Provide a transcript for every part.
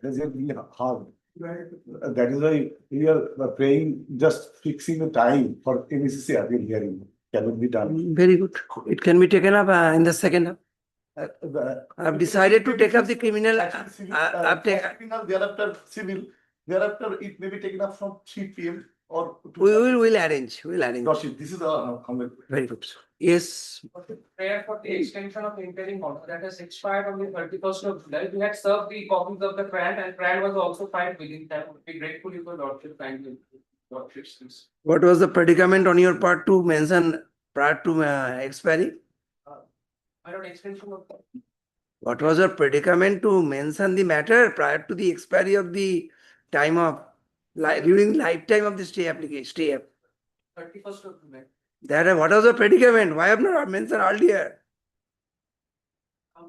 Does it be hard? That is why we are praying, just fixing the time for MSCC appeal hearing. Can it be done? Very good. It can be taken up in the second half. I've decided to take up the criminal. I've taken. Criminal, thereafter civil, thereafter it may be taken up from 3 p.m. or. We'll arrange. We'll arrange. Lordship, this is our comment. Very good. Yes. Prayer for the extension of interim order that has expired on the 31st of July. We had served the copies of the grant and grant was also filed within that. Would be grateful if the Lordship kindly. What was the predicament on your part to mention prior to expiry? I don't extension of that. What was your predicament to mention the matter prior to the expiry of the time of during lifetime of the stay application? Stay. 31st of July. That what was the predicament? Why have not mentioned earlier?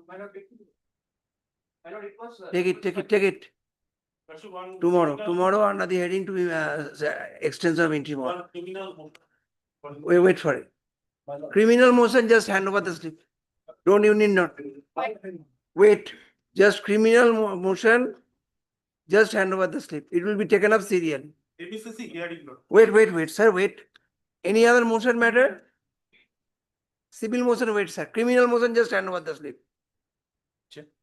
Why not it was. Take it. Tomorrow under the heading to extension of interim order. Wait for it. Criminal motion, just hand over the slip. Don't you need not. Wait, just criminal motion, just hand over the slip. It will be taken up serially. Wait, sir, wait. Any other motion matter? Civil motion, wait, sir. Criminal motion, just hand over the slip.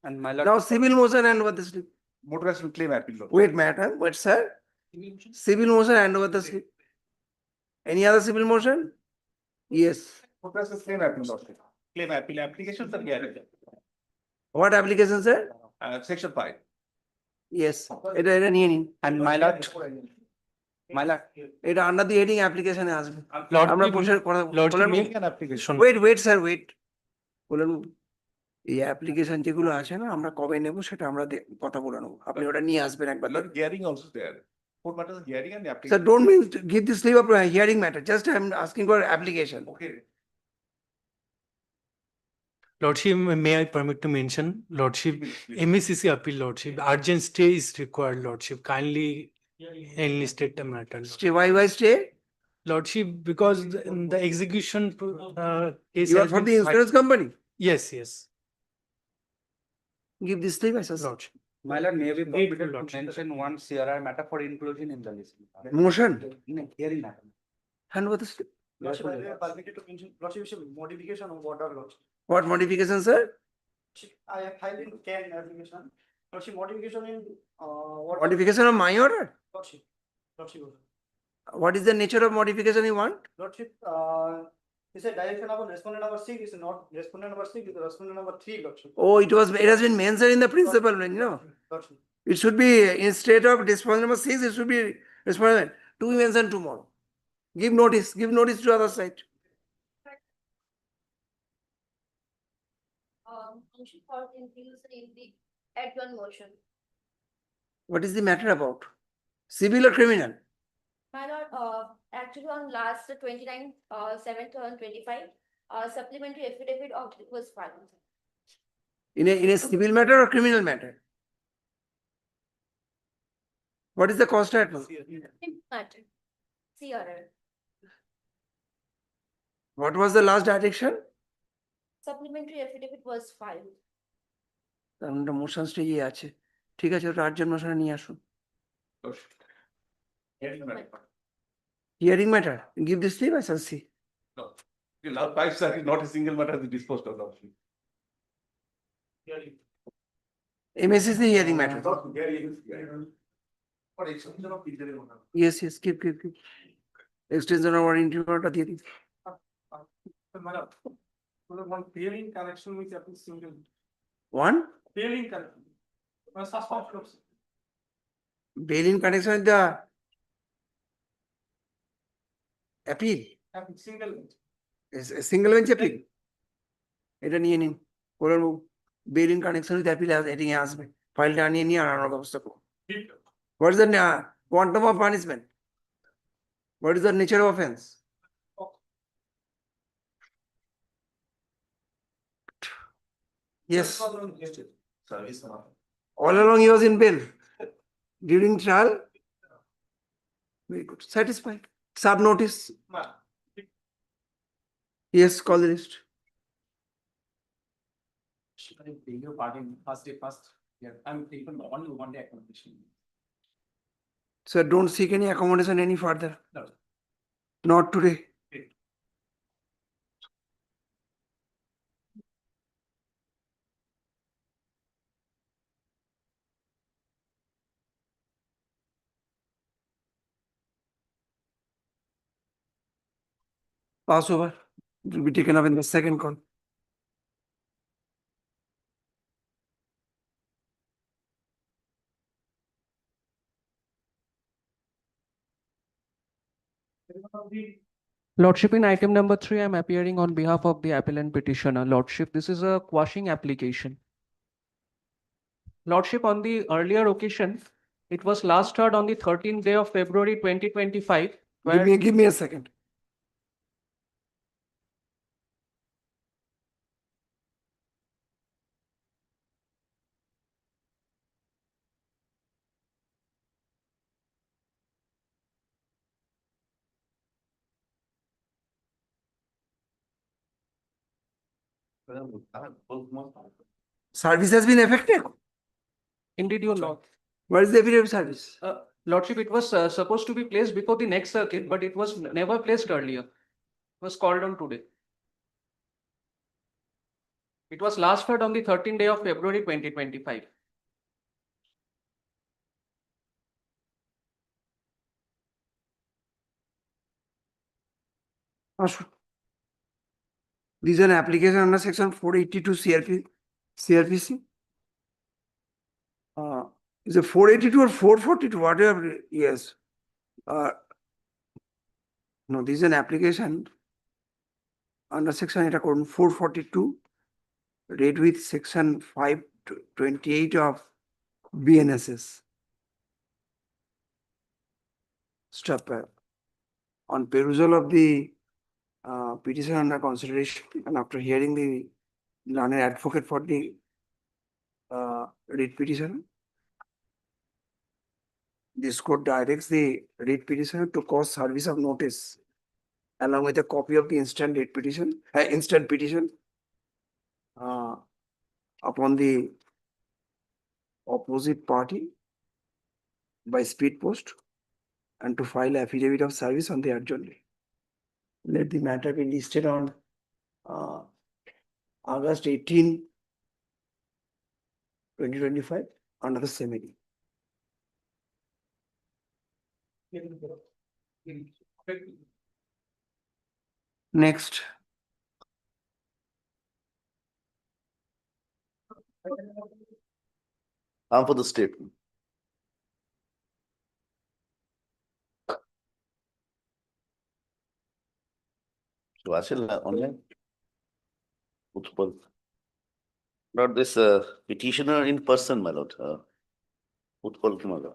And my lord, Now civil motion, hand over the slip. Motorist will claim appeal. Wait, madam, wait, sir. Civil motion, hand over the slip. Any other civil motion? Yes. Motorist will claim appeal. Lordship. claim appeal application, sir, here. What application, sir? Section 5. Yes. It near. And my lord, It under the heading application আসবে Lord, আমরা বসে Lord, make an application. wait sir wait বলেন এই application যেগুলো আছে না আমরা কবে নেব সেটা আমরা কথা বলে নেব আপনি ওটা নিয়ে আসবেন একবার But hearing also there. What matters is hearing and the sir application. don't mean give the slip of hearing matter just I'm asking for application. Okay. Lordship, may I permit to mention, Lordship, MECC appeal, Lordship, urgent stay is required, Lordship, kindly enlisted the matter. Stay why stay? Lordship, because the execution case. You are has for been the insurance filed. company? Yes, Give this slip as a Lordship. My lord, may we permitted to Lordship. mention one CRR matter for inclusion in the list. motion No, hearing matter. hand over the slip. Lordship, I have permitted to mention, Lordship, modification of order, Lordship. What modification sir? I have filed in CAN application, Lordship, modification in, what? Modification of my order? Lordship, Lordship, What is the nature of modification you want? Lordship, it's a direction of respondent number 6, is not respondent number 6, it's respondent number 3, Lordship. Oh, it has been mentioned in the principle, you know. Lordship, It should be instead of respondent number 6, it should be respondent to be mentioned tomorrow. Give notice to other side. Motion for inclusion in the adjourn motion. What is the matter about? Civil or criminal? My lord, actually on last 29/7/2025, supplementary affidavit of was filed. In a civil matter or criminal matter? What is the cost at? Matter. CRR. What was the last direction? Supplementary affidavit was filed. তার মধ্যে motion স্টেজে আছে ঠিক আছে ওটা আটজন মোশনে নিয়ে আসুন Hearing matter. Hearing matter give this slip I see No. The last 5 sir is not a single matter to be disposed of. Lordship. MSCC hearing matter Not hearing. For extension of interim order. Yes keep extension of warranty অর্ডারটা দিয়ে দিন Madam, one pairing connection with appeal single, one pairing connection. Suspect, Lordship. Bail in connection with the appeal Appeal single, single bench appeal এটা নিয়ে নিন বলুন bail in connection with appeal heading এ আসবে ফাইলটা আনিয়ে নিয়ে আনানোর ব্যবস্থা করুন what is the quantum of punishment what is the nature of offence yes Service. all along he was in bail during trial very good satisfied sub notice yes call the list Beg your pardon, first day, first here. I'm taking only 1 day accommodation. So don't seek any accommodation any further? No. Not today? Pass over. It will be taken up in the second call. Lordship, in item number 3, I'm appearing on behalf of the appellant petitioner. Lordship, this is a quashing application. Lordship, on the earlier occasion, it was last heard on the 13th day of February 2025. Give me a second. Service has been affected? Indeed, your lord. Where is the affidavit service? Lordship, it was supposed to be placed before the next circuit, but it was never placed earlier. It was called on today. It was last heard on the 13th day of February 2025. Ashwin. This is an application under section 482 CRPC. Is it 482 or 442? Whatever. Yes. No, this is an application under section 442, read with section 528 of BNSS. Step on perusal of the petition under consideration, and after hearing the learned advocate for the writ petition, this court directs the writ petitioner to cause service of notice along with a copy of the instant petition upon the opposite party by speed post, and to file affidavit of service on the adjournment. Let the matter be listed on August 18, 2025 under the same heading. Next. For the statement. So Ashil, online. Utpal. Not this petitioner in person, my lord. Utpal Kumara.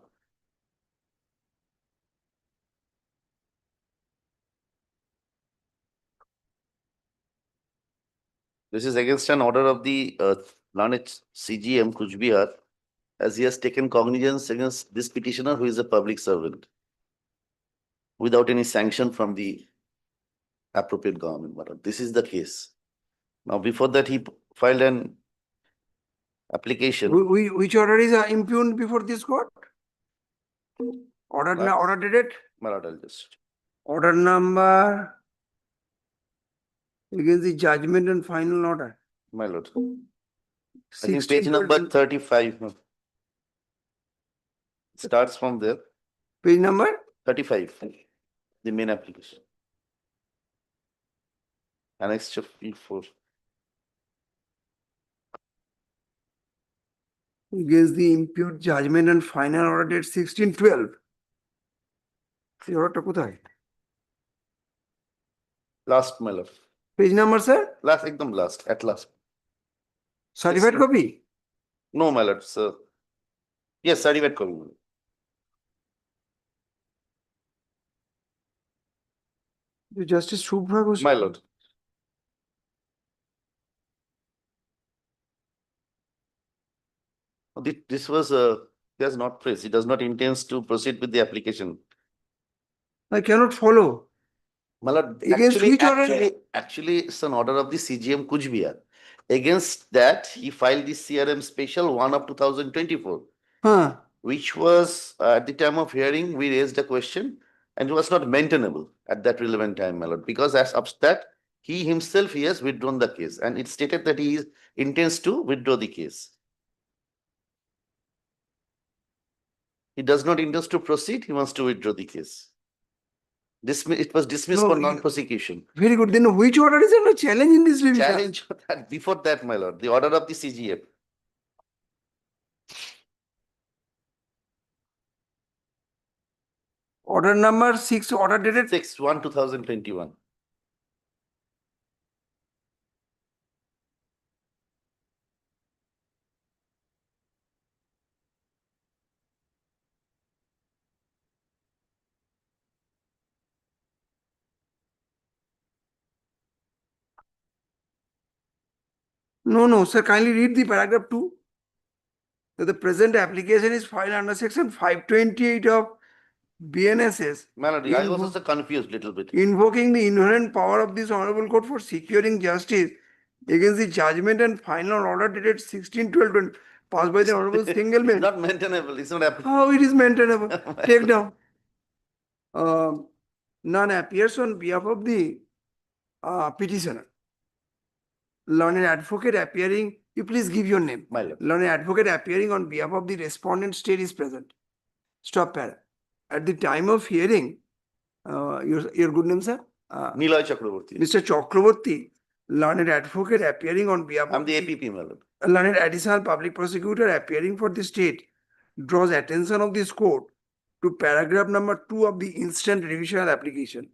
This is against an order of the learned CGM Kujbihar, as he has taken cognizance against this petitioner who is a public servant without any sanction from the appropriate government. But this is the case. Now, before that, he filed an application. Which order is impugned before this court? Order dated? My lord, I'll just. Order number against the judgment and final order. My lord. I think page number 35. No. Starts from there. Page number? 35. The main application. Annex to P4. Against the impugned judgment and final order date 16/12. The order কোথায়? Last, my lord. Page number, sir? Last, ekdam last, at last. Certified Yes, copy? No, my lord, sir. Yes, certified copy. My lord. The Justice Shubhra Ghosh. My lord. This was he has not pressed. He does not intend to proceed with the application. I cannot follow. My lord, Against which order? actually, it's an order of the CGM Kujbihar Against that, he filed the CRM special 1 of 2024, Huh. which was at the time of hearing, we raised a question and it was not maintainable at that relevant time, my lord, because as of that, he himself, he has withdrawn the case and it stated that he intends to withdraw the case. He does not intend to proceed, he wants to withdraw the case. It was dismissed No, for you- non-prosecution. Very good. Then which order is under challenge in this revision? Challenge that before that, my lord, the order of the CGM. Order number 6, order dated 6/1/2021. No, sir, kindly read the paragraph 2. That the present application is filed under section 528 of BNSS, My lord, I was Invo- also confused little bit. invoking the inherent power of this honorable court for securing justice against the judgment and final order dated 16/12/20 passed by the honorable single bench. Not maintainable, it's not applicable. How it is maintainable? Take down. None appears on behalf of the petitioner. Learned advocate appearing, you please give your name. My lord, Learned advocate appearing on behalf of the respondent state is present. Stop para. At the time of hearing, your good name, sir? Niloy Chakraborty. Mr. Chakraborty, learned advocate appearing on behalf I'm of the APP, my lord. learned additional public prosecutor appearing for the state draws attention of this court to paragraph number 2 of the instant revisional application.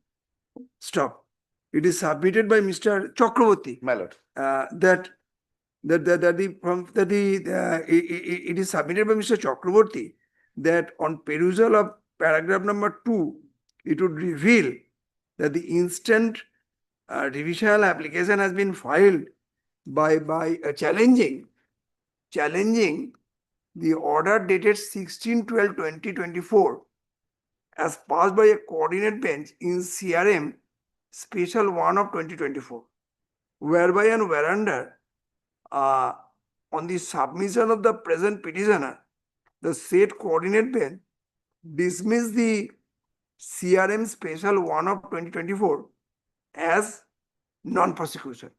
Stop. It is submitted by Mr. Chakraborty. My lord. It is submitted by Mr. Chakraborty that on perusal of paragraph number 2, it would reveal that the instant revisional application has been filed by challenging the order dated 16/12/2024 as passed by a coordinate bench in CRM special 1 of 2024, whereby and whereunder on the submission of the present petitioner, the said coordinate bench dismissed the CRM special 1 of 2024 as non-prosecution.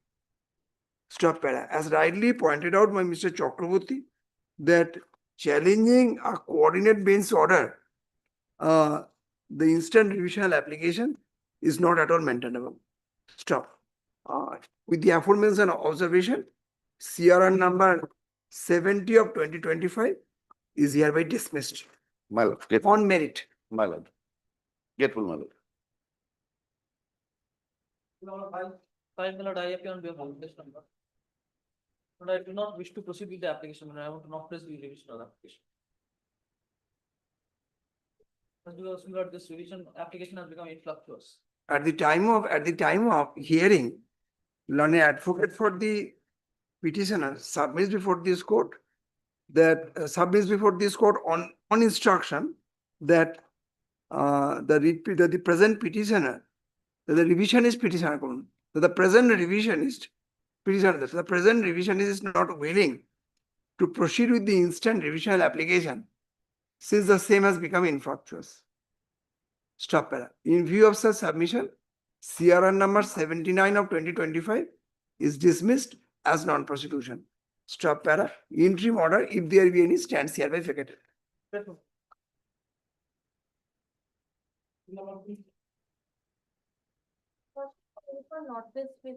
Stop para. As rightly pointed out by Mr. Chakraborty, that challenging a coordinate bench order, the instant revisional application is not at all maintainable. Stop. With the aforementioned observation, CRR number 70 of 2025 is hereby dismissed My lord. Grateful, on merit. my lord. Grateful, my lord. Fine, my lord, I appear on behalf of this number. But I do not wish to proceed with the application, and I want to not press the revision of the application. That's because, my lord, this revision application has become infructuous. At the time of hearing, learned advocate for the petitioner submits before this court on instruction that the present petitioner, that the revisionist petitioner, that the present revisionist petitioner, that the present revisionist is not willing to proceed with the instant revisional application since the same has become infructuous. Stop para. In view of such submission, CRR number 79 of 2025 is dismissed as non-prosecution. Stop para. Interim order, if there be any, stands hereby vacated. Not this with.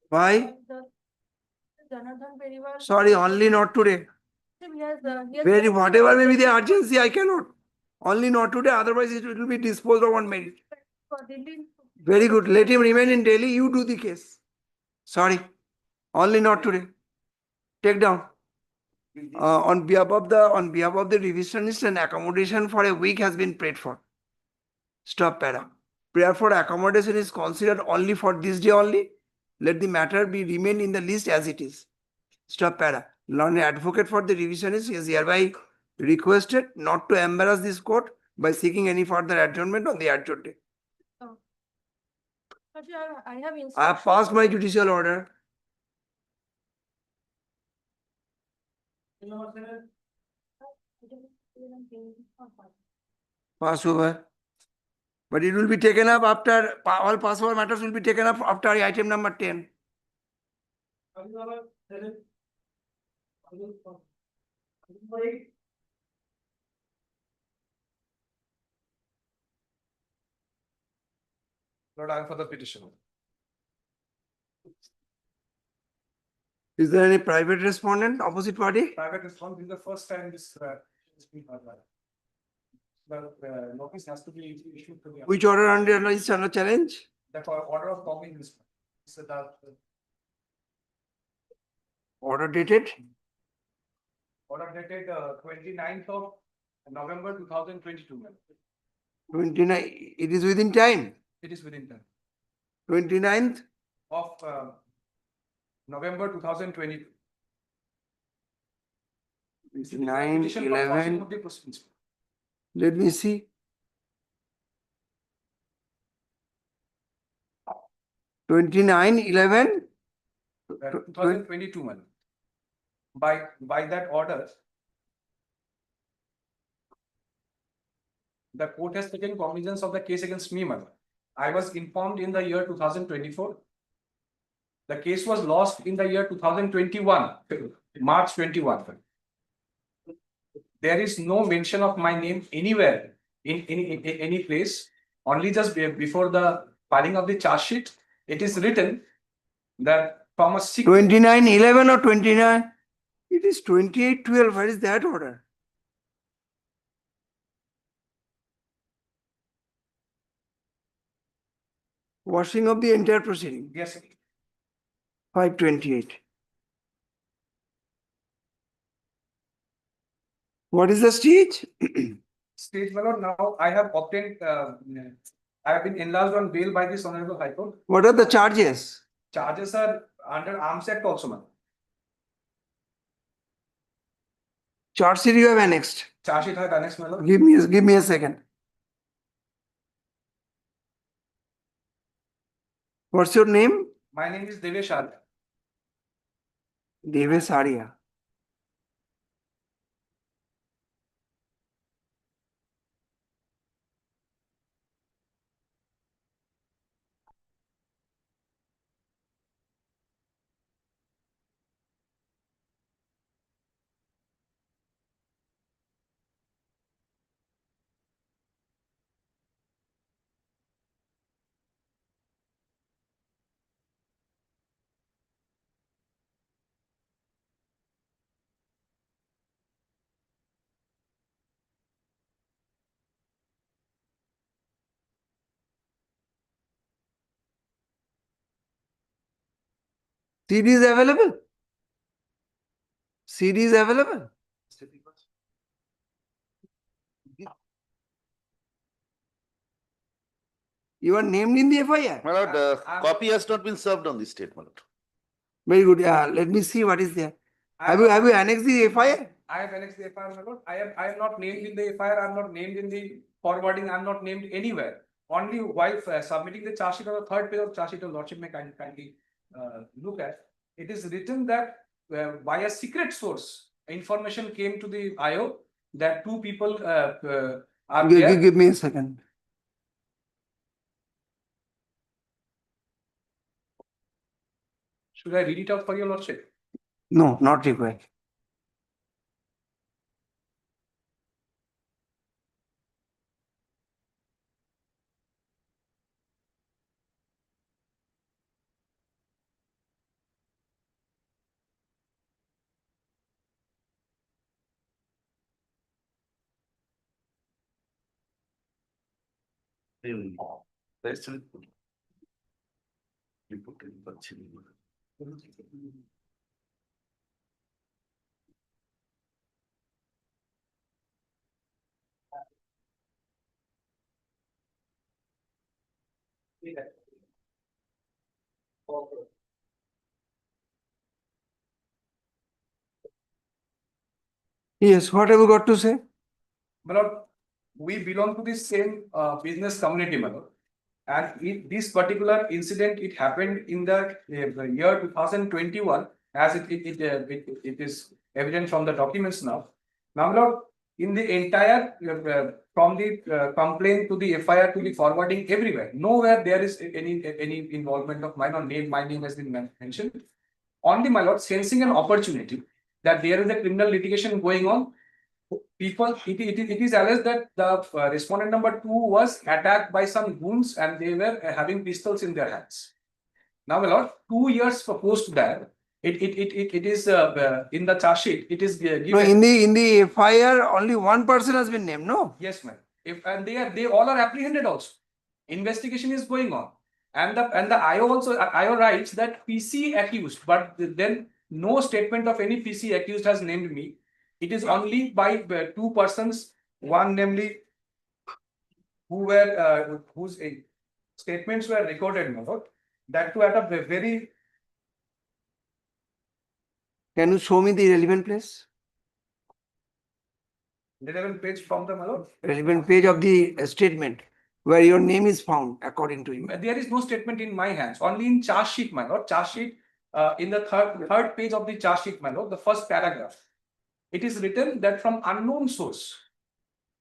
Why? Janardhan Perivar. Sorry, only not today. He has. Very, whatever may be the urgency, I cannot. Only not today, otherwise it will be disposed of on merit. Very good. Let him remain in Delhi. You do the case. Sorry. Only not today. Take down. On behalf of the revisionist, an accommodation for a week has been prayed for. Stop para. Prayer for accommodation is considered only for this day only. Let the matter be remain in the list as it is. Stop para. Learned advocate for the revisionist is hereby requested not to embarrass this court by seeking any further adjournment on the adjourned day. I have. I have passed my judicial order. Pass over. But it will be taken up after, all passover matters will be taken up after item number 10. Lord, I am for the petition. Is there any private respondent, opposite party? Private response is the first time this is being heard by. The notice has to be issued to the. Which order under is under challenge? That order of copying this. So that Order dated? order dated 29th of November 2022. 29, it is within time. It is within time 29th, of November 2022. 9, Petition for quashing 11, of the proceedings. let me see. 29, 11, 2022 man. By that order, the court has taken cognizance of the case against me, man. I was informed in the year 2024. The case was lost in the year 2021, March 21. There is no mention of my name anywhere in any place. Only just before the filing of the charge sheet, it is written that from a 29, 11 or 29? It is 28, 12. Where is that order? Washing of the entire proceeding, Yes, 528. What is the stage? stage well, now I have obtained, I have been enlarged on bail by this Honorable High Court. What are the charges? Charges are under Arms Act also, man. Charge sheet you have annexed. Charge sheet has annexed, my lord. Give me a second. What's your name? My name is Devesh Arya. Devesh Arya. CD is available. CD is available. You are named in the FIR. My lord, copy has not been served on this statement. Very good. Yeah, let me see what is there. Have you annexed the FIR? I have annexed the FIR, my lord. I am not named in the FIR. I am not named in the forwarding. I am not named anywhere. Only while submitting the charge sheet on the third page of charge sheet, your lordship may kindly look at. It is written that by a secret source, information came to the IO that two people are there. Give me a second. Should I read it out for your lordship? No, not required. That's it. You put in Pachini. Yes, what have you got to say? My lord, we belong to the same business community, my lord. And this particular incident, it happened in the year 2021, as it is evident from the documents now. Now, my lord, in the entire, from the complaint to the FIR to the forwarding everywhere, nowhere there is any involvement of mine or name, my name has been mentioned. Only, my lord, sensing an opportunity that there is a criminal litigation going on, people, it is alleged that the respondent number 2 was attacked by some goons and they were having pistols in their hands. Now, my lord, 2 years post that, it is in the charge sheet, it is No, given. in the FIR, only one person has been named, no? Yes, ma'am. If and they all are apprehended also. Investigation is going on. And the IO writes that PC accused, but then no statement of any PC accused has named me. It is only by 2 persons, one namely who were whose statements were recorded, my lord. That too at a very Can you show me the relevant place? relevant page from the, my lord. Relevant page of the statement where your name is found according to you. There is no statement in my hands, only in charge sheet, my lord. Charge sheet, in the third page of the charge sheet, my lord, the first paragraph. It is written that from unknown source,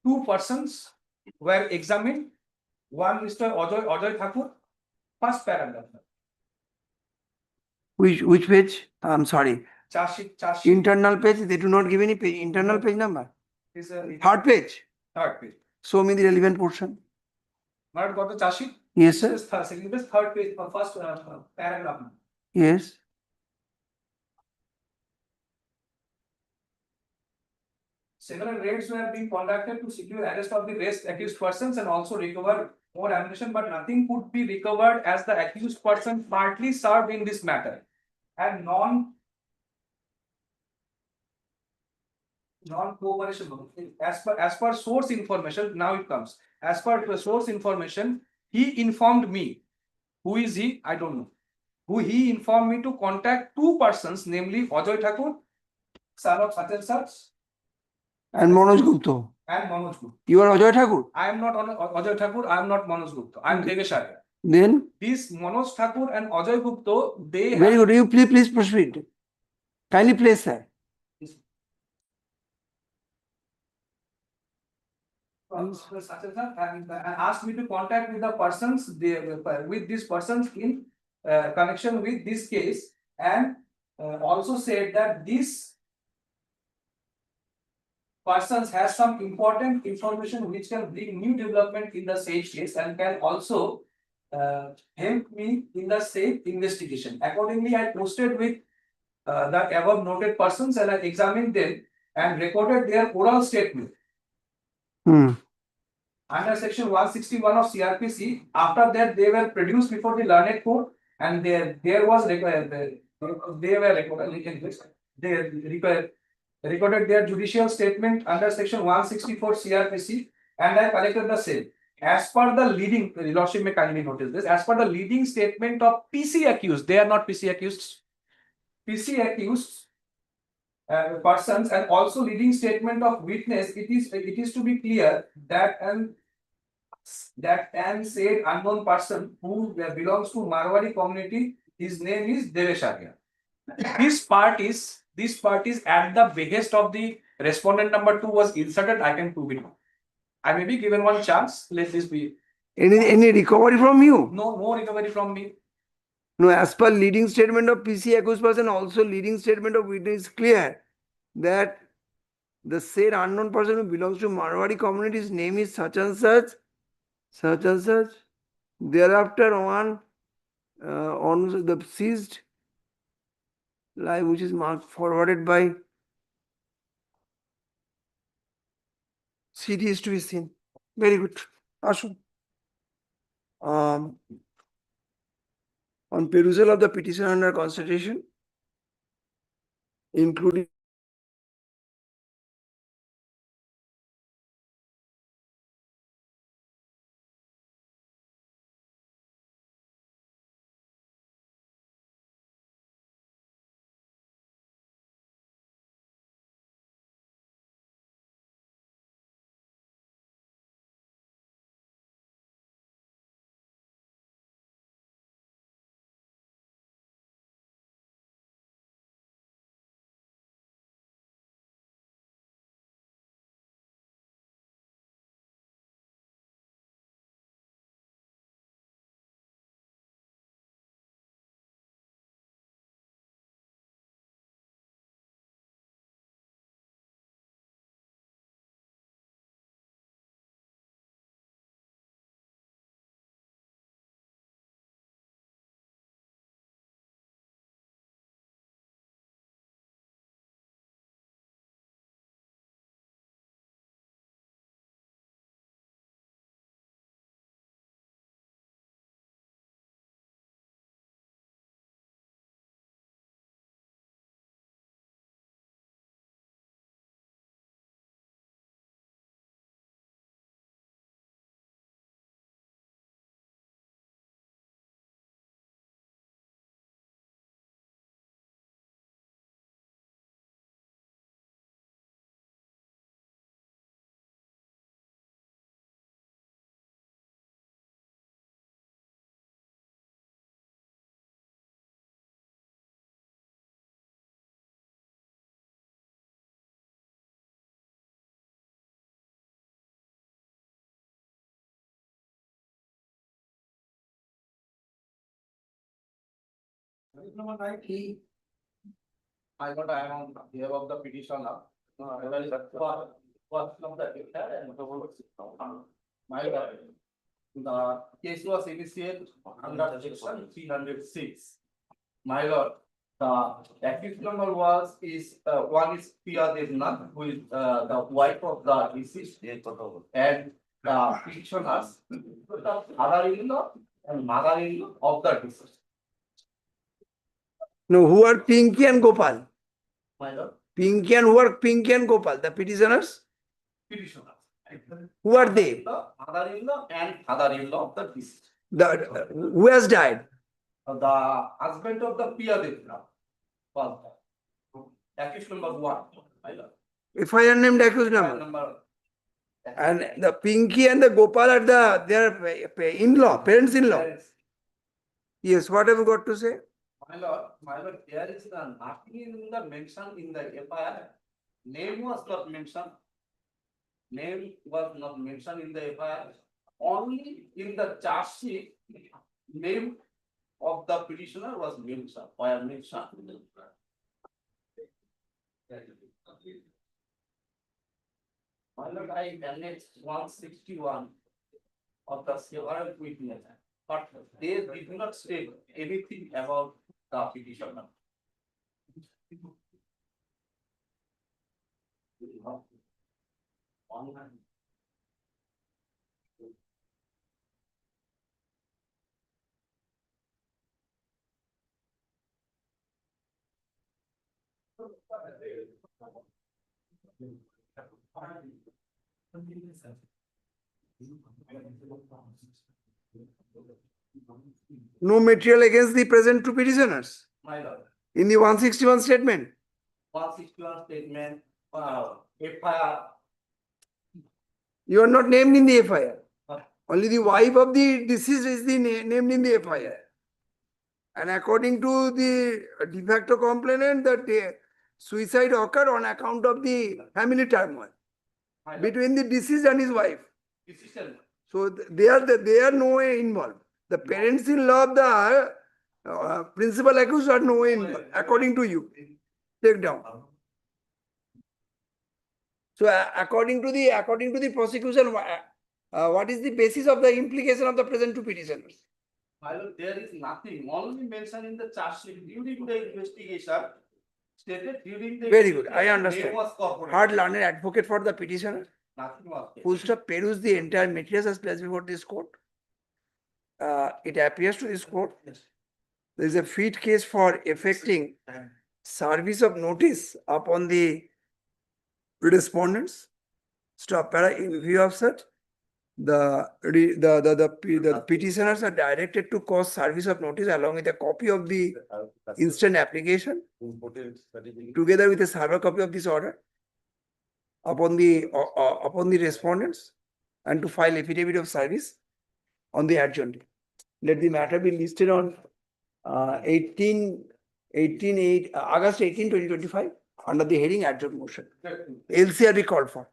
2 persons were examined. One Mr. Ajoy Thakur, first paragraph. Which page? I'm sorry. Charge sheet Internal page, they do not give any page, internal page number. is Third page, third page. show me the relevant portion. Not got the charge sheet? Yes, sir. This is third page, first paragraph. Yes. Several raids were being conducted to secure arrest of the rest accused persons and also recover more ammunition, but nothing could be recovered as the accused person partly served in this matter and non-cooperation. As per source information, now it comes. As per the source information, he informed me. Who is he? I don't know. Who he informed me to contact 2 persons, namely Ajoy Thakur, son of such and such, And Manoj Gupta. and Manoj Gupta. You are Ajoy Thakur. I am not Ajoy Thakur, I am not Manoj Gupta. I am Devesh Arya. Then, These Manoj Thakur and Ajoy Gupta, they very have. good. You please proceed. Kindly place, sir. Such and such, and asked me to contact with the persons, with these persons in connection with this case, and also said that these persons has some important information which can bring new development in the same case and can also help me in the same investigation. Accordingly, I posted with the above noted persons and I examined them and recorded their oral statement. Under section 161 of CRPC, after that they were produced before the learned court and there was they were recorded their judicial statement under section 164 CRPC and I collected the same. As per the leading, the lordship may kindly notice this, as per the leading statement of PC accused, they are not PC accused, PC accused persons and also leading statement of witness, it is to be clear that an said unknown person who belongs to Marwari community, his name is Devesh Arya. This part is at the behest of the respondent number 2 was inserted. I can prove it. I may be given one chance. Let this be. Any recovery from you? No recovery from me. No, as per leading statement of PC accused person, also leading statement of witness is clear that the said unknown person who belongs to Marwari community, his name is such and such, such and such. Thereafter, on the seized live, which is marked forwarded by CD is to be seen. Very good. Ashun. On perusal of the petition under consideration, including I got I am on behalf of the petitioner. My lord, the case was initiated under section 306. My lord, the accused number one is Pia Devnath, who is the wife of the deceased, and the petitioners, the father-in-law and mother-in-law of the deceased. No, who are Pinky and Gopal? My lord, Pinky and who are Pinky and Gopal? The petitioners? petitioners. Who are they? The mother-in-law and father-in-law of the deceased. Who has died? The husband of the Pia Devnath was accused number one. My lord. FIR named accused number. Number. And the Pinky and the Gopal are their in-law, parents-in-law. Parents. Yes, what have you got to say? My lord, there is nothing in the mention in the FIR. Name was not mentioned. Name was not mentioned in the FIR. Only in the charge sheet, name of the petitioner was mentioned. My lord, I managed 161 of the several witnesses, but they did not say anything about the petitioner. No material against the present two petitioners. My lord, In the 161 statement. 161 statement, FIR. You are not named in the FIR. Huh? Only the wife of the deceased is the named in the FIR. And according to the de facto complainant, that suicide occurred on account of the family turmoil My lord, between the deceased and his wife. decision. So they are no way involved. The parents-in-law of the principal accused are no way involved, according to you. Take down. So according to the prosecution, what is the basis of the implication of the present two petitioners? My lord, there is nothing, only mentioned in the charge sheet during the investigation. Stated during the. Very good, I investigation, understand. name was corporate. Hard learned advocate for the petitioner, Nothing was there. full stop, peruse the entire materials as placed before this court. It appears to this court, there is a feat case for effecting service of notice upon the respondents. Stop para in view of such, the petitioners are directed to cause service of notice along with a copy of the instant application together with a server copy of this order upon the respondents, and to file affidavit of service on the adjourned. Let the matter be listed on August 18, 2025 under the heading adjourned motion. LCR be called for.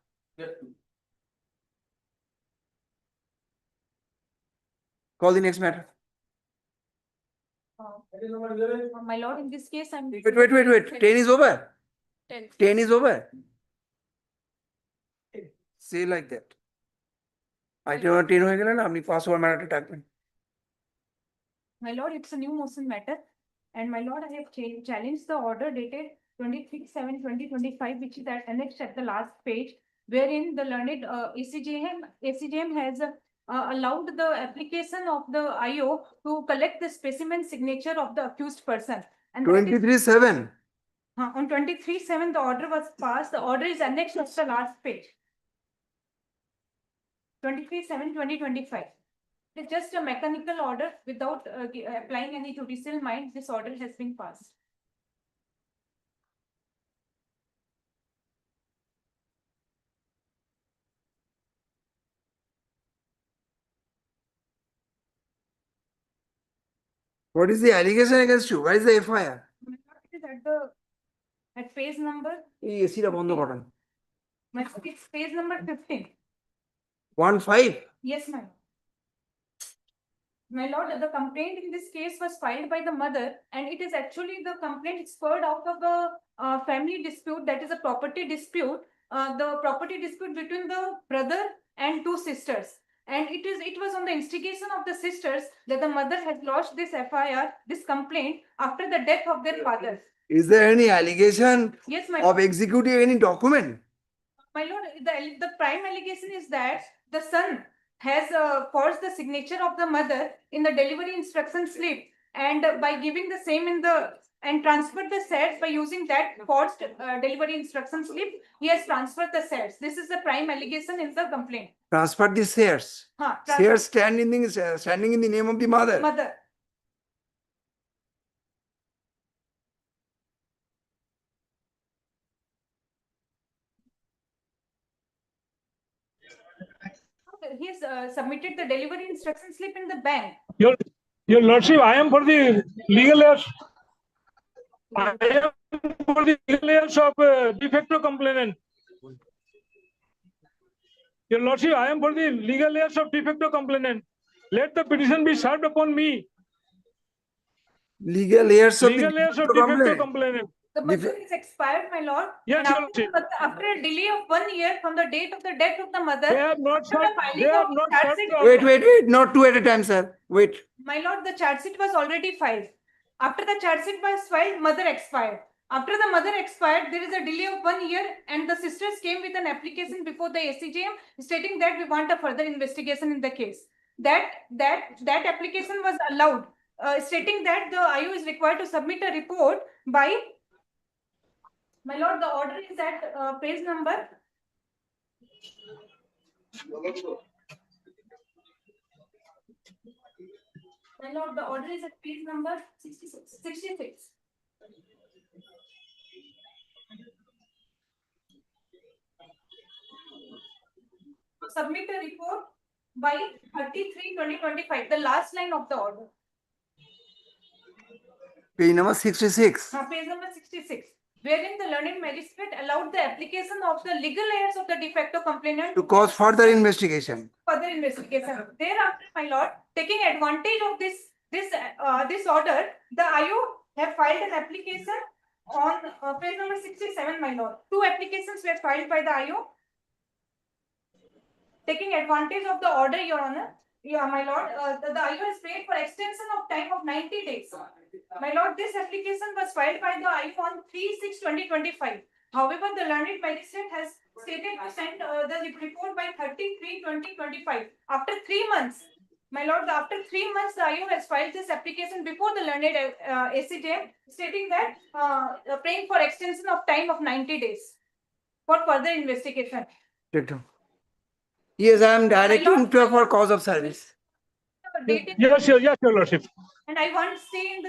Call the next matter. My lord, in this case, I'm. Wait. 10 is over. 10 is over. Say like that. Item 10 হয়ে গেলে না আপনি pass over ম্যাটারটা ডাকবেন। My lord, it's a new motion matter. And my lord, I have challenged the order dated 23/7/2025, which is annexed at the last page, wherein the learned ACJM has allowed the application of the IO to collect the specimen signature of the accused person. And that is- 23/7. On 23/7, the order was passed. The order is annexed at the last page. 23/7/2025. It's just a mechanical order without applying any judicial mind. This order has been passed. What is the allegation against you? Where is the FIR? It is at page number, এই এসিটা বন্ধ করেন। it's page number 15. 15. Yes, ma'am. My lord, the complaint in this case was filed by the mother, and it is actually the complaint spurred out of a family dispute, that is a property dispute. The property dispute between the brother and two sisters. And it was on the instigation of the sisters that the mother has lodged this FIR, this complaint, after the death of their father. Is there any allegation Yes, my of executing any document? My lord, the prime allegation is that the son has forged the signature of the mother in the delivery instruction slip, and by giving the same and transferred the shares by using that forged delivery instruction slip, he has transferred the shares. This is the prime allegation in the complaint. Transfer the shares. Shares standing in the name of the mother. Mother. He has submitted the delivery instruction slip in the bank. Your Lordship, I am for the legal heirs. I am for the legal heirs of de facto complainant. Your Lordship, I am for the legal heirs of de facto complainant. Let the petition be served upon me. Legal heirs of Legal heirs of de facto complainant. The mother is expired, my lord. Yes, and Your Lordship. after a delay of 1 year from the date of the death of the mother, They have not after the served. filing They have of not charge served. sheet- Wait, not two at a time, sir. Wait. My lord, the charge sheet was already filed. After the charge sheet was filed, mother expired. After the mother expired, there is a delay of 1 year, and the sisters came with an application before the ACJM stating that we want a further investigation in the case. That application was allowed, stating that the IU is required to submit a report by. My lord, the order is at page number. My lord, the order is at page number 66. Submit a report by 30/3/2025, the last line of the order. Page number 66. Page number 66, wherein the learned magistrate allowed the application of the legal heirs of the de facto complainant To cause further investigation. further investigation. Thereafter, my lord, taking advantage of this order, the IU have filed an application on page number 67, my lord. Two applications were filed by the IU. Taking advantage of the order, your honor, my lord, the IU has paid for extension of time of 90 days. My lord, this application was filed by the IU on 3/6/2025. However, the learned magistrate has stated to send the report by 30/3/2025. After 3 months, my lord, after 3 months, the IU has filed this application before the learned ACJM, stating that praying for extension of time of 90 days for further investigation. Yes, I am directing to for cause of service. Dated- Yes, Your Lordship. And I want to stay in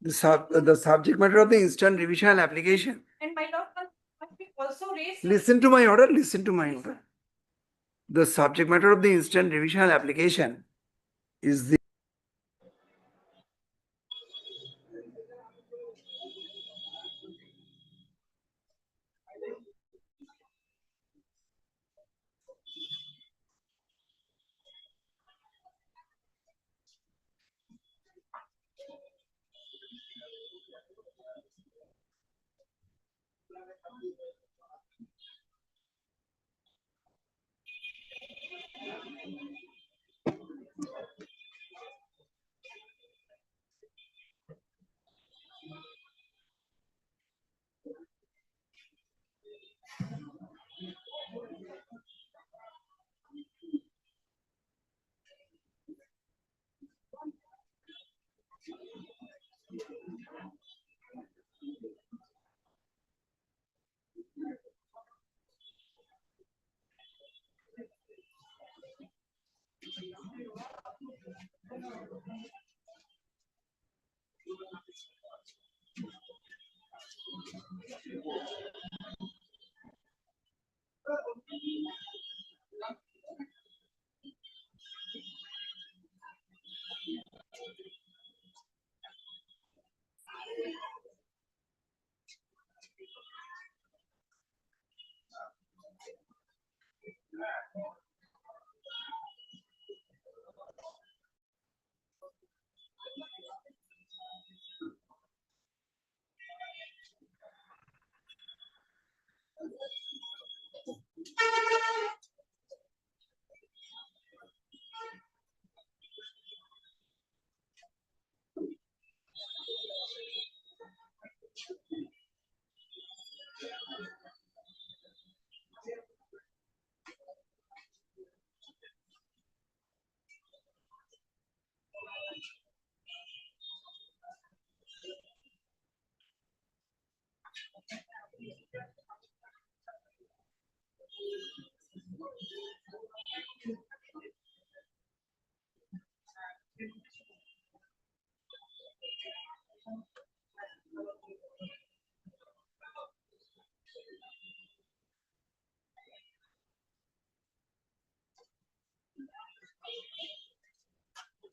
The subject matter of the instant revision application. and my lord, must be also raised. Listen to my order. Listen to my order. The subject matter of the instant revision application is the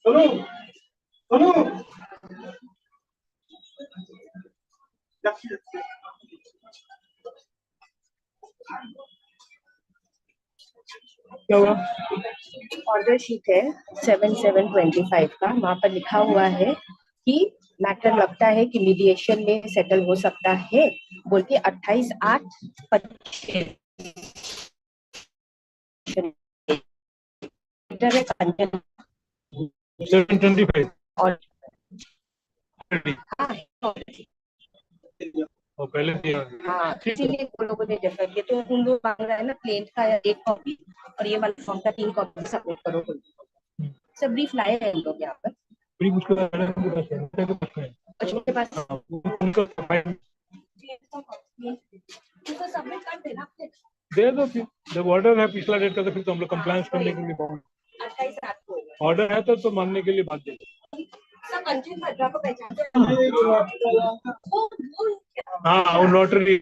क्या हुआ? Order sheet है 7725 का, वहाँ पर लिखा हुआ है कि मैटर लगता है कि मीडिएशन में सेटल हो सकता है बोल के 28/8 725 और और पहले दिया। हाँ, इसीलिए वो लोगों ने डिफर किया, तो उन लोग मांग रहा है ना प्लेन का 1 कॉपी और ये वाला फॉर्म का 3 कॉपी सबमिट करो। सब ब्रीफ लाए हैं हम लोग यहाँ पर। बड़ी मुश्किल है बच्चों के पास उनका सबमिट कर देना। दे दो फिर, जब ऑर्डर है पिछला डेट का तो फिर तो हम लोग कंप्लायंस करने के लिए बहुत 28/8 को ऑर्डर है तो मानने के लिए बाध्य है। सब अंतिम भद्रा को पहचानते हैं। हाँ वो नोटरी है।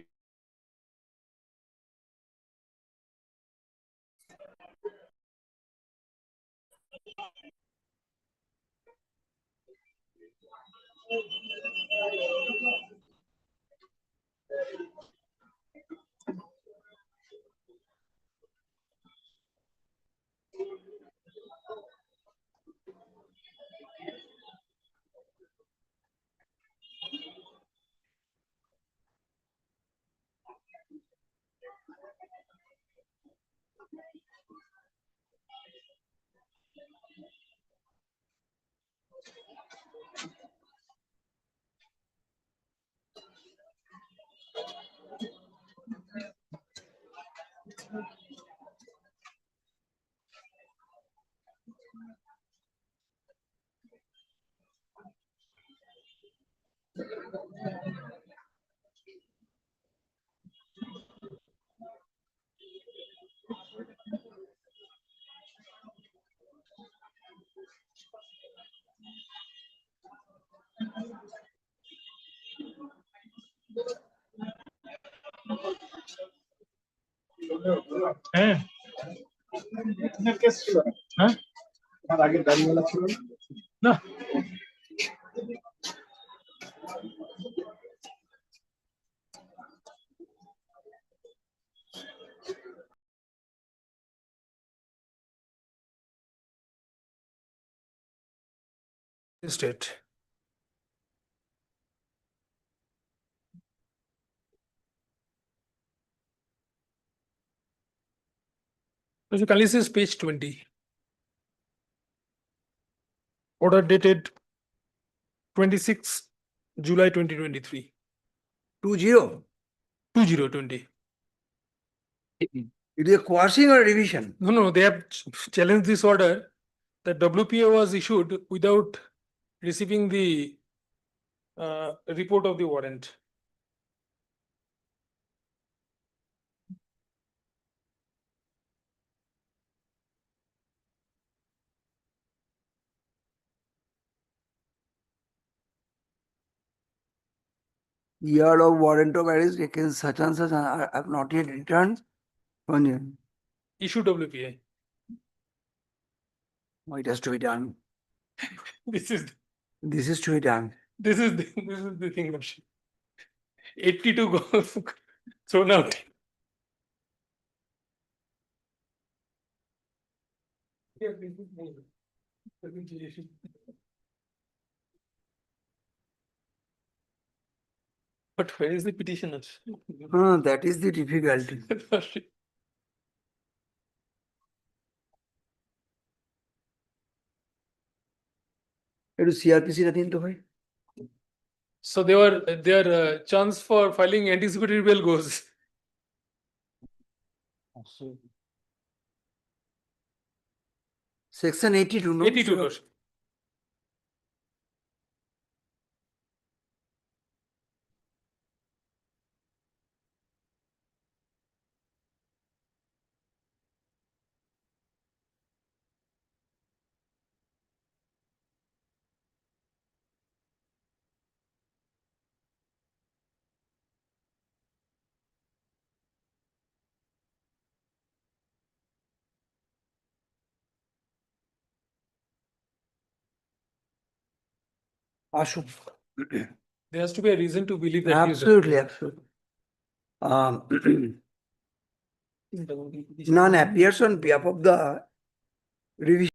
हाँ? ना State. So Kalisi is page 20. Order dated 26 July 2023. 20. 2020. It is a quashing or revision? No, they have challenged this order that WPA was issued without receiving the report of the warrant. Year of warrant of arrest against such and such, I have not yet returned. Issue WPA. Oh, it has to be done. This is This is to be done. this is the thing. Lordship. 82 goals thrown out. But where is the petitioner? That is the difficulty. It is CRPC nothing to find. So their chance for filing anticipatory bail goes. Section 82, no? 82 Lordship. Ashok. There has to be a reason to believe that. he is- Absolutely, absolutely. None appears on behalf of the revision.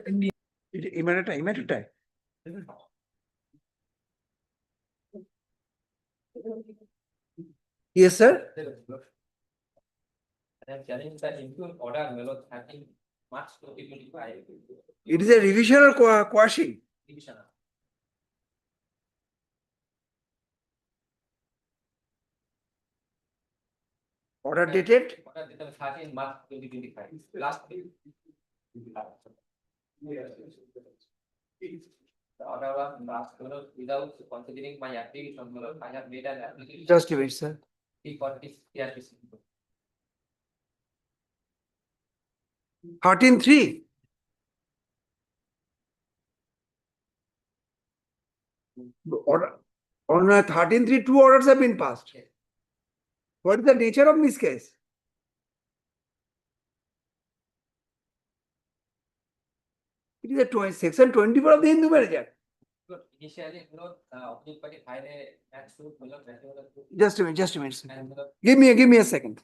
Immediate. Yes, sir. I am challenging the improved order, Melo, 13 March 2025. It is a revision or quashing? Division. Order dated? Order dated 13 March 2025. Last day. The order was last, without considering my application, I have made an application. Just a minute, sir. For this PRPC. 13-3. Order. On 13-3, two orders have been passed. Yes. What is the nature of this case? It is a section 24 of the Hindu Marriage Act. Initially, opposite party filed a match suit, Just a minute, sir. and Give me a second.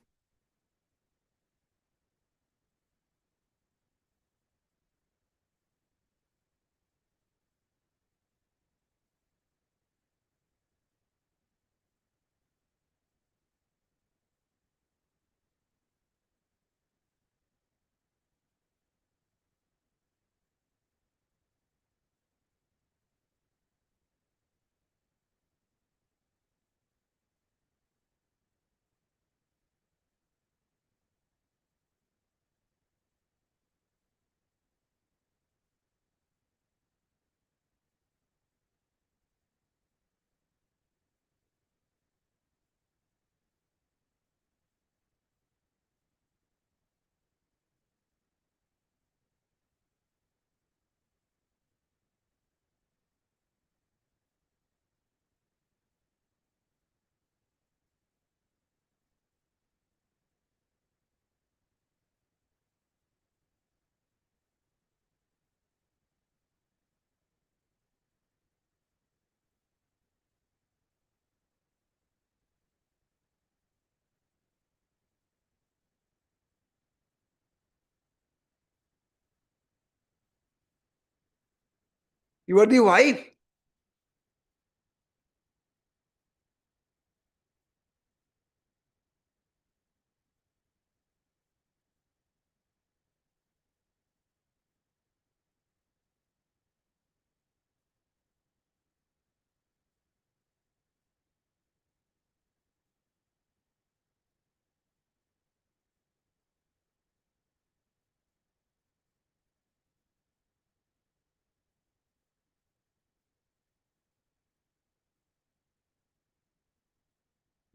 You are the wife.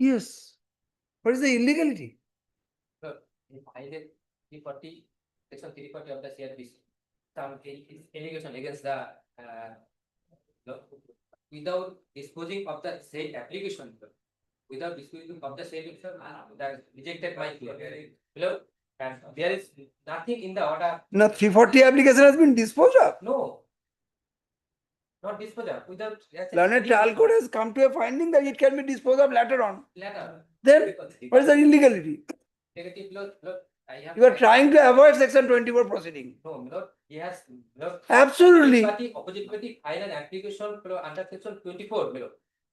Yes. What is the illegality? he filed a 340, section 340 of the CRPC. Some allegation against the law without disposing of the said application. Without disposing of the said application, that rejected my claim. Below, and there is nothing in the order. Now 340 application has been disposed of. No. Not disposed of. Without. Learned trial court has come to a finding that it can be disposed of later on. Later. Then what is the illegality? Negative look, I have. You are trying to avoid section 24 proceeding. No, Lord, yes, Lord. Absolutely. Opposite party file an application under section 24, Lord.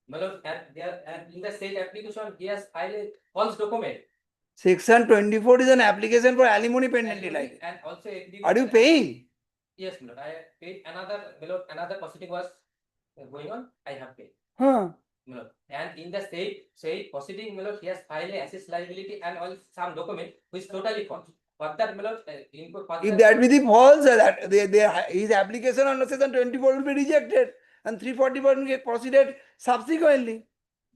Lord, and there, and in the state application, he has filed a false document. Section 24 is an application for alimony pending delay. And also. Are you paying? Yes, Lord, I paid another, Lord, another proceeding was going on, I have paid. Huh. Lord. And in the state proceeding, Lord, he has filed a assess liability and all some document which is totally false. Further, Lord, input further. If that be the false, that his application under section 24 will be rejected and 340 will get proceeded subsequently.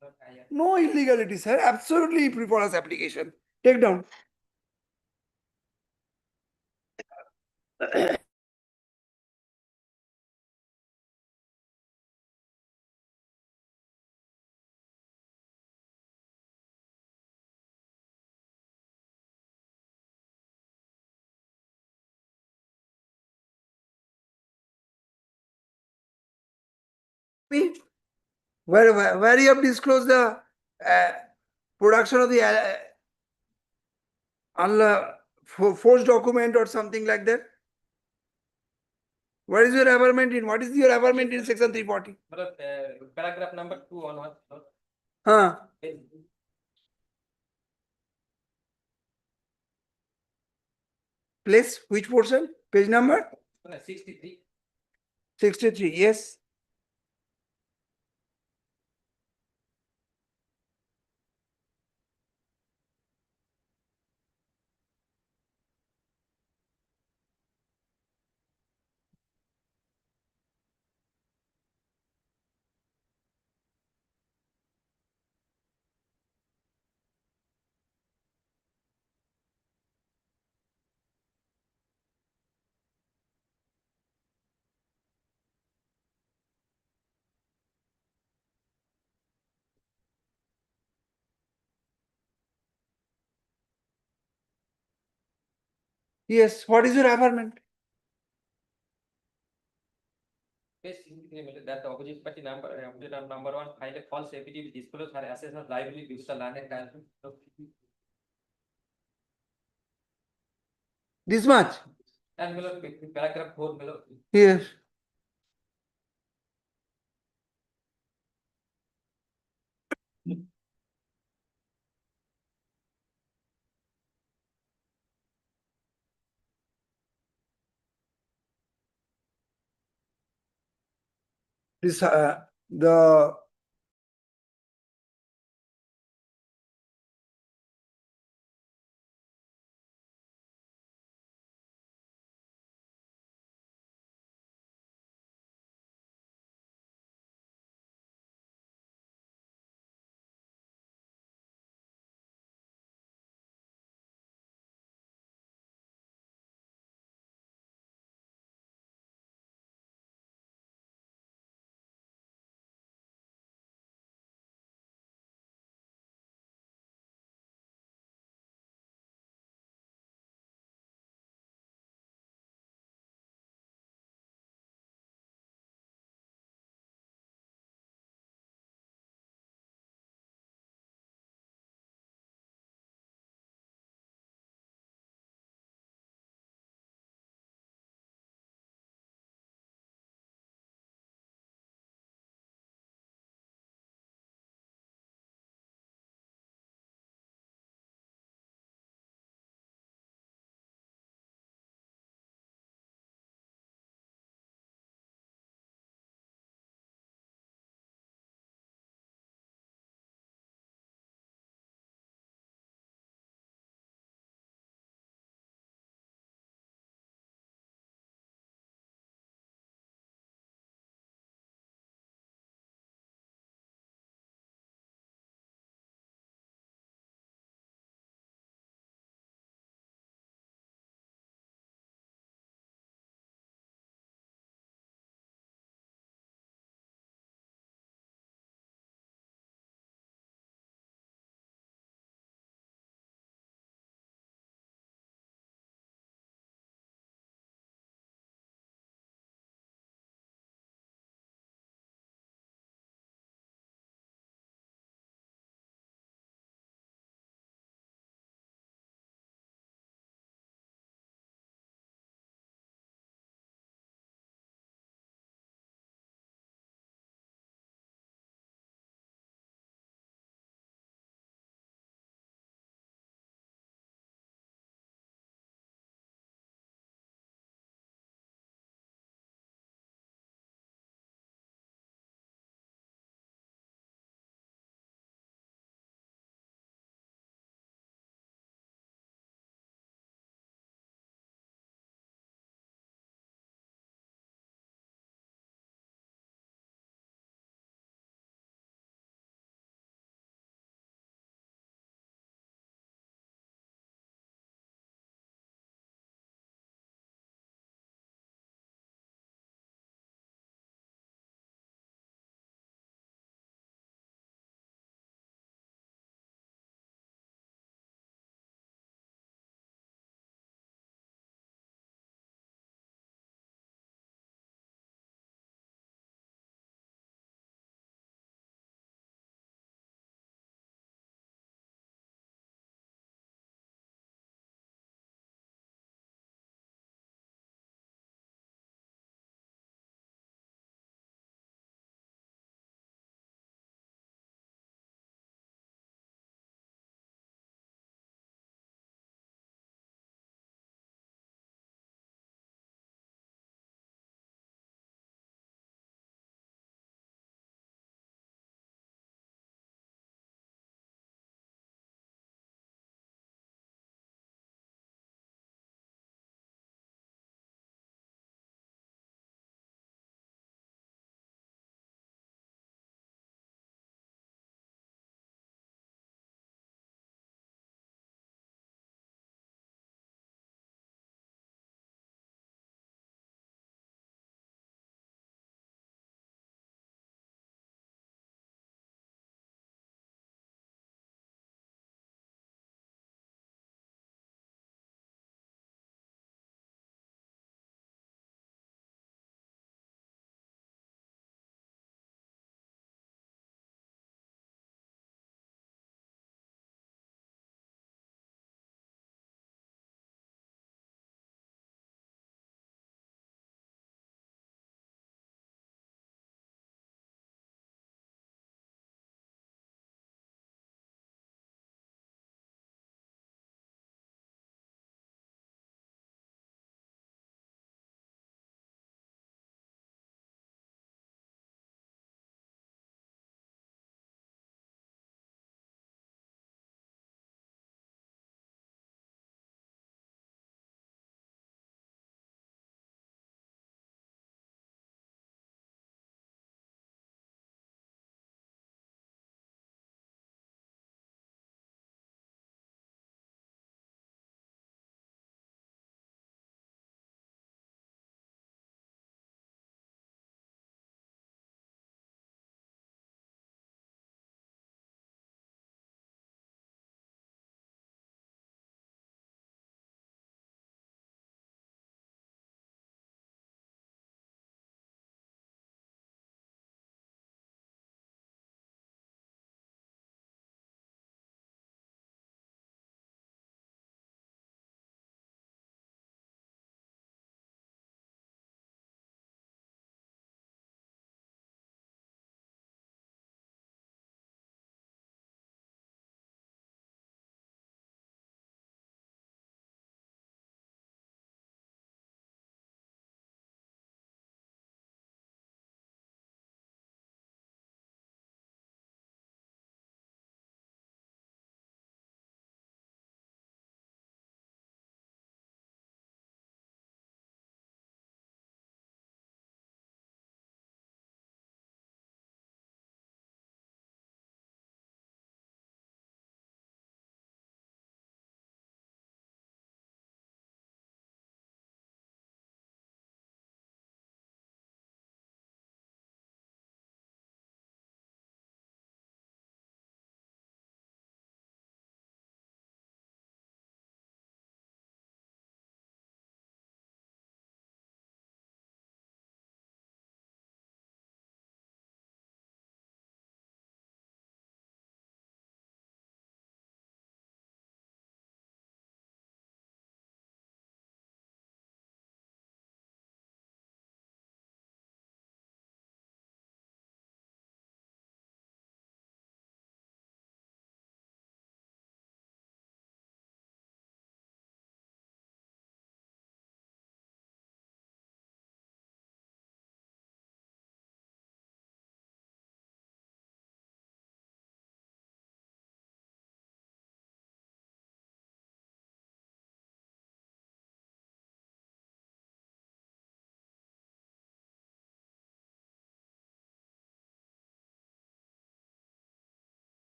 Lord, I have. No illegality, sir. Absolutely frivolous application. Take down. Where you have disclosed the production of the forged document or something like that? What is your averment in? What is your averment in section 340? Paragraph number 2 onwards. Huh? Place, which portion? Page number? 63. 63, yes. Yes, what is your averment? Page 63 that the opposite party number 1 filed a false affidavit disclose her assets of liability due to the land and title. This much? And paragraph 4 below. Yes. This the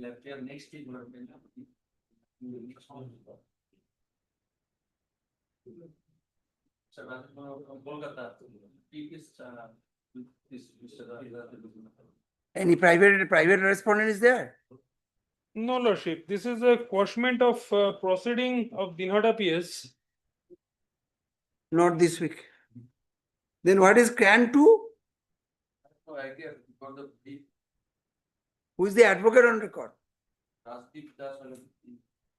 left here, next week, would have been. Sir, Kolkata, Any private respondent is there? No, Lordship, this is a quashment of proceeding of Dinhata PS. Not this week. Then what is CRAN two? No idea, because of the Who is the advocate on record? Rasdeep Das,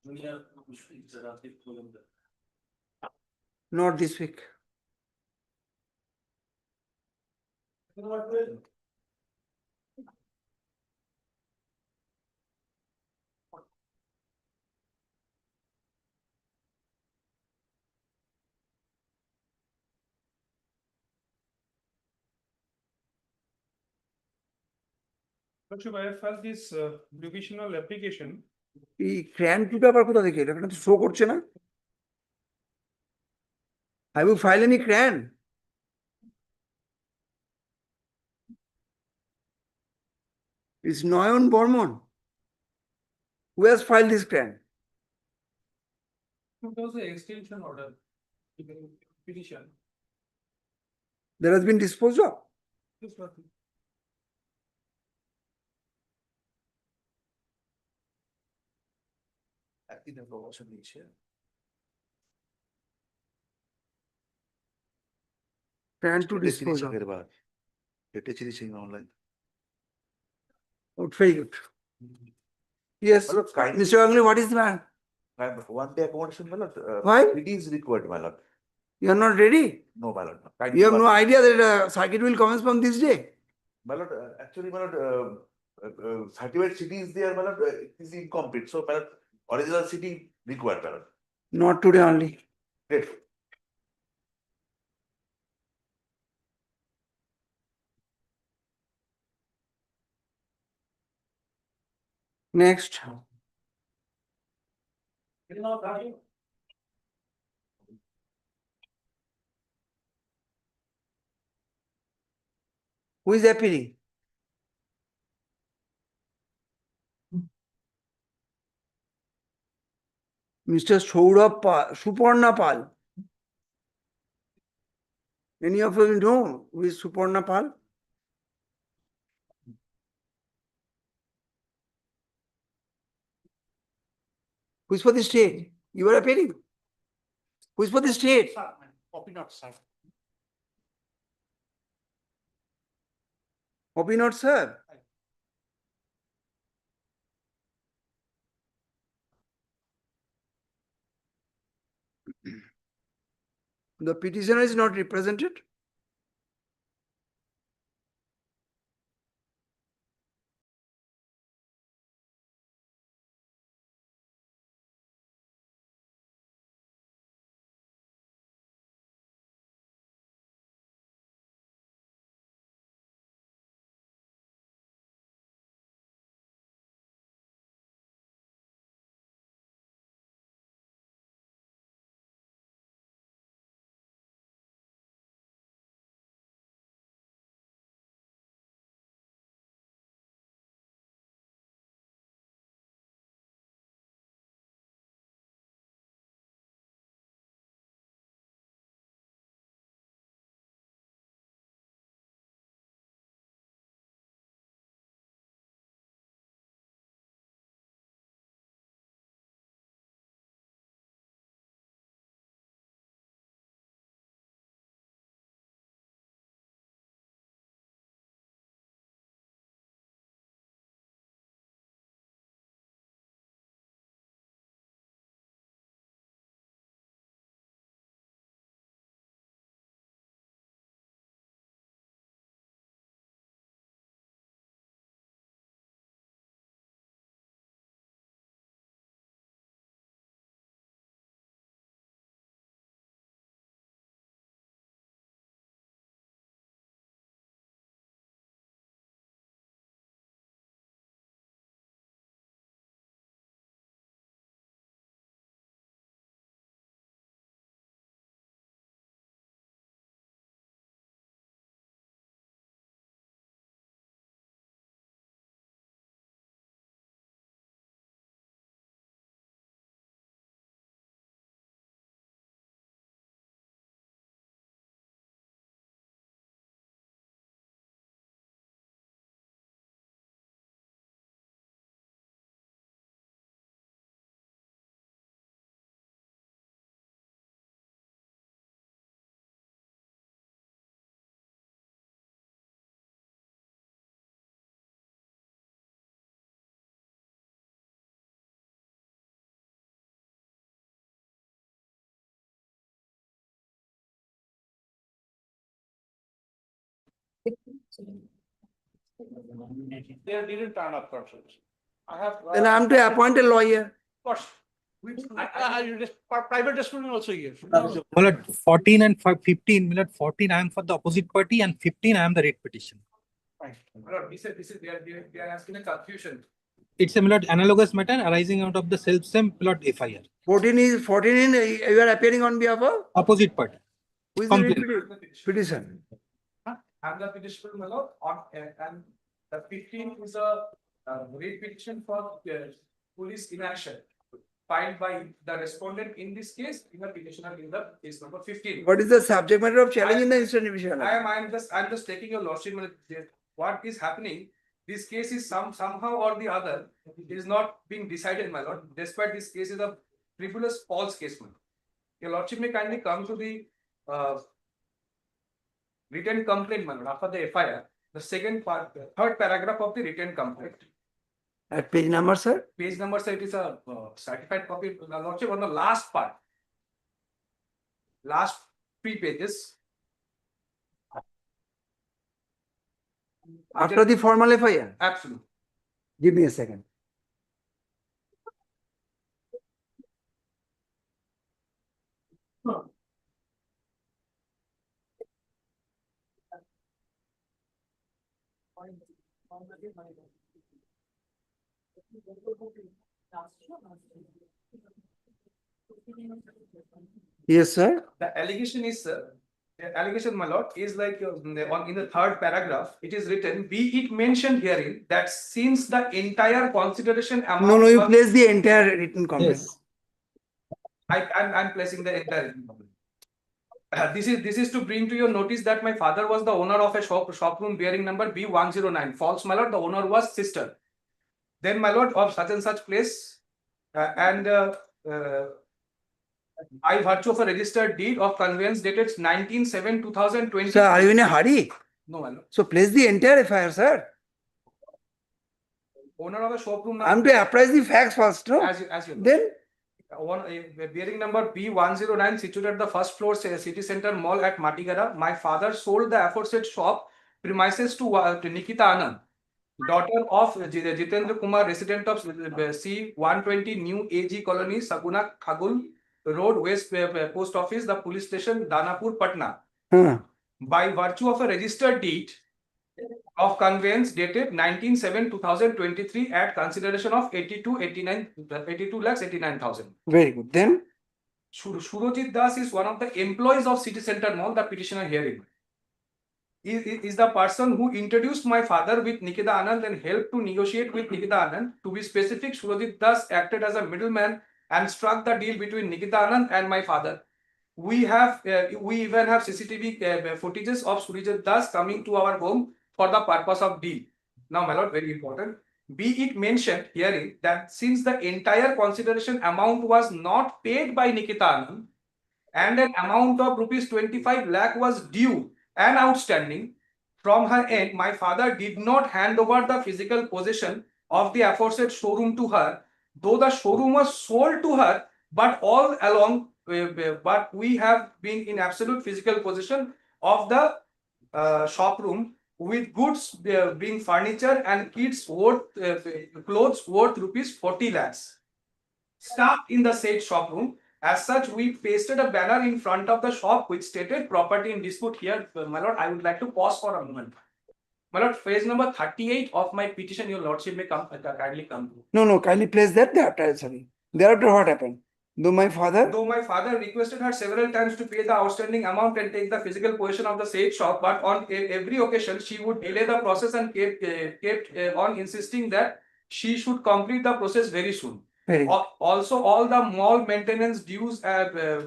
junior, it's Rasdeep Kolkata. Not this week. Lordship, I have filed this provisional application. এই CRAN টুটা আবার কোথা থেকে? এখানে তো show করছে না। Have you filed any CRAN? It's Noyon Bormon. Who has filed this CRAN? It was the extension order. Petition. That has been disposed of. Yes, Lordship. CRAN to dispose of. Oh, very good. Yes, Mr. Agli, what is the man? One day accommodation, my lord. Why? It is required, my lord. You are not ready? No, my lord. You have no idea that circuit will commence from this day? My lord, actually, my lord, certified city is there, my lord, it is incomplete. So, my lord, original city required, my lord. Not today only. Great. Next. Who is appealing? Mr. Saurabh Pal, Suparna Pal. Any of you know who is Suparna Pal? Who is for the state? You are appealing. Who is for the state? Copy not, sir. Copy not, sir. The petitioner is not represented. They didn't turn up, Constable. I have. Then I am to appoint a lawyer. Of course. Private discipline also here. Milord, 14 and 15, Milord, 14 I am for the opposite party and 15 I am the rate petition. Fine. Milord, this is, they are asking a confusion. It's a Milord analogous matter arising out of the same Milord FIR. 14 in, you are appearing on behalf of? Opposite party. Who is the Complaint. petition? I'm the petitioner, my lord, and the 15 is a rate petition for police inaction filed by the respondent in this case, in the petitioner in the case number 15. What is the subject matter of challenge in the instant division? I'm just taking your lordship. What is happening? This case is somehow or the other is not being decided, my lord. Despite this case is a frivolous false case, my lord. Your lordship may kindly come to the written complaint, my lord, after the FIR. The third paragraph of the written complaint. At page number, sir? Page number, sir, it is a certified copy. The lordship on the last part. Last 3 pages. After the formal FIR? Absolutely. Give me a second. Yes, sir. The allegation is, the allegation, my lord, is like in the third paragraph, it is written, be it mentioned herein that since the entire consideration amount. No, you place the entire written complaint. Yes. I'm placing the entire written complaint. This is to bring to your notice that my father was the owner of a shop room bearing number B109. False, my lord, the owner was sister. Then, my lord, of such and such place, and by virtue of a registered deed of conveyance dated 19/7/2020. Sir, are you in a hurry? No, my lord. So place the entire FIR, sir. Owner of a shop room. I am to apprise the facts first, no? As you know. Then? Bearing number B109 situated at the first floor city center mall at Matigara. My father sold the aforesaid shop premises to Nikita Anand, daughter of Jitendra Kumar, resident of C120 New AG Colony, Saguna Khagul Road, West Post Office, the police station, Danapur, Patna. By virtue of a registered deed of conveyance dated 19/7/2023 at consideration of 82,89,000. Very good. Then? Surojit Das is one of the employees of City Center Mall, the petitioner hearing. Is the person who introduced my father with Nikita Anand and helped to negotiate with Nikita Anand. To be specific, Surojit Das acted as a middleman and struck the deal between Nikita Anand and my father. We even have CCTV footages of Surojit Das coming to our home for the purpose of deal. Now, my lord, very important. Be it mentioned herein that since the entire consideration amount was not paid by Nikita Anand and an amount of rupees 25 lakh was due and outstanding from her end, my father did not hand over the physical possession of the aforesaid showroom to her, though the showroom was sold to her, but all along, but we have been in absolute physical possession of the shop room, with goods being furniture and kids worth clothes worth rupees 40 lakhs. Staffed in the said shop room. As such, we pasted a banner in front of the shop which stated property in dispute. Here, my lord, I would like to pause for a moment. My lord, page number 38 of my petition, your lordship may come kindly come to. No, kindly place that thereafter, sorry. Thereafter what happened? Though my father requested her several times to pay the outstanding amount and take the physical possession of the said shop, but on every occasion she would delay the process and kept on insisting that she should complete the process very soon. Also, all the mall maintenance dues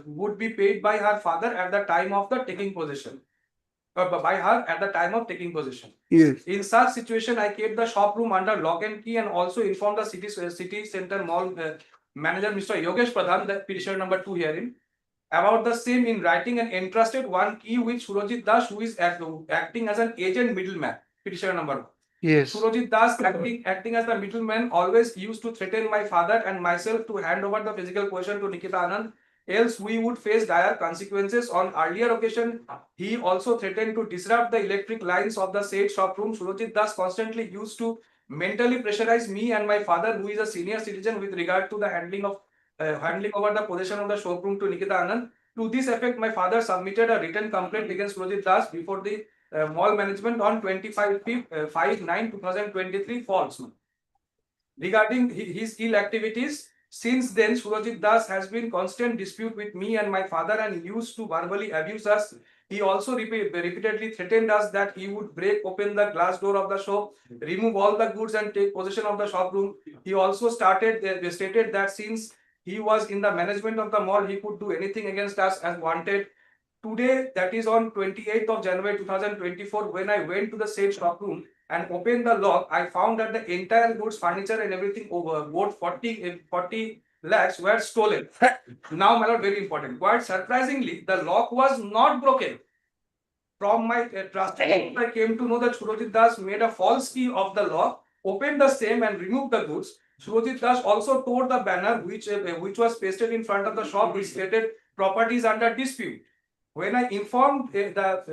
would be paid by her father at the time of the taking possession. By her at the time of taking possession. Yes. In such situation, I kept the shop room under lock and key and also informed the city center mall manager, Mr. Yogesh Pradhan, the petitioner number 2 herein, about the same in writing and entrusted one key with Surojit Das, who is acting as an agent middleman. Petitioner number 1. Yes. Surojit Das, acting as the middleman, always used to threaten my father and myself to hand over the physical possession to Nikita Anand else we would face dire consequences. On earlier occasion, he also threatened to disrupt the electric lines of the said shop room. Surojit Das constantly used to mentally pressurize me and my father, who is a senior citizen, with regard to the handling over the possession of the showroom to Nikita Anand. To this effect, my father submitted a written complaint against Surojit Das before the mall management on 25/9/2023 false. Regarding his ill activities, since then Surojit Das has been constant dispute with me and my father and used to verbally abuse us. He also repeatedly threatened us that he would break open the glass door of the shop, remove all the goods and take possession of the shop room. He also stated that since he was in the management of the mall, he could do anything against us as wanted. Today, that is on 28th of January 2024, when I went to the said shop room and opened the lock, I found that the entire goods, furniture and everything over both 40 lakhs were stolen. Now, my lord, very important. Quite surprisingly, the lock was not broken. From my trust, I came to know that Surojit Das made a false key of the lock, opened the same and removed the goods. Surojit Das also tore the banner which was pasted in front of the shop, which stated properties under dispute. When I informed about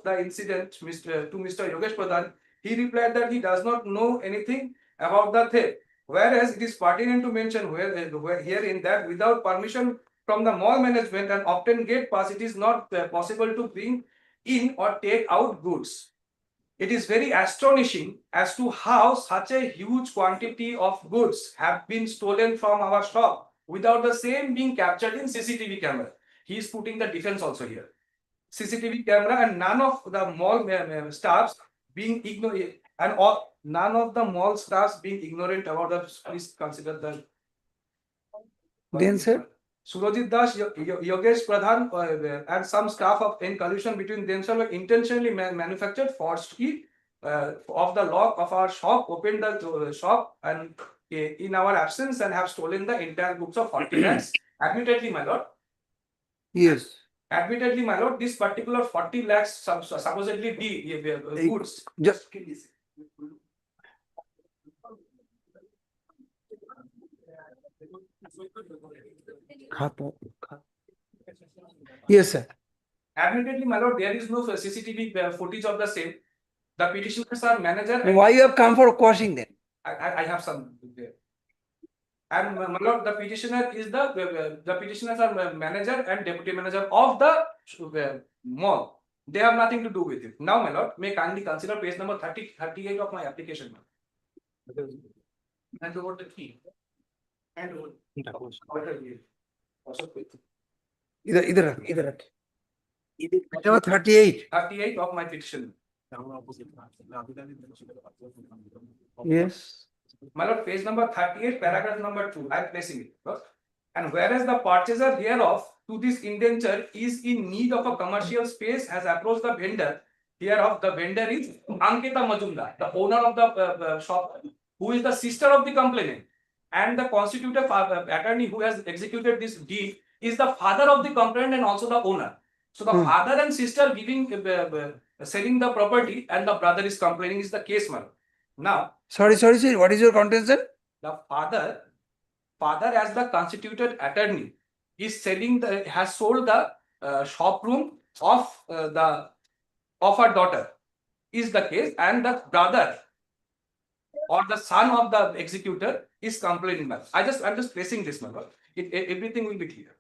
the incident to Mr. Yogesh Pradhan, he replied that he does not know anything about the theft. Whereas it is pertinent to mention herein that without permission from the mall management and obtain gate pass, it is not possible to bring in or take out goods. It is very astonishing as to how such a huge quantity of goods have been stolen from our shop without the same being captured in CCTV camera. He is putting the defense also here. CCTV camera and none of the mall staffs being ignorant none of the mall staffs being ignorant about the. Please consider the. Then sir. Surojit Das, Yogesh Pradhan and some staff in collusion between themselves were intentionally manufactured forged key of the lock of our shop, opened the shop and in our absence and have stolen the entire goods of 40 lakhs. Admittedly, my lord. Yes. Admittedly, my lord, this particular 40 lakhs supposedly goods. Just yes, sir. Admittedly, my lord, there is no CCTV footage of the same. The petitioners are manager. Why you have come for quashing then? I have some there. And my lord, the petitioner is the petitioners are manager and deputy manager of the mall. They have nothing to do with it. Now, my lord, may kindly consider page number 38 of my application. And over the key. And over. Either. Number 38. 38 of my petition. Yes. My lord, page number 38, paragraph number 2. I am placing it. And whereas the purchaser hereof to this indenture is in need of a commercial space, has approached the vendor. Hereof, the vendor is Ankita Majumdar, the owner of the shop, who is the sister of the complainant. And the constituted attorney who has executed this deed is the father of the complainant and also the owner. So the father and sister selling the property and the brother is complaining is the case, man. Now, Sorry. What is your contention? the father as the constituted attorney is has sold the shop room of her daughter is the case, and the brother or the son of the executor is complaining. I'm just placing this, man. Everything will be clear.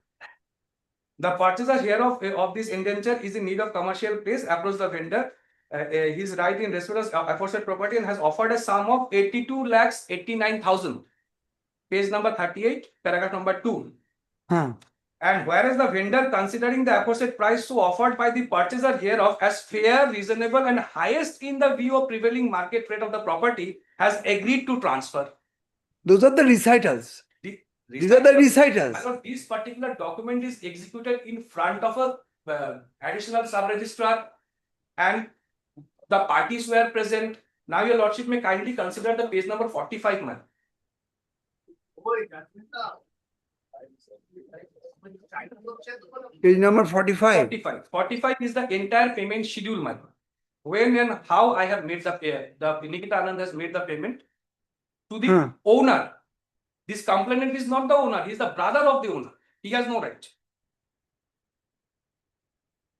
The purchaser hereof of this indenture is in need of commercial place, approach the vendor. He is right in respect of aforesaid property and has offered a sum of 82,89,000. Page number 38, paragraph number 2. And whereas the vendor, considering the aforesaid price so offered by the purchaser hereof as fair, reasonable, and highest in the view of prevailing market rate of the property, has agreed to transfer. Those are the recitals. These are the recitals. This particular document is executed in front of a additional sub-registrar, and the parties were present. Now, your lordship may kindly consider the page number 45, man. Page number 45. 45 is the entire payment schedule, man. When and how I have made the Nikita Anand has made the payment to the owner. This complainant is not the owner, he is the brother of the owner. He has no right.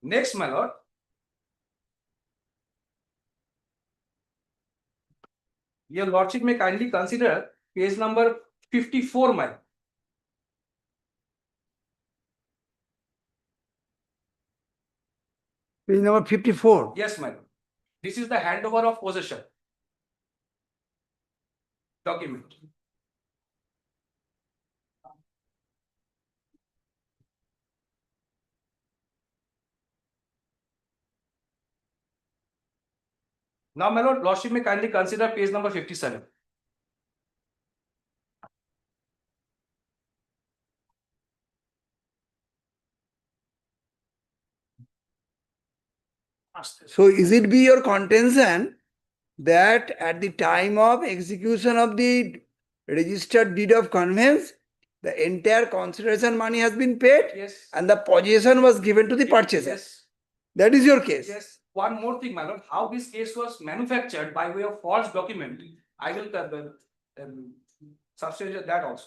Next, my lord. Your lordship may kindly consider page number 54, my lord. Page number 54. Yes, my lord. This is the handover of possession document. Now, my lord, lordship may kindly consider page number 57. So is it be your contention that at the time of execution of the registered deed of conveyance, the entire consideration money has been paid Yes. and the possession was given to the purchaser? Yes. That is your case? Yes. One more thing, my lord. How this case was manufactured by way of false document, I will substantiate that also.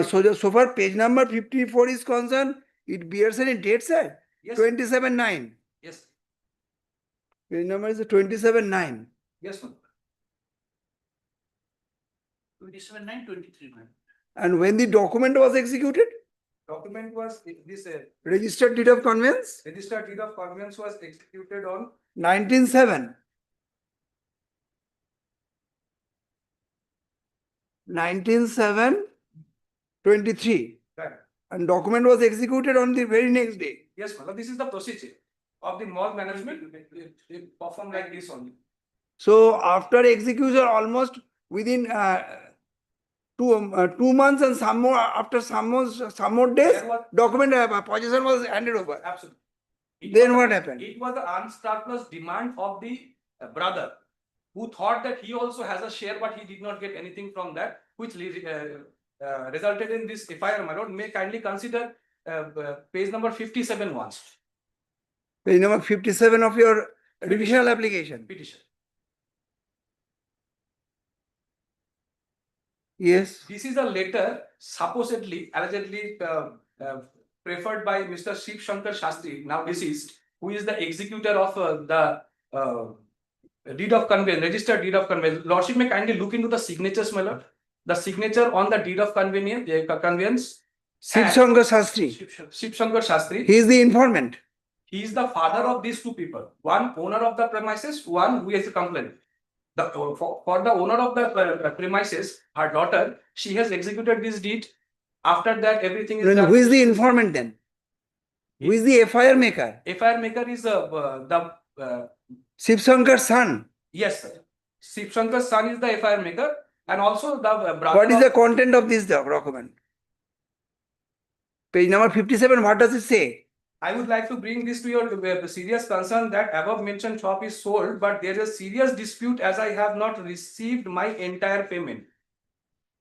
So far page number 54 is concerned, it bears any date, sir? Yes. 27/9. Yes. Page number is 27/9. Yes, ma'am. 27/9/23, ma'am. And when the document was executed, Document was this registered deed of conveyance, registered deed of conveyance was executed on 19/7. 19/7/23. right. And document was executed on the very next day. Yes, ma'am. This is the procedure of the mall management. They perform like this only. So after execution, almost within 2 months and some more, after some more days, There was- document possession was handed over. Absolutely. It Then was what the- happened? It was the unsurplus demand of the brother, who thought that he also has a share, but he did not get anything from that, which resulted in this FIR. My lord, may kindly consider page number 57 once. Page number 57 of your revisional application. Petition. Yes. This is a letter supposedly, allegedly preferred by Mr. Shiv Shankar Shastri, now deceased, who is the executor of the deed of conveyance, registered deed of conveyance. Lordship may kindly look into the signatures, my lord. The signature on the deed of conveyance. Shiv Shankar Shastri. Shiv Shankar Shastri. He is the informant. He is the father of these two people. One owner of the premises, one who is a complainant. For the owner of the premises, her daughter, she has executed this deed. After that, everything is done. Who is the informant then? Who is the FIR maker? FIR maker is the Shiv Shankar's son. yes, sir. Shiv Shankar's son is the FIR maker, and also the brother. What is the of- content of this document? Page number 57, what does it say? I would like to bring this to your serious concern that above mentioned shop is sold, but there is a serious dispute as I have not received my entire payment.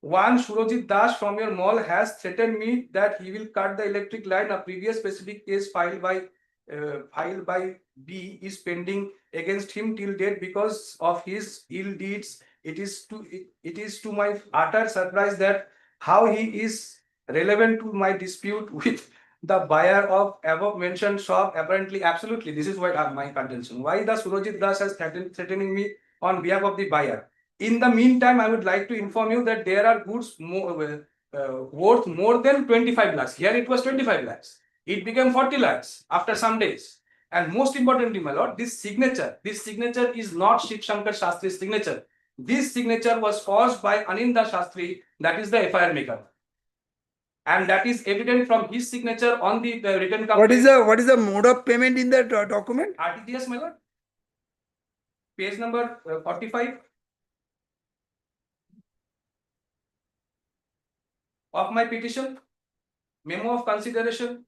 One Surojit Das from your mall has threatened me that he will cut the electric line. A previous specific case filed by B is pending against him till date because of his ill deeds. It is to my utter surprise that how he is relevant to my dispute with the buyer of above mentioned shop. Apparently, absolutely, this is what my contention. Why the Surojit Das has threatening me on behalf of the buyer? In the meantime, I would like to inform you that there are goods worth more than 25 lakhs. Here it was 25 lakhs. It became 40 lakhs after some days. And most importantly, my lord, this signature is not Shiv Shankar Shastri's signature. This signature was forged by Aninda Shastri, that is the FIR maker. And that is evident from his signature on the written complaint. What is the mode of payment in that document? RTGS, my lord. Page number 45. Of my petition, memo of consideration,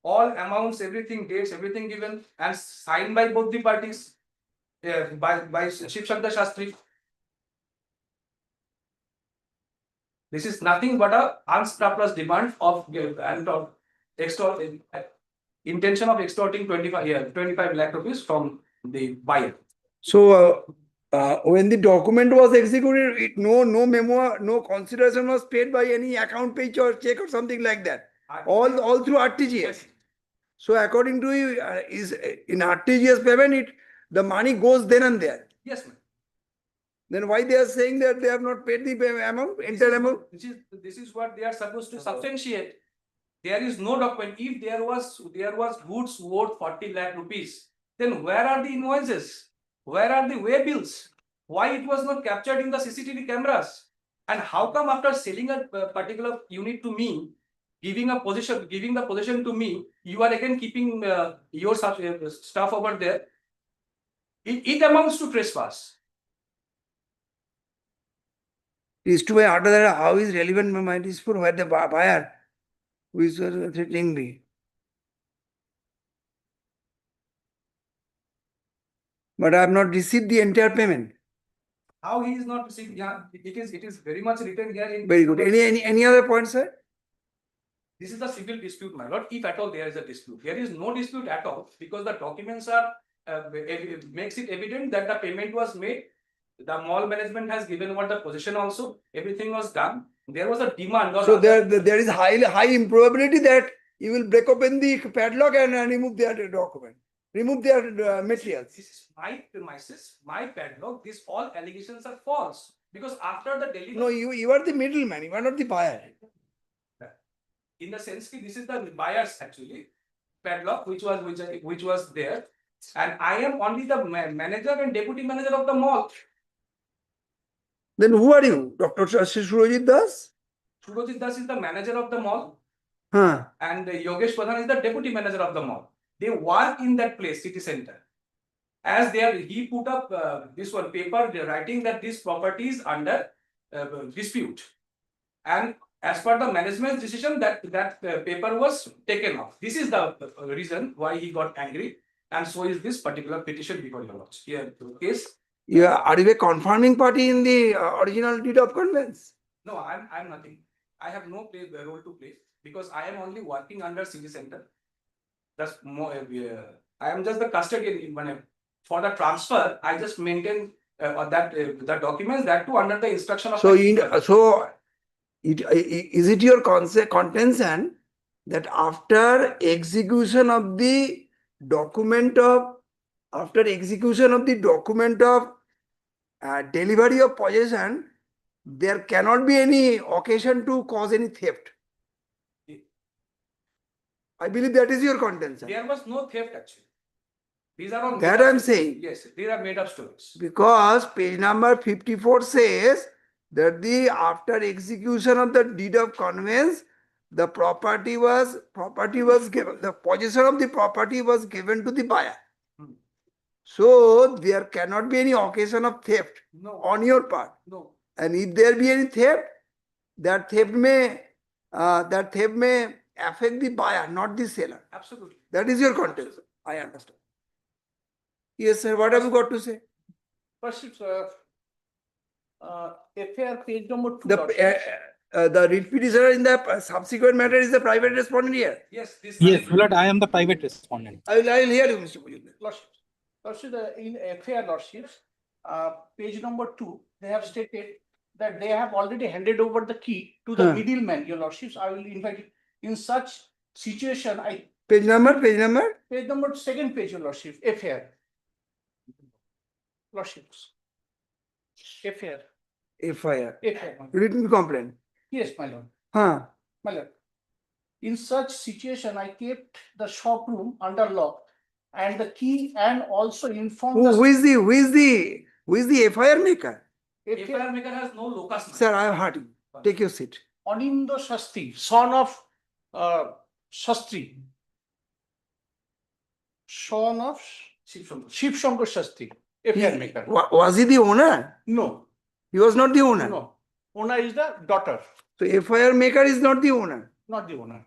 all amounts, everything, dates, everything given and signed by both the parties, by Shiv Shankar Shastri. This is nothing but a unscrupulous demand of intention of extorting 25 lakh rupees from the buyer. So when the document was executed, no memo, no consideration was paid by any account page or check or something like that. all through RTGS. So according to you, is in RTGS payment, the money goes then and there. Yes, ma'am. Then why they are saying that they have not paid the amount, entire amount? This is what they are supposed to substantiate. There is no document. If there was goods worth 40 lakh rupees, then where are the invoices? Where are the way bills? Why it was not captured in the CCTV cameras? And how come after selling a particular unit to me, giving the position to me, you are again keeping your stuff over there? It amounts to trespass. Is to my order that how is relevant my dispute where the buyer who is threatening me. But I have not received the entire payment. How he is not receiving? Yeah, it is very much written here in. Very good. Any other points, sir? This is the civil dispute, my lord. If at all there is a dispute, there is no dispute at all because the documents are makes it evident that the payment was made. The mall management has given over the position also. Everything was done. There was a demand. So there is high improbability that you will break open the padlock and remove their document, remove their materials. This is my premises, my padlock. These all allegations are false because after the delivery. No, you are the middleman. You are not the buyer. In the sense that this is the buyer's actually padlock which was there, and I am only the manager and deputy manager of the mall. Then who are you? Dr. Surojit Das? Surojit Das is the manager of the mall. Huh. And Yogesh Pradhan is the deputy manager of the mall. They work in that place, city center. As he put up this one paper writing that this property is under dispute. And as per the management's decision, that paper was taken off. This is the reason why he got angry. And so is this particular petition before your lords. Here, case. Yeah, are you a confirming party in the original deed of conveyance? No, I'm nothing. I have no role to play because I am only working under city center. That's more. I am just the custodian. For the transfer, I just maintain the documents that too under the instruction of. So is it your contention that after execution of the document of delivery of possession, there cannot be any occasion to cause any theft? I believe that is your contention. There was no theft actually. These are all. That I am saying. Yes, these are made up stories. Because page number 54 says that after execution of the deed of conveyance, the property was given, the possession of the property was given to the buyer. So there cannot be any occasion of theft on your part. No. And if there be any theft, that theft may affect the buyer, not the seller. Absolutely. That is your contention. I understand. Yes, sir. What have you got to say? First, FAR page number 2. The writ petitioner in the subsequent matter is the private respondent here. Yes, this. Yes, Lord, I am the private respondent. I will hear you, Mr. Pujit. Lordship, in FAR Lordships, page number 2, they have stated that they have already handed over the key to the middleman, your Lordships. I will invite you. In such situation, Page number? Page number, second page, your Lordship, FAR. Lordships. FAR. FIR. Written complaint. Yes, my lord. My lord. In such situation, I kept the shop room under lock and the key, and also informed. Who is the FIR maker? FIR maker has no locus. Sir, I have heard you. Take your seat. Anindo Shastri, son of Shastri. Son of Shiv Shankar Shastri. FIR maker. Was he the owner? No. He was not the owner? No. Owner is the daughter. So FIR maker is not the owner? Not the owner.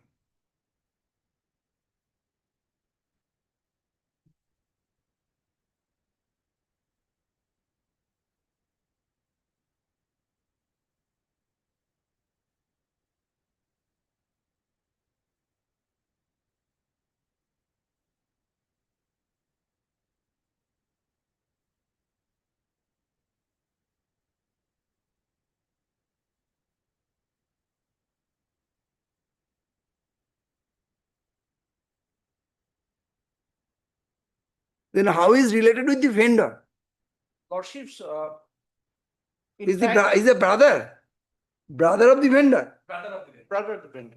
Then how is related with the vendor? Lordships, Is a brother of the vendor? brother of the vendor.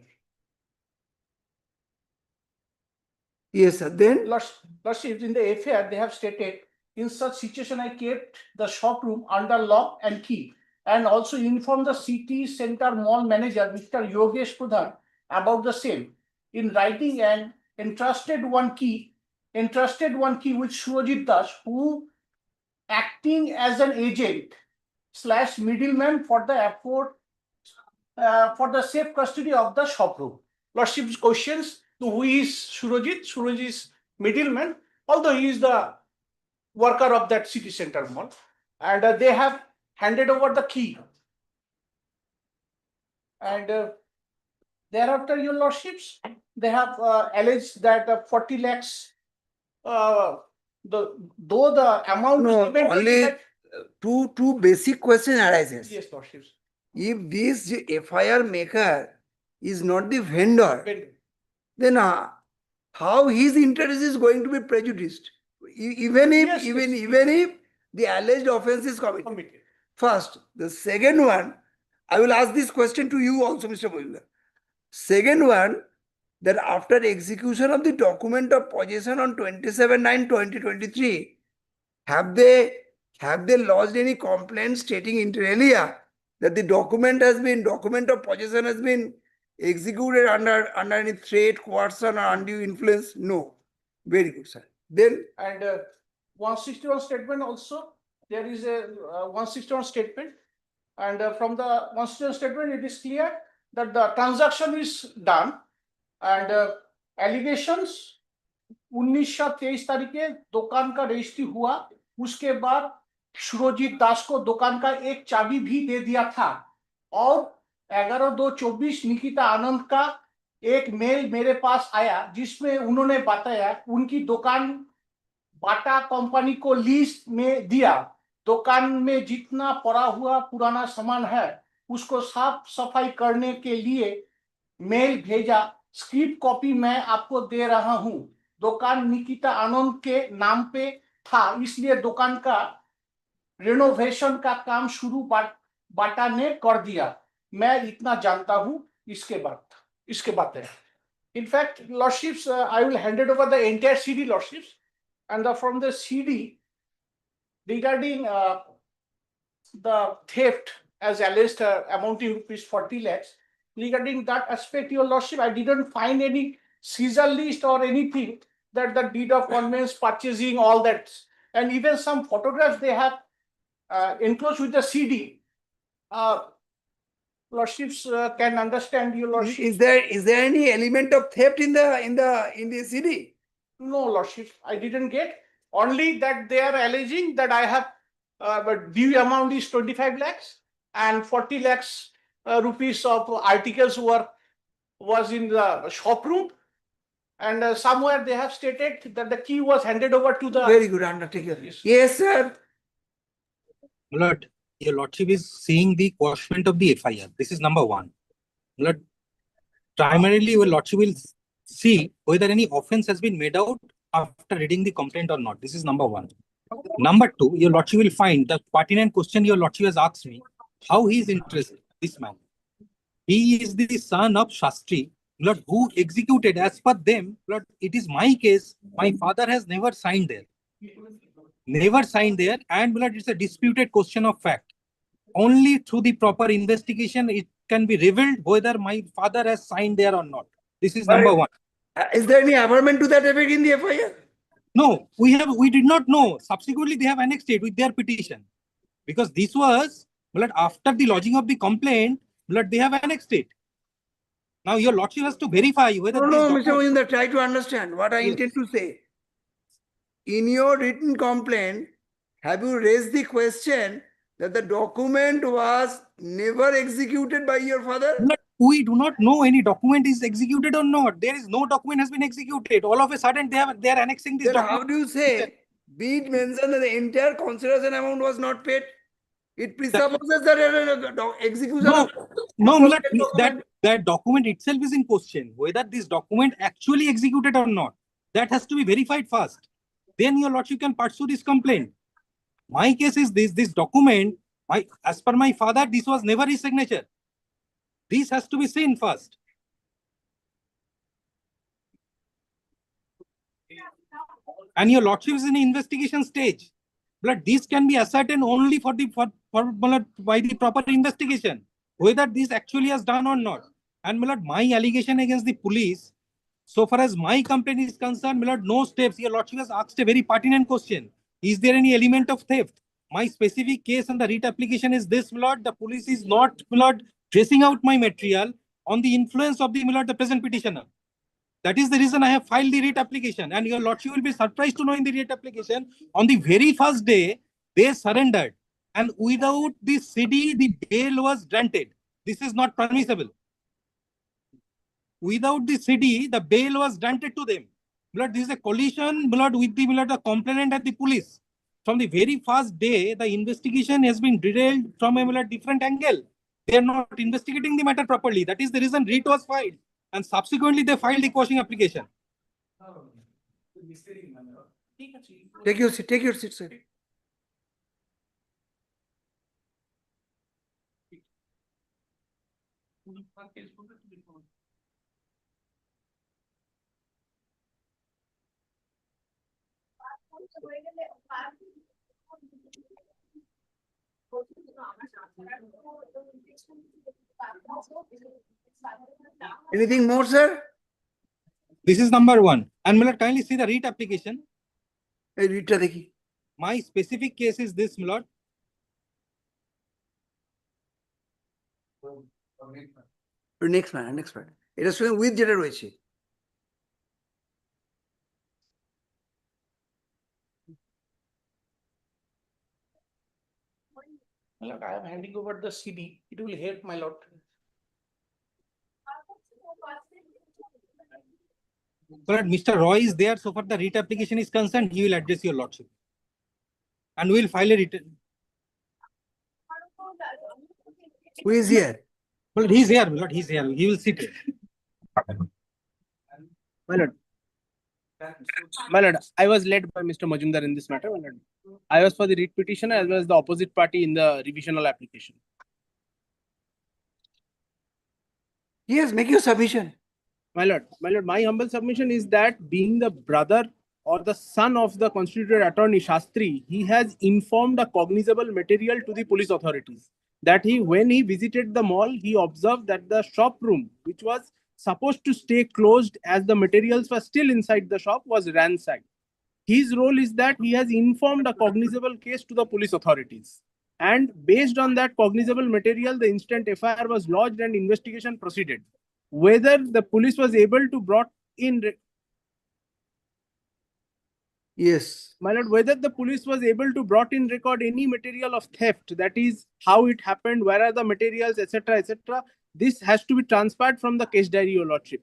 Yes, sir. Then Lordships, in the affair, they have stated, in such situation, I kept the shop room under lock and key, and also informed the city center mall manager, Mr. Yogesh Pradhan, about the same. In writing, and entrusted one key with Surajit Das, who acting as an agent / middleman for the effort for the safe custody of the shop room. Lordship's questions, who is Surajit? Surajit is middleman, although he is the worker of that city center mall, and they have handed over the key. And thereafter, your lordships, they have alleged that 40 lakhs, though the amount no, given only that- two basic questions arises. Yes, lordships. If this FIR maker is not the vendor, then how his interest is going to be prejudiced? Even if even if the alleged offense is committed. First, the second one, I will ask this question to you also, Mr. Bojula. Second one, that after execution of the document of possession on 27/9/2023, have they lodged any complaint stating inter alia that the document of possession has been executed under any threat, coercion, or undue influence? No. Very good, sir. Then, And 161 statement also, there is a 161 statement, and from the 161 statement, it is clear that the transaction is done, and allegations 1923 तारीखे दुकान का registry हुआ, उसके बाद सुरजीत दास को दुकान का एक चाबी भी दे दिया था, और 11/2/24 निकिता आनंद का एक मेल मेरे पास आया जिसमें उन्होंने बताया उनकी दुकान बाटा कंपनी को लीज में दिया, दुकान में जितना पड़ा हुआ पुराना सामान है उसको साफ सफाई करने के लिए मेल भेजा, स्क्रिप्ट कॉपी मैं आपको दे रहा हूं, दुकान निकिता आनंद के नाम पे था, इसलिए दुकान का रेनोवेशन का काम शुरू बाटा ने कर दिया, मैं इतना जानता हूं, इसके बाद है. In fact, lordships, I will hand it over the entire CD, lordships, and from the CD regarding the theft as alleged amounting rupees 40 lakhs. Regarding that aspect, your lordship, I didn't find any seizure list or anything that the deed of conveyance, purchasing, all that, and even some photographs they have enclosed with the CD. Lordships can understand, your lordship. is there any element of theft in the CD? No, lordship, I didn't get. Only that they are alleging that I have, but due amount is 25 lakhs and 40 lakhs rupees of articles was in the shop room, and somewhere they have stated that the key was handed over to the. Very good, undertaker. Yes, sir. Lord, your lordship is seeing the quashment of the FIR. This is number one. Lord, primarily your lordship will see whether any offense has been made out after reading the complaint or not. This is number one. Number two, your lordship will find the pertinent question your lordship has asked me, how he is interested, this man. He is the son of Shastri, Lord, who executed as per them. Lord, it is my case. My father has never signed there. Never signed there, and Lord, it's a disputed question of fact. Only through the proper investigation, it can be revealed whether my father has signed there or not. This is number one. Is there any averment to that effect in the FIR? No, we did not know. Subsequently, they have annexed it with their petition. Because this was, Lord, after the lodging of the complaint, Lord, they have annexed it. Now, your lordship has to verify whether. No, Mr. Mohinder, try to understand what I intend to say. In your written complaint, have you raised the question that the document was never executed by your father? Lord, we do not know any document is executed or not. There is no document has been executed. All of a sudden, they are annexing this Then document. how do you say, be it mentioned that the entire consideration amount was not paid? It presupposes that execution of. No, Lord, that document itself is in question. Whether this document actually executed or not, that has to be verified first. then your lordship can pursue this complaint. My case is this document, as per my father, this was never his signature. This has to be seen first. And your lordship is in the investigation stage. But this can be ascertained only by the proper investigation, whether this actually has done or not. And my allegation against the police, so far as my complaint is concerned, no steps. Your lordship has asked a very pertinent question. Is there any element of theft? My specific case on the writ application is this, the police is not, tracing out my material on the influence of the present petitioner. That is the reason I have filed the writ application. And your lordship will be surprised to know in the writ application, on the very first day, they surrendered. And without the CD, the bail was granted. This is not permissible. Without the CD, the bail was granted to them. This is a collision with the complainant and the police. From the very first day, the investigation has been derailed from a different angle. They are not investigating the matter properly. That is the reason writ was filed. And subsequently, they filed the quashing application. Take your seat, sir. Anything more, sir? This is number one. And kindly see the writ application. Hey, Rita, dekhi. My specific case is this, Milord. Next man. It is showing with যেটা রয়েছে। My lord, I am handing over the CD. It will help, my lord. But Mr. Roy is there, so far the writ application is concerned, he will address your lordship. And we will file a written. Who is here? Well, he's here, Lord, he's here. He will sit here. My lord, I was led by Mr. Majumdar in this matter. My lord, I was for the writ petitioner as well as the opposite party in the revisional application. Yes, make your submission. My lord, my humble submission is that being the brother or the son of the constituted attorney Shastri, he has informed a cognizable material to the police authorities that when he visited the mall, he observed that the shop room, which was supposed to stay closed as the materials were still inside the shop, was ransacked. His role is that he has informed a cognizable case to the police authorities. And based on that cognizable material, the instant FIR was lodged and investigation proceeded. Whether the police was able to brought in... Yes. My lord, whether the police was able to brought in record any material of theft, that is how it happened, where are the materials, etc., this has to be transferred from the case diary, your lordship.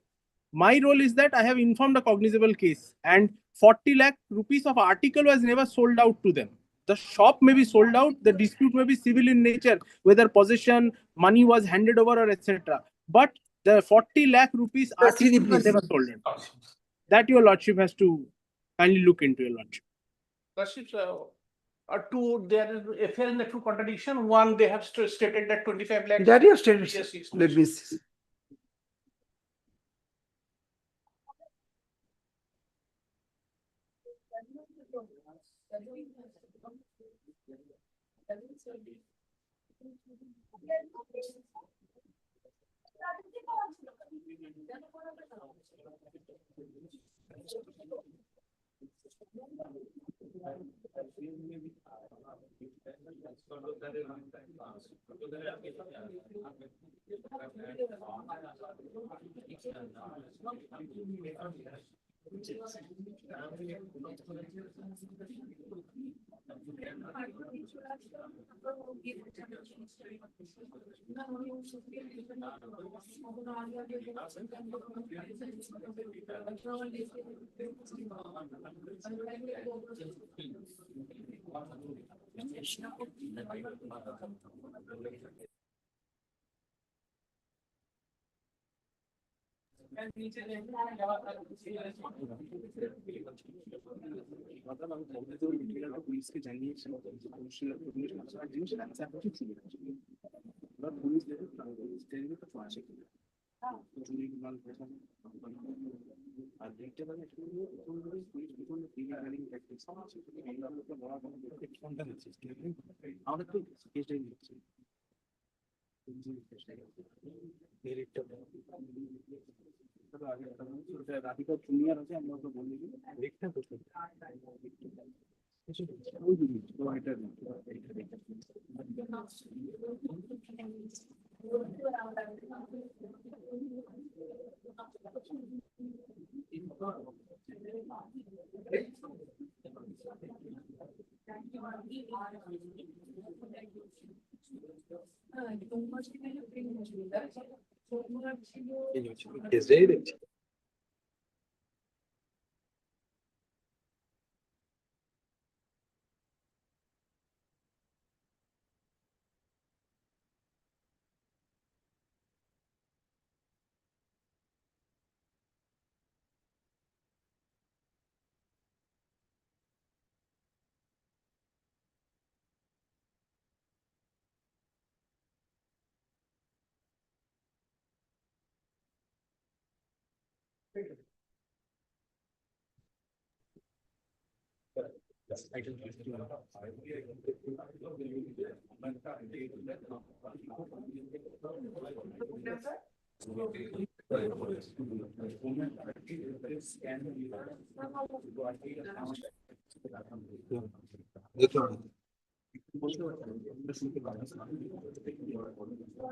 My role is that I have informed a cognizable case and 40 lakh rupees of article was never sold out to them. The shop may be sold out, the dispute may be civil in nature, whether possession, money was handed over or etc. But the 40 lakh rupees article was never sold out. That your lordship has to kindly look into, your lordship. Lordships, there is FIR in the two contradiction. One, they have stated that 25 lakhs. That you have stated. Yes, yes. Let me see. পুলিশকে জানিয়েছে police আর দেখতে পারেন আমাদের তো কেসটাই দিচ্ছে Radhika junior আছে আমরা ওকে বলি দেখতে করতে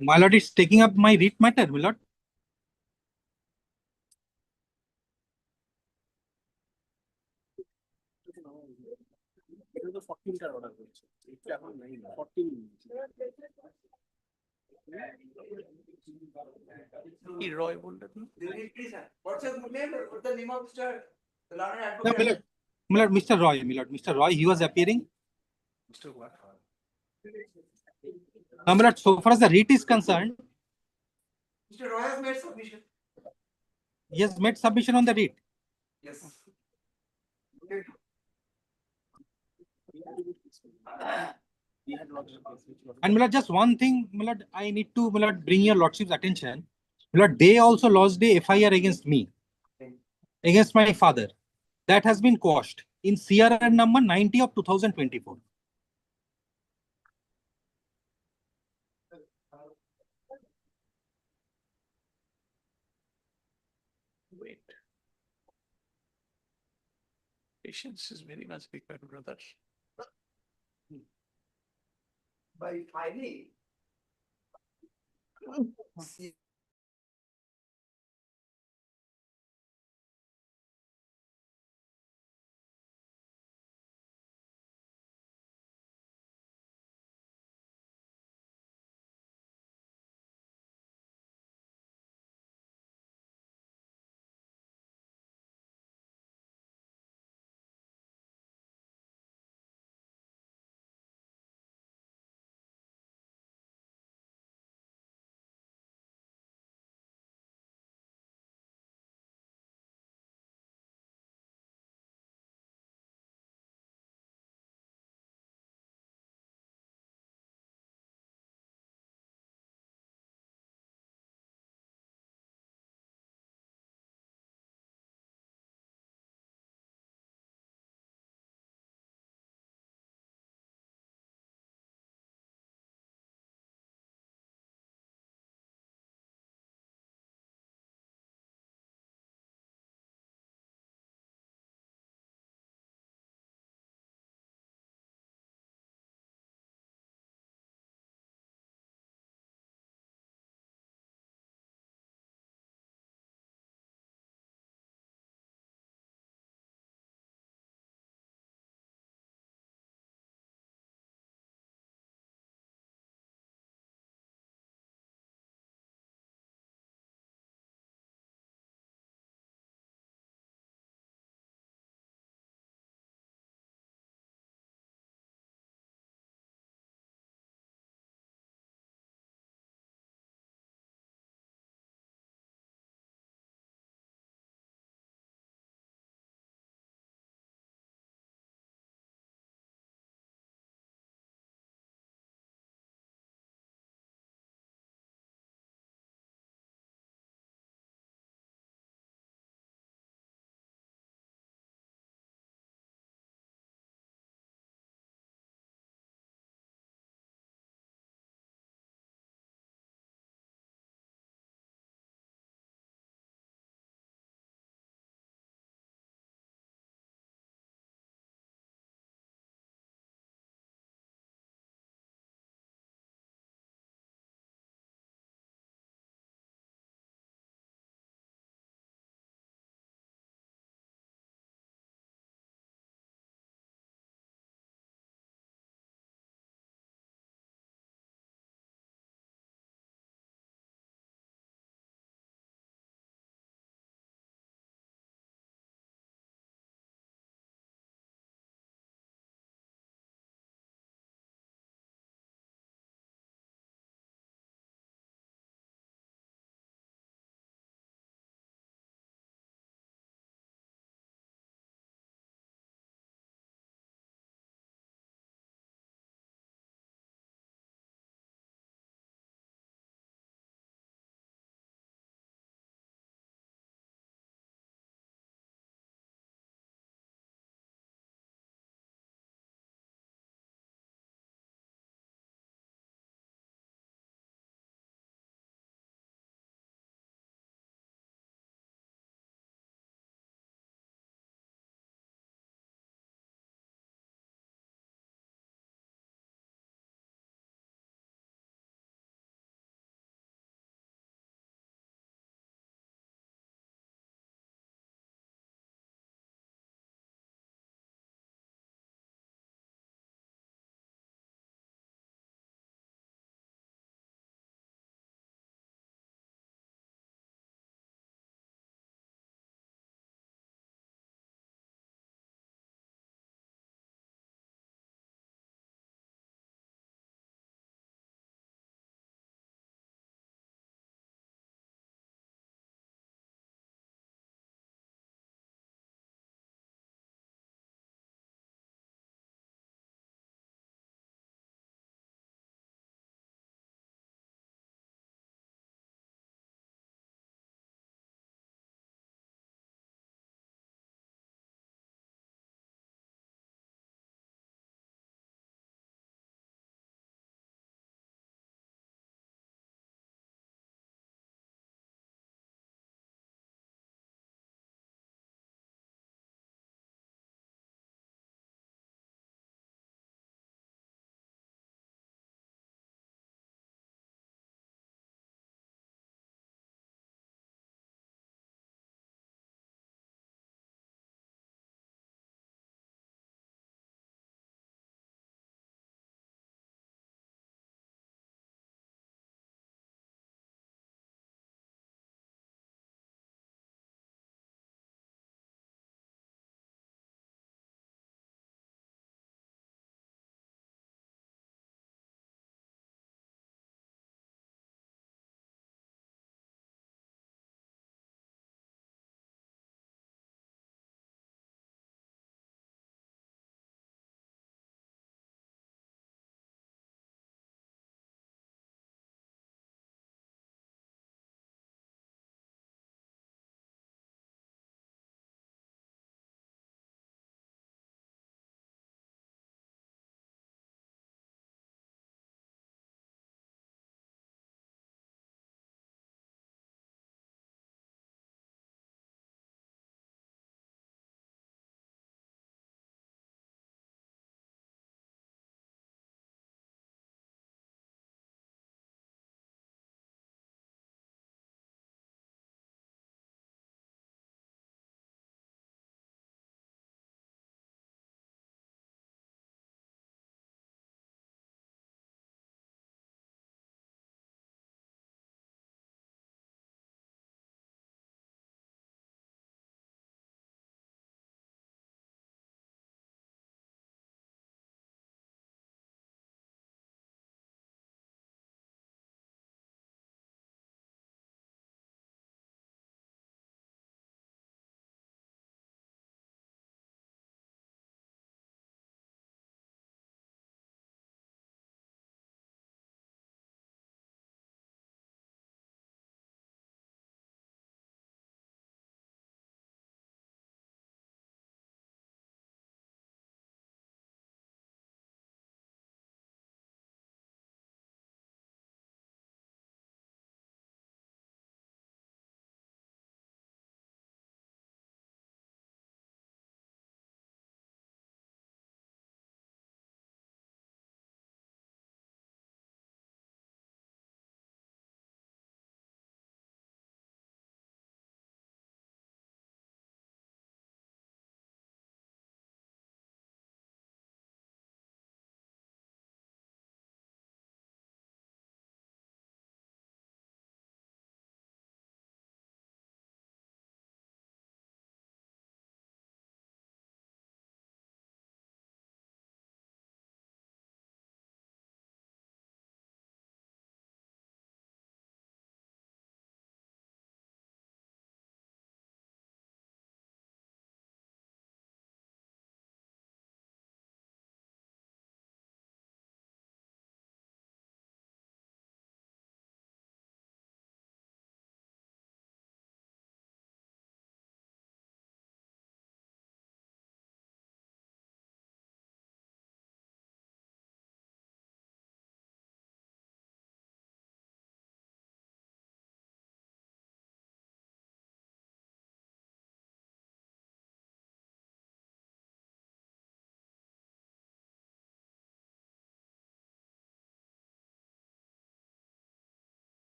My lord is taking up my writ matter, my lord. এটা তো 14টার অর্ডার করেছে এটা এখন নাই 14 কি রয় বলতে তুমি what's the name the name of Mr. the learned No, advocate my lord, Mr. Roy, my lord, Mr. Roy, he was appearing. Mr. what No, my lord, so far as the writ is concerned, Mr. Roy has made submission he has made submission on the writ. yes And my lord, just one thing, my lord, I need to, my lord, bring your lordship's attention. My lord, they also lodged a FIR against me, against my father. That has been quashed in CRR number 90 of 2024. wait patience is very much required brother by filing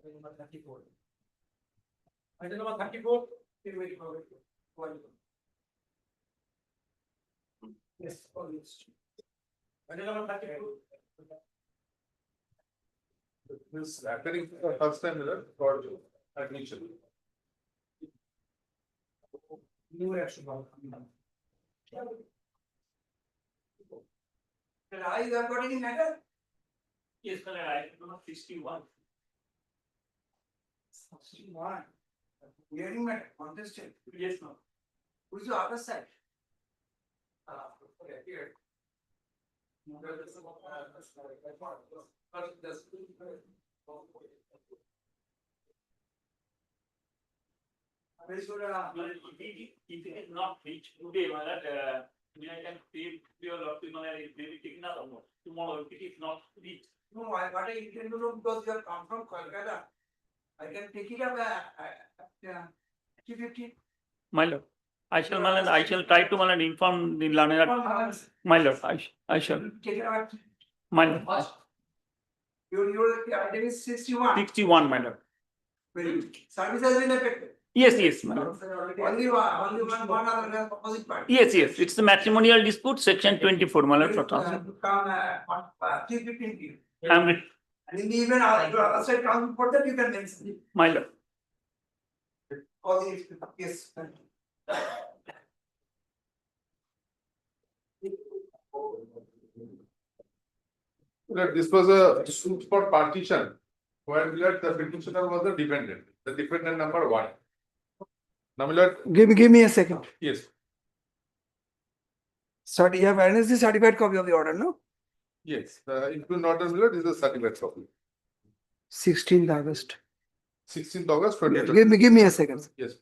Item number 34. Yes. Item number 34. This appearing for the first time for admission. New action. You have got any matter? Yes, but I number 61. 61. Hearing matter, contested. Yes, no. Who is the other side? Here. If it is not reached today, I can feel your maybe taking another one. Tomorrow, if it is not reached. No, what I intend to do, because you have come from Calcutta, I can take it up at 3:15. My lord, I shall try to inform the learner. My lord, I shall. Take it up at, My lord, your item is 61. 61, my lord. Very good. Service has been effected. Yes, my lord. Only one other opposite party. Yes, it's the matrimonial dispute, section 24, my lord. Come 3:15 p.m. I'm with And in the event, your other side comes for that, you can mention it. my lord. Yes. This was a suit for partition, where the petitioner was the defendant number 1. Now, Give me a second. yes, You have annexed the certified copy of the order, no? yes, the include order Millard is a certificate copy. 16th August. 16th August 2020. Give me a second. Yes.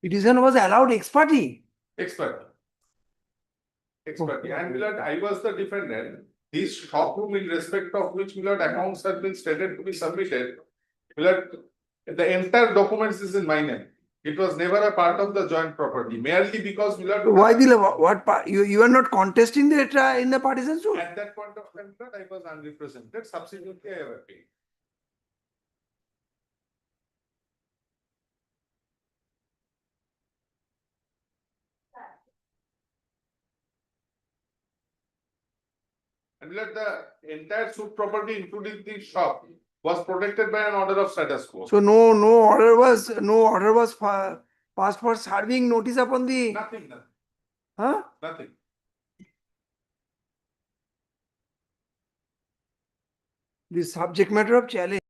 Petition was allowed ex parte. Expert. And Millard, I was the defendant. This shop room in respect of which Millard accounts have been stated to be submitted. Millard, the entire documents is in my name. It was never a part of the joint property, merely because Millard. Why what part? You are not contesting the in the partition suit? At that point of time, Millard, I was unrepresented. Subsequently, I have appealed. And let the entire suit property, including the shop, was protected by an order of status quo. So no order was passed for serving notice upon the. Nothing. Huh? Nothing. The subject matter of challenge.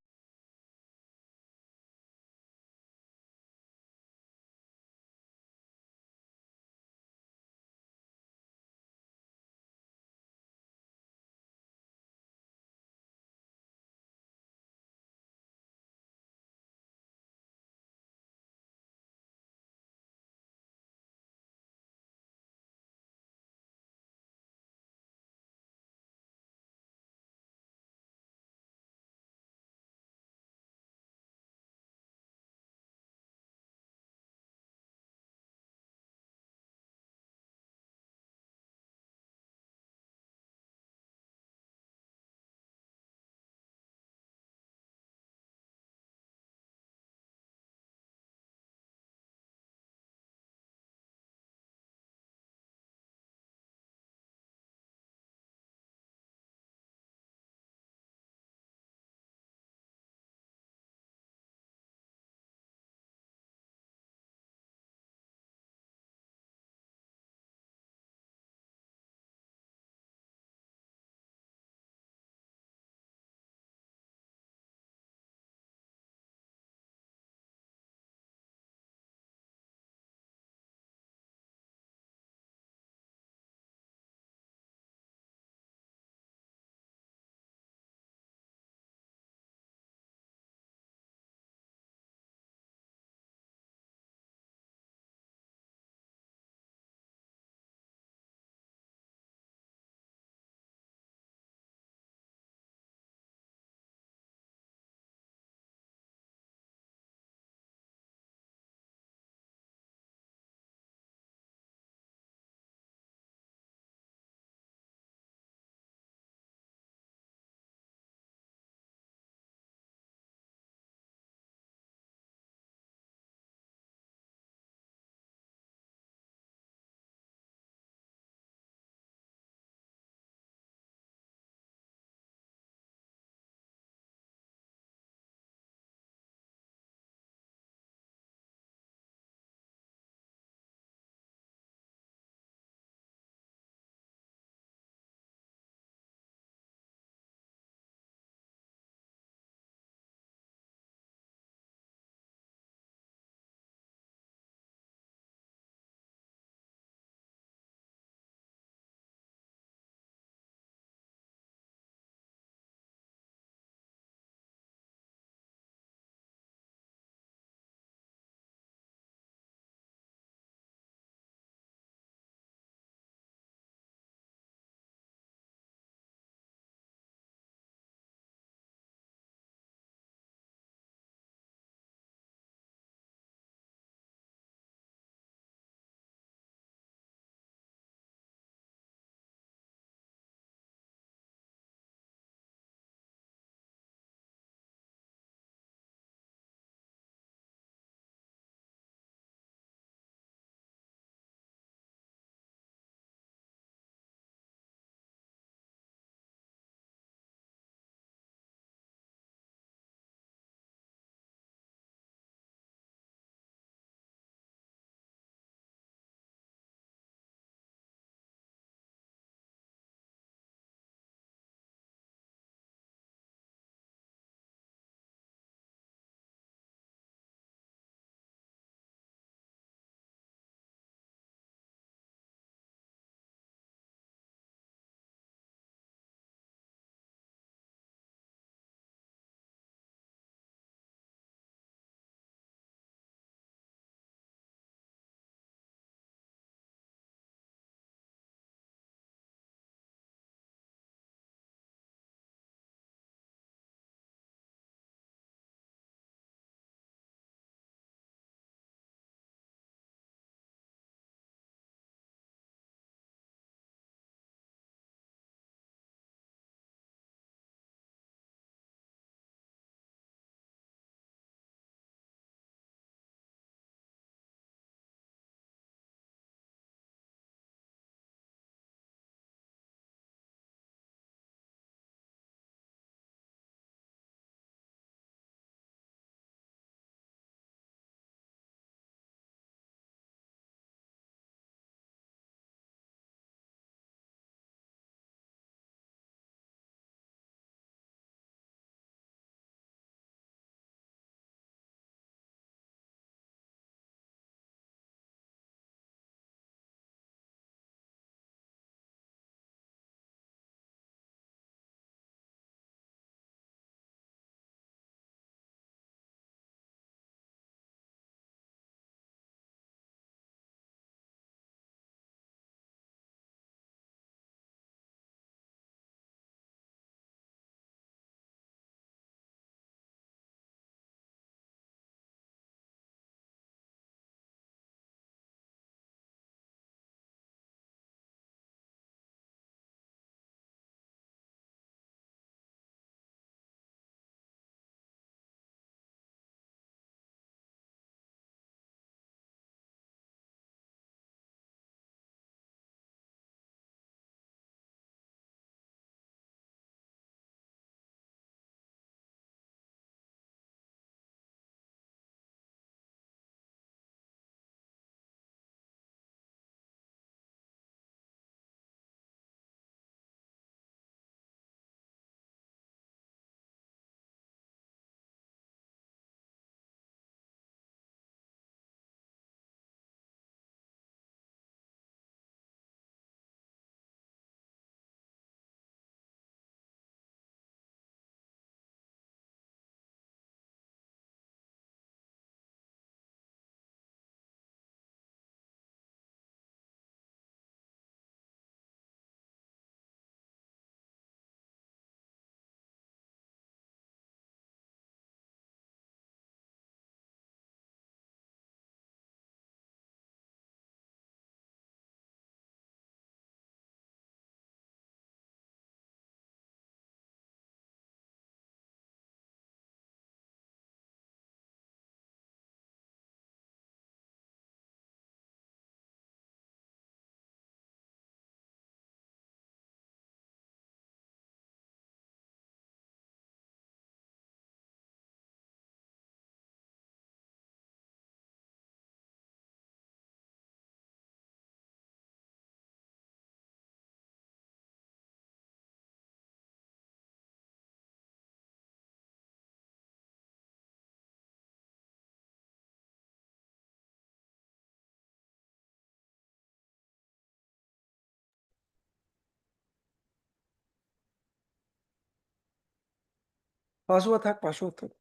পাশ हुआ থাক পাশ हुआ থাক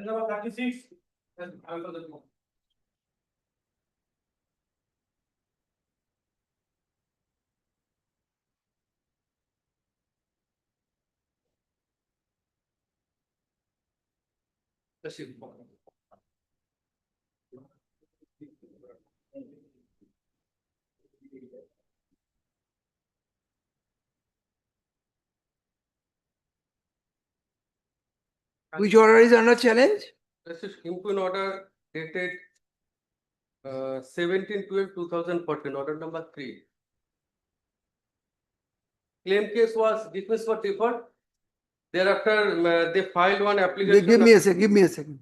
Number 36. I will the which order is under challenge? This is impugn order dated 17/12/2014, order number 3. Claim case was dismissed for default. Thereafter, they filed one application. Give me a second, give me a second.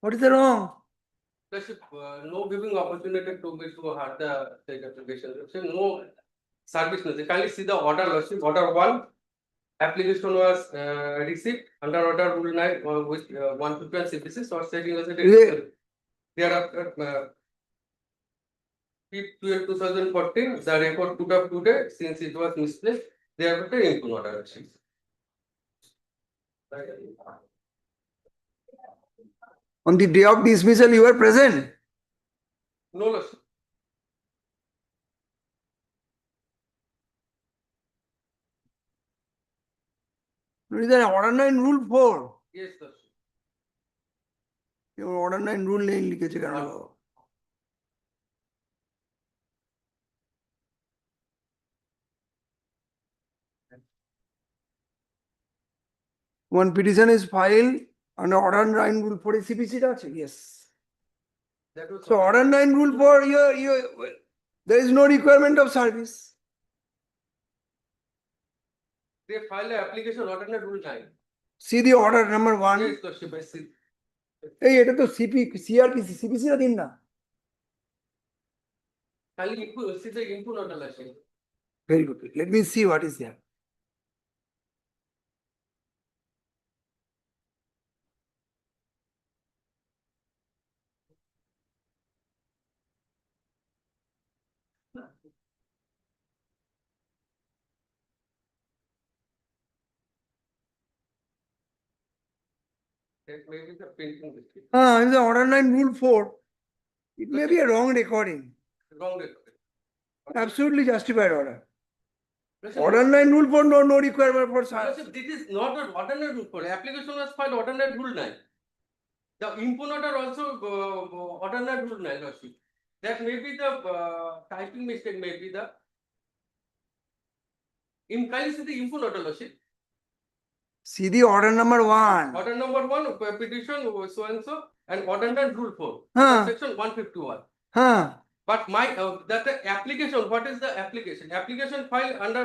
What is the wrong? Lordship, no giving opportunity to me to have the state application. So no service. Kindly see the order, Lordship. Order 1. Application was received under order rule 9 with 151 CPC or stating as a thereafter 5/12/2014 the record put up today since it was misplaced thereafter impugn order. On the day of dismissal, you were present. No, Lordship. It is an order 9 rule 4. Yes, Lordship. Your order 9 rule নেই লিখেছে কেন? One petition is filed under order 9 rule 4 CPC আছে? Yes. That was So order 9 rule 4, there is no requirement of service. They filed an application order under rule 9. See the order number 1. Yes, Lordship, I see. এই এটা তো CRPC, CPC রা দিন না। Kindly see the impugn order, Lordship. Very good. Let me see what is there. That may be the printing mistake. It's the order 9 rule 4. It may be a wrong recording. Wrong record. Absolutely justified order. Lordship, Order 9 rule 4, no requirement for service. Lordship, this is not an ordinary rule for application was filed ordinary rule 9. The impugn order also ordinary rule 9, Lordship. That may be the typing mistake, may be the kindly see the impugn order, Lordship. See the order number 1. Order number 1, petition so and so, and ordinary rule 4, section 151. But my that the application, what is the application? Application filed under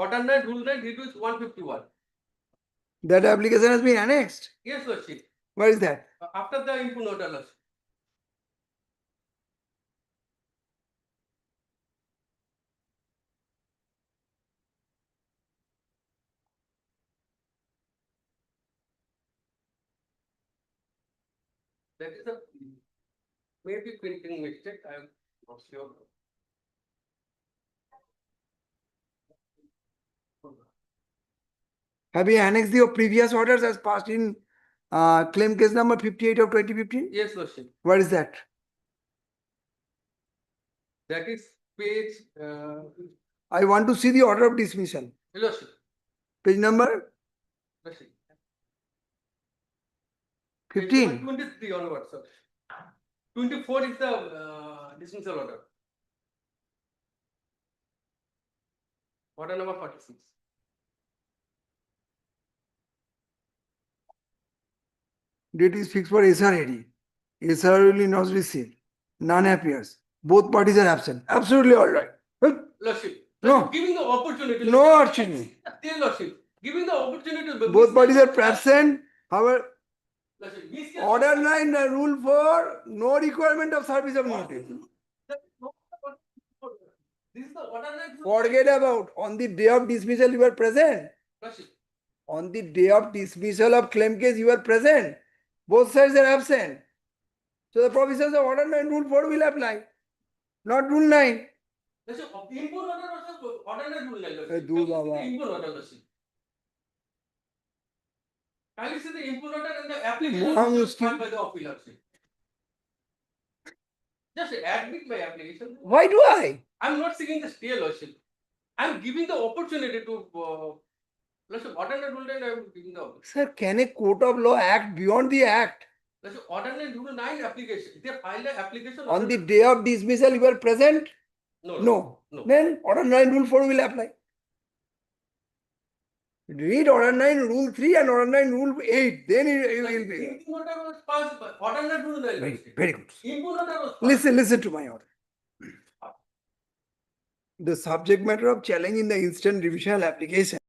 ordinary rule 9, it is 151. That application has been annexed. Yes, Lordship. Where is that? After the impugn order, Lordship. That is a maybe printing mistake. I am not sure. Have you annexed your previous orders as passed in claim case number 58 of 2015? Yes, Lordship. Where is that? That is page. I want to see the order of dismissal. Lordship. Page number Lordship. 15. 23 onwards, sir. 24 is the dismissal order. Order number 46. Date is fixed for SRAD. SRAD will not receive. None appears. Both parties are absent. Absolutely all right. Well, Lordship. No. Giving the opportunity. no option. Dear Lordship, giving the opportunity. to Both Mr. parties are absent. However, Lordship, Mr. order 9 rule for no requirement of service of notice. This is the order that. Forget about on the day of dismissal you are present. Lordship, On the day of dismissal of claim case you are present. Both sides are absent. So the provisions of order 9 rule 4 will apply. Not rule 9. Lordship, input order also order that rule. Hey, do Baba. Input order. Lordship. Kindly see the input order and the application Mohang filed Muslim. by the appeal. Lordship. Just admit my application. Why do I? I'm not seeking the stay, Lordship. I'm giving the opportunity to, Lordship, alternate rule 9, I'm giving the opportunity. Sir, can a court of law act beyond the act? Lordship, alternate rule 9 application. They filed an application. On the day of dismissal you are present? No. No. No. Then order 9 rule 4 will apply. Read order 9 rule 3 and order 9 rule 8. Then it will be. Input order was passed, but alternate rule 9. Very good. Input order was passed. Listen to my order. The subject matter of challenge in the instant revisional application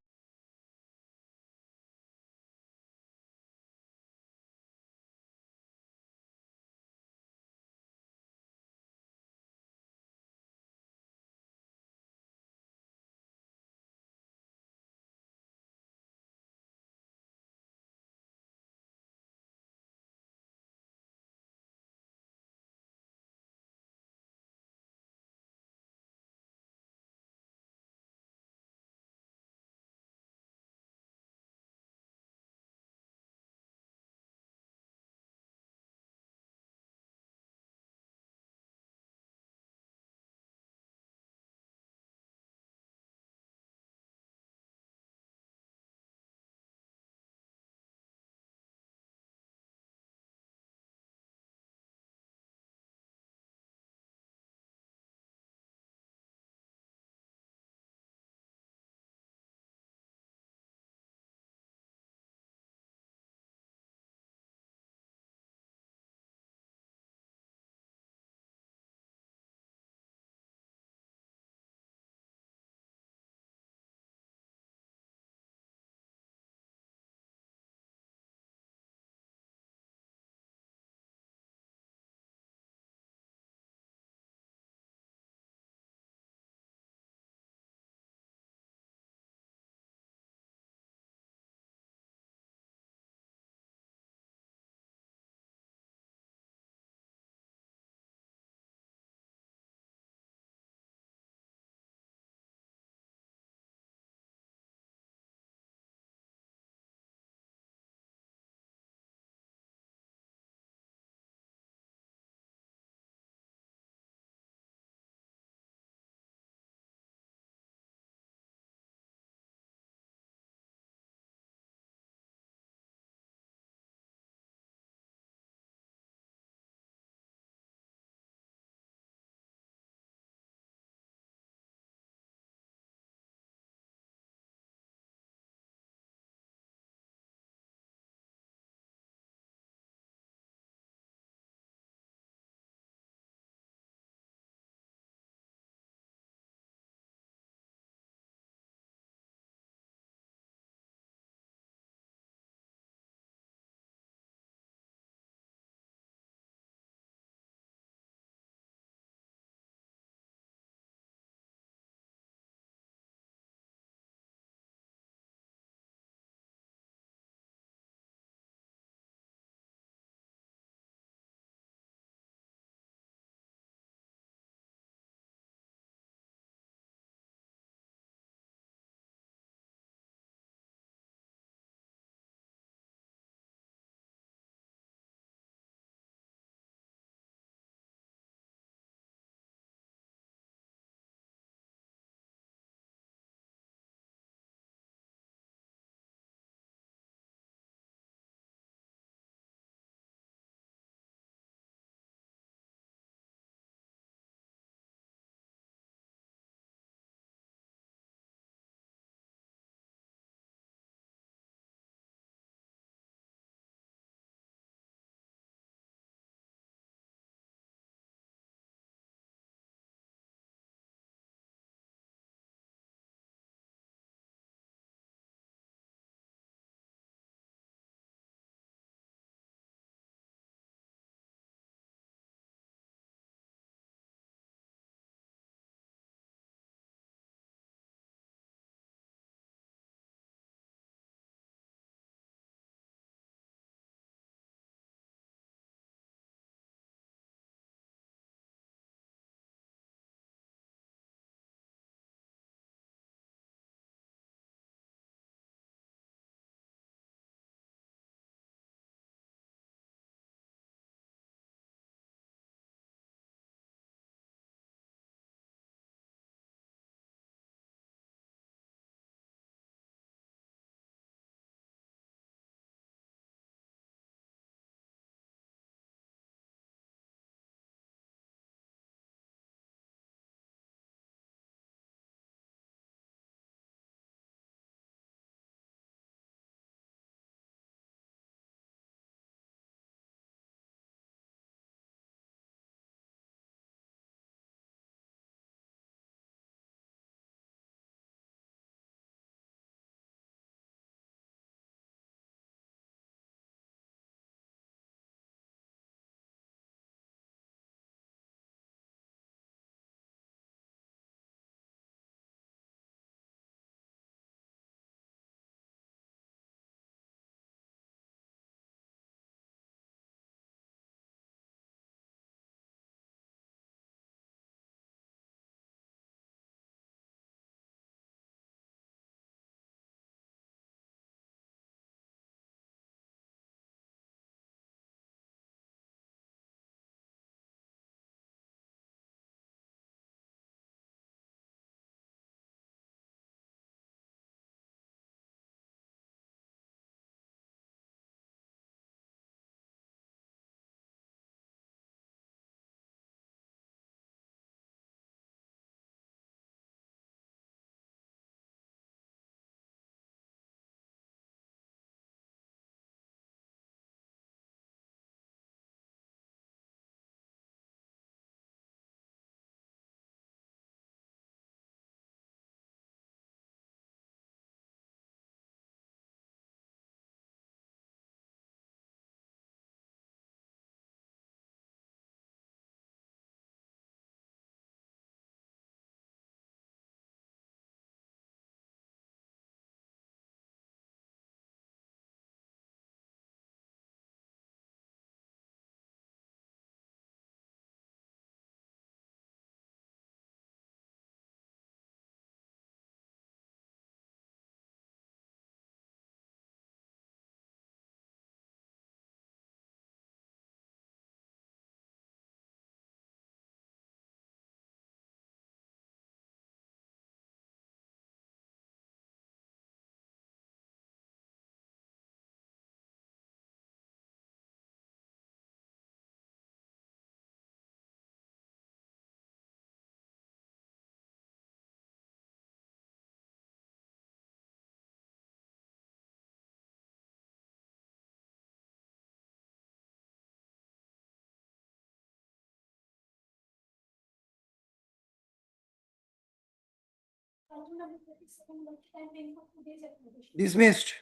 Dismissed.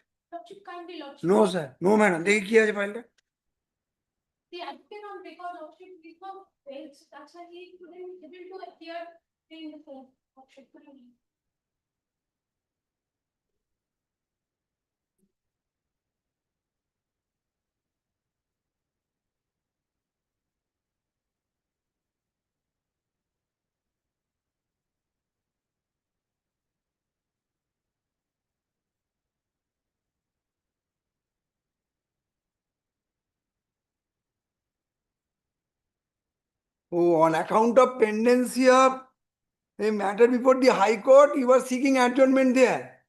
No, sir. No, madam. देखिए किया है file का. The applicant on record lordship did not fail, so that's why he couldn't able to appear in the court. Lordship couldn't. Oh, on account of pendency of a matter before the High Court, you are seeking adjournment there.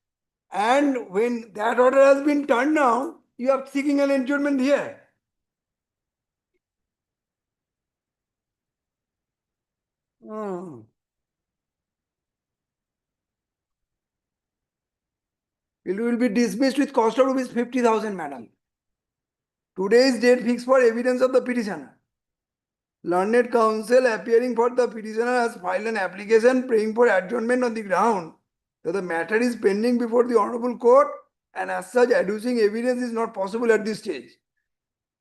And when that order has been turned down, you are seeking an adjournment here. Hmm. It will be dismissed with cost of rupees 50,000, madam. Today's date fixed for evidence of the petitioner. Learned counsel appearing for the petitioner has filed an application praying for adjournment on the ground that the matter is pending before the honorable court, and as such adducing evidence is not possible at this stage.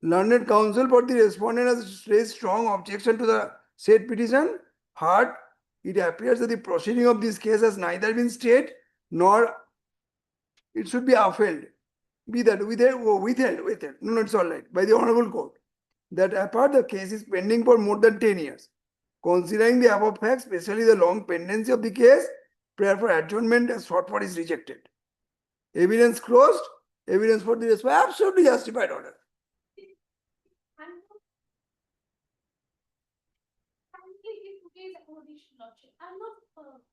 Learned counsel for the respondent has raised strong objection to the said petition. Heard, it appears that the proceeding of this case has neither been stayed nor it should be upheld. Be that withheld. No, it's all right. By the honorable court. That apart, the case is pending for more than 10 years. Considering the above facts, especially the long pendency of the case, prayer for adjournment as sought for is rejected. Evidence closed. Evidence for the absolutely justified order.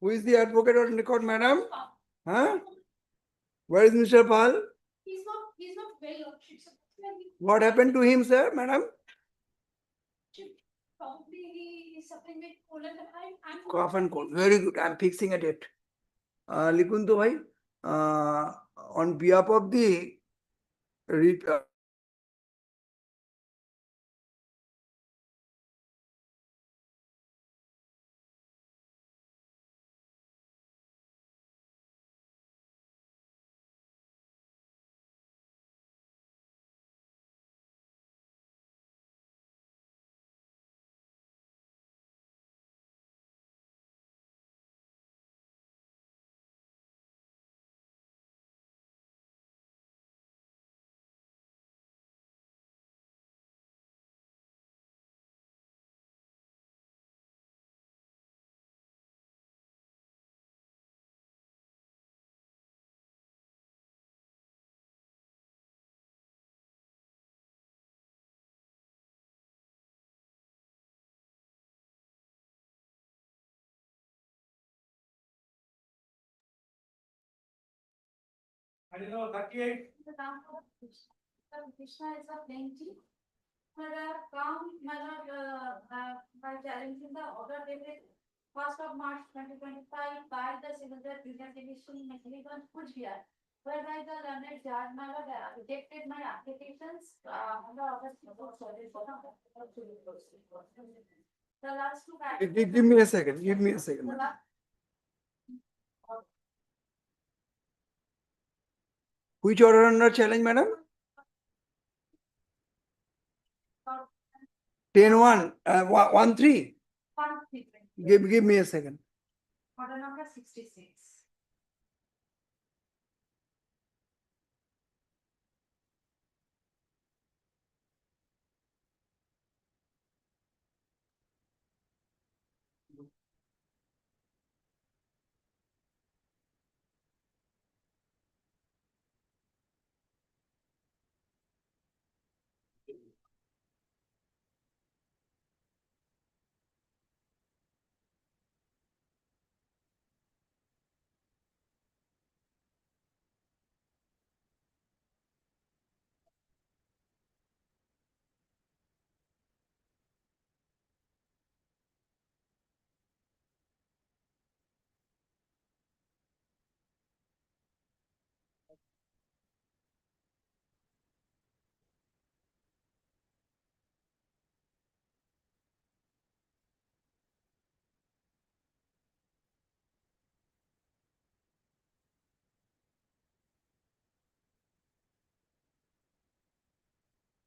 Who is the advocate on record, madam? Huh? Where is Mr. Pal? He's not well, lordship. So What happened to him, sir, madam? probably he is suffering with cold and I'm Cough and cold. Very good. I'm fixing a date. लिखूं तो भाई on behalf of the The Krishna is a plenty. By challenging the order dated 1st of March 2025 by the Civil Junior Division Mechanism Kujbihar, whereby the learned judge rejected my applications on the August. The last two. give me a second. Give me a second. Which order under challenge, madam? 10-1, 1-3. Give me a second. Order number 66.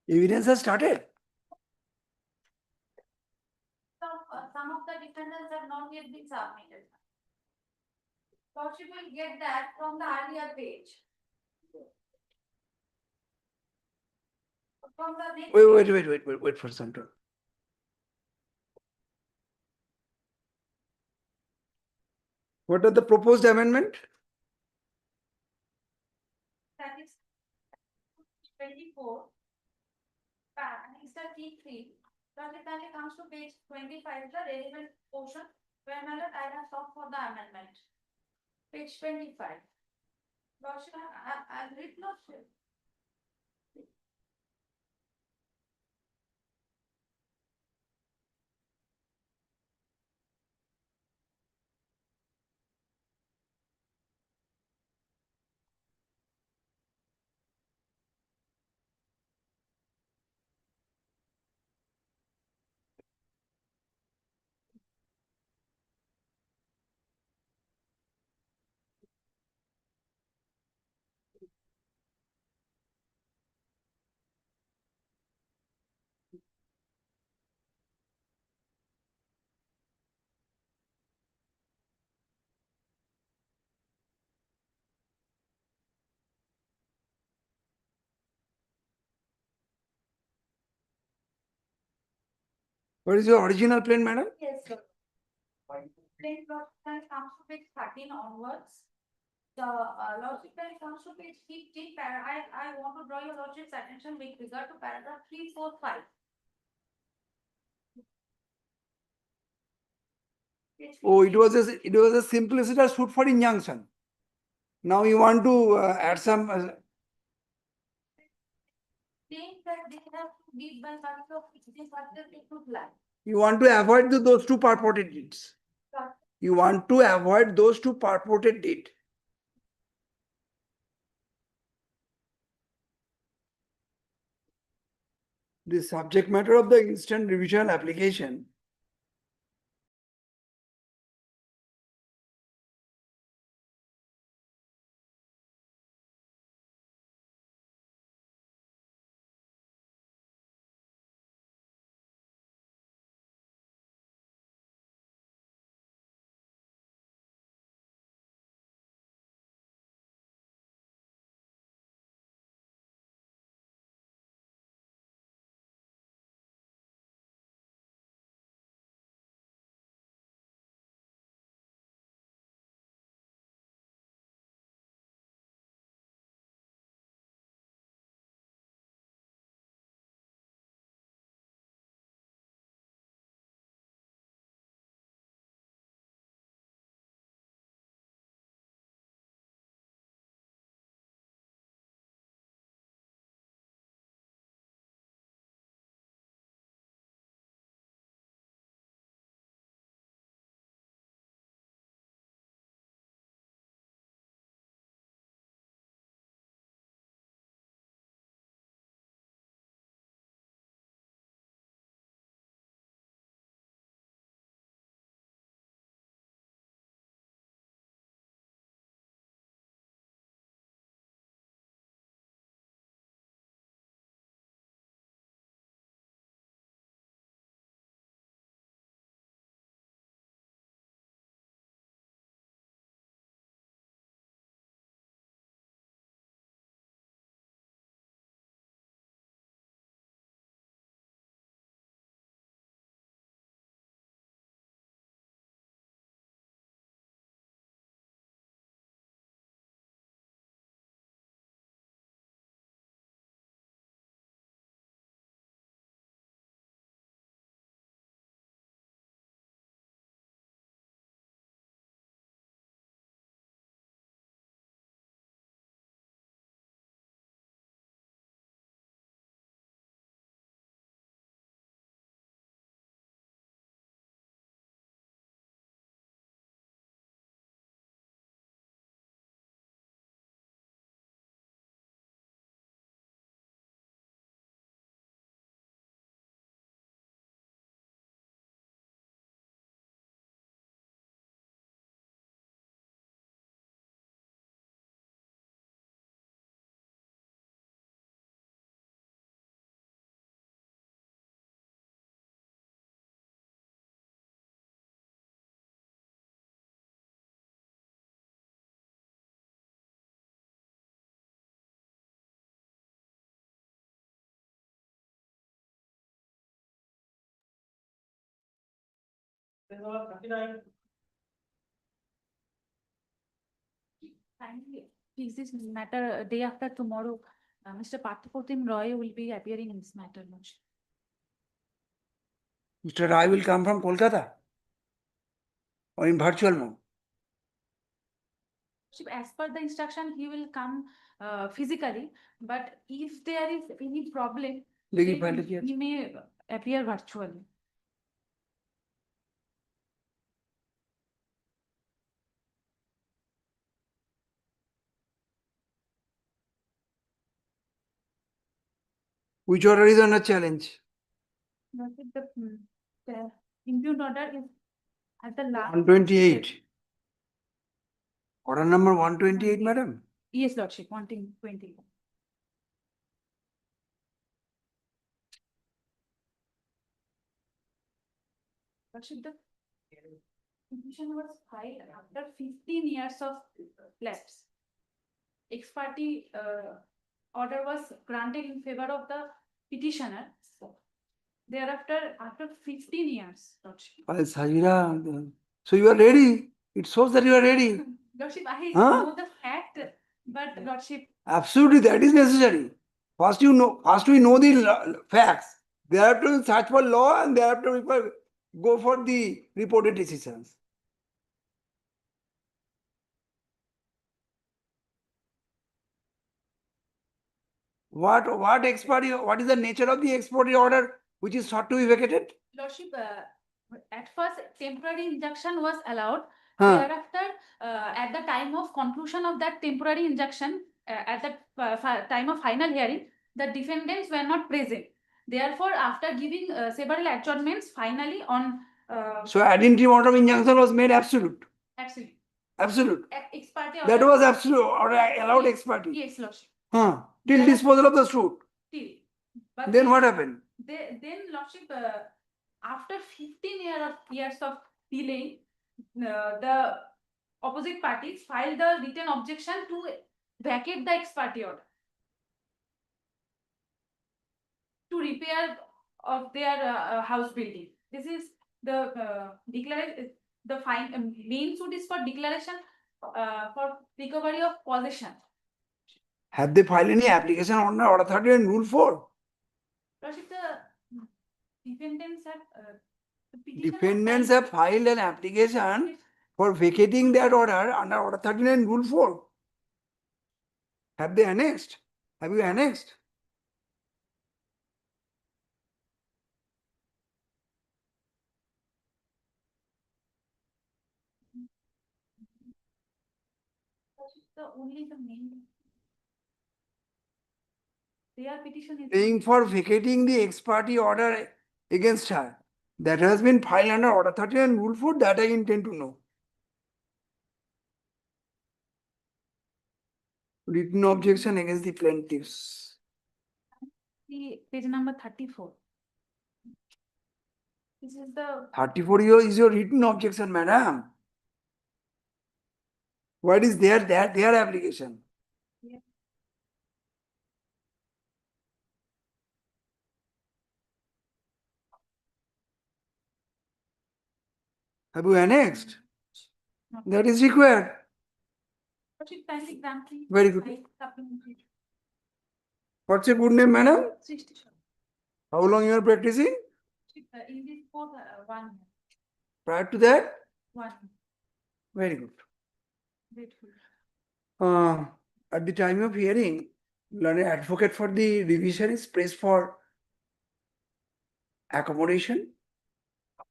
Evidence has started. Some of the defendants have not yet been submitted. Lordship will get that from the earlier page. From the next page. Wait for some time. What are the proposed amendment? That is 24. It's the T3. But it only comes to page 25, the relevant portion where my lord I have sought for the amendment. Page 25. Lordship, I'll read lordship. What is your original plan, madam? Yes, sir. Plain lordship comes to page 13 onwards. The lordship comes to page 15. I want to draw your lordship's attention with regard to paragraph 3, 4, 5. Oh, it was a simpliciter suit for injunction. Now you want to add some. Saying that they have to give by virtue of this factor they could lie. You want to avoid those two purported deeds. Sir. You want to avoid those two purported deeds. The subject matter of the instant revision application Kindly, please, this matter day after tomorrow, Mr. Parthapratim Roy will be appearing in this matter, Lordship. Mr. Rai will come from Kolkata or in virtual mode. Lordship, as per the instruction, he will come physically, but if there is any problem, Legal then file किया he may appear virtually. Which order is under challenge? Lordship, the impugned order is at the last. 128. Order number 128, madam. Yes, Lordship, 120. Lordship, the petition was filed after 15 years of lapse. Ex parte order was granted in favor of the petitioner. Thereafter, after 15 years, Lordship. Sajira, so you are ready. It shows that you are ready. Lordship, I Huh? know the fact, but Lordship, Absolutely, that is necessary. First we know the facts. Thereafter we search for law and thereafter we go for the reported decisions. What is the nature of the ex parte order which is sought to be vacated? Lordship, at first temporary injunction was allowed. Huh. Thereafter, at the time of conclusion of that temporary injunction, at the time of final hearing, the defendants were not present. Therefore, after giving several adjournments, finally on So ad interim order of injunction was made absolute. absolute Absolute. ex parte That order. was absolute or allowed ex parte. Yes, Lordship. Huh. Till disposal of the suit. Till. But Then what happened? Then Lordship, after 15 years of delay, the opposite parties filed the written objection to vacate the ex parte order to repair of their house building. This is the declaration. The main suit is for declaration for recovery of possession. Have they filed any application on order 30 and rule 4? Lordship, the defendants have the petitioner Defendants filed- have filed an application for vacating that order under order 39 rule 4. Have they annexed? Have you annexed? only the main. Their petition is. Paying for vacating the ex parte order against her. That has been filed under order 39 rule 4. That I intend to know. Written objection against the plaintiffs. The page number 34. This is the 34 is your written objection, madam. What is their application? Yeah. Have you annexed? That is required. kindly grant me. Very good. Supplementary. What's your good name, madam? 67. How long you are practicing? In this court, 1 year. Prior to that? 1 year. Very good. Grateful. At the time of hearing, learned advocate for the revision is pressed for accommodation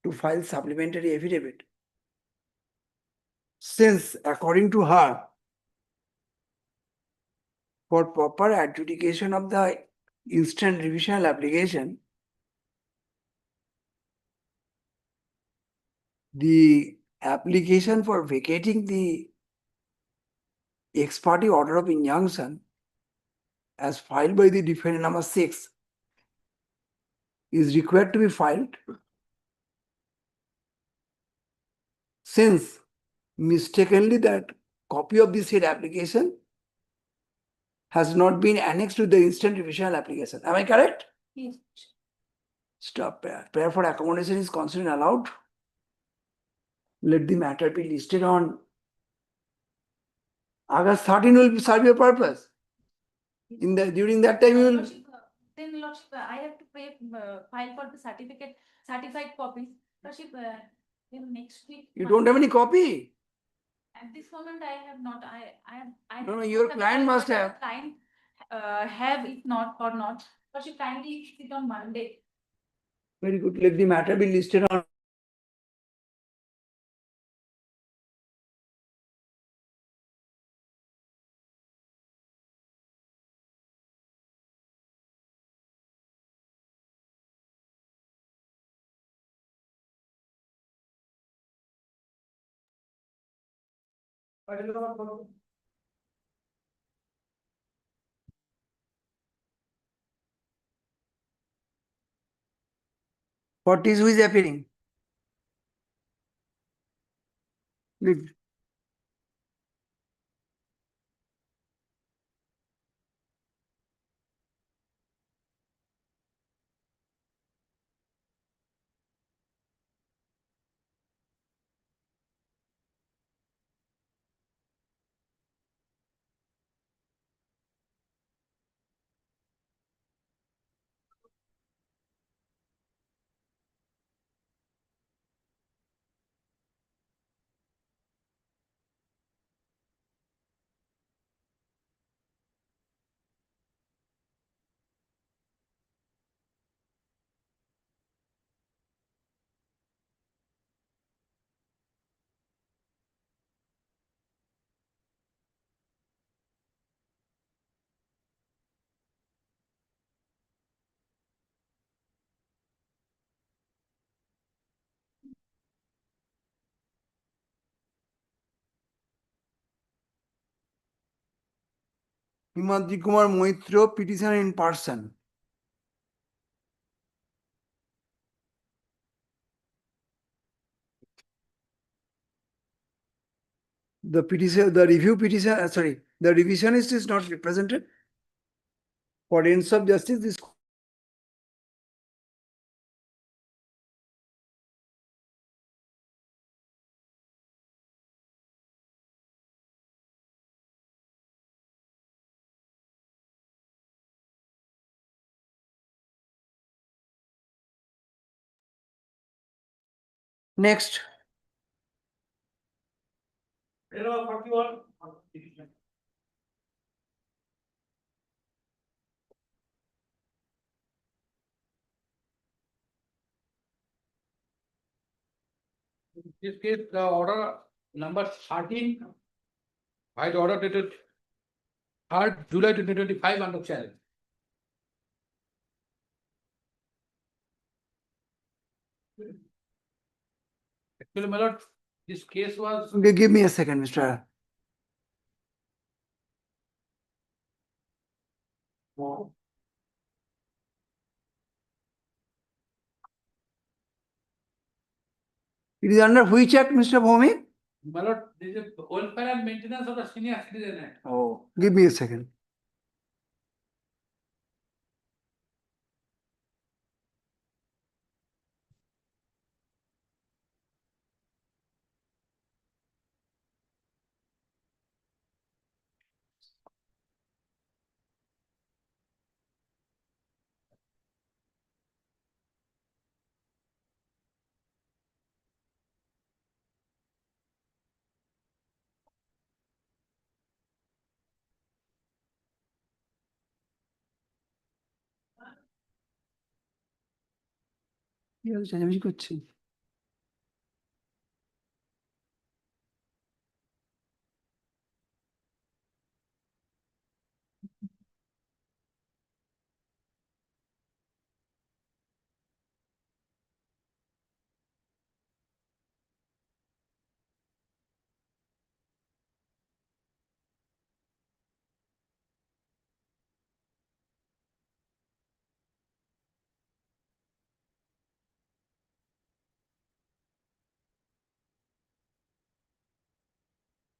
to file supplementary affidavit. Since, according to her, for proper adjudication of the instant revisional application, the application for vacating the ex parte order of injunction as filed by the defendant number 6 is required to be filed since mistakenly that copy of the said application has not been annexed to the instant revisional application. Am I correct? Yes. Stop. Prayer for accommodation is considered allowed. Let the matter be listed on August 13 will serve your purpose. In the, during that time, you will, Lordship, then Lordship, I have to pay, file for the certified copies. Lordship, in next week. you don't have any copy. At this moment, I have not, I. No, no, your client must have. Client, have it not or not. Lordship, kindly sit on Monday. Very good. Let the matter be listed on. What is who is appearing? Leave. Himadri Kumar Moitro, petitioner in person. The petition, the review petition, sorry, the revisionist is not represented. For ends of justice, this. Next. In this case, the order number 13, by the order dated 3rd July 2025 under challenge. Actually, my lord, this case was. Okay, give me a second, Mr. It is under which act, Mr. Bhumi? My lord, this is welfare and maintenance of the senior citizen act. Oh, give me a second. চেঁচামেচি করছি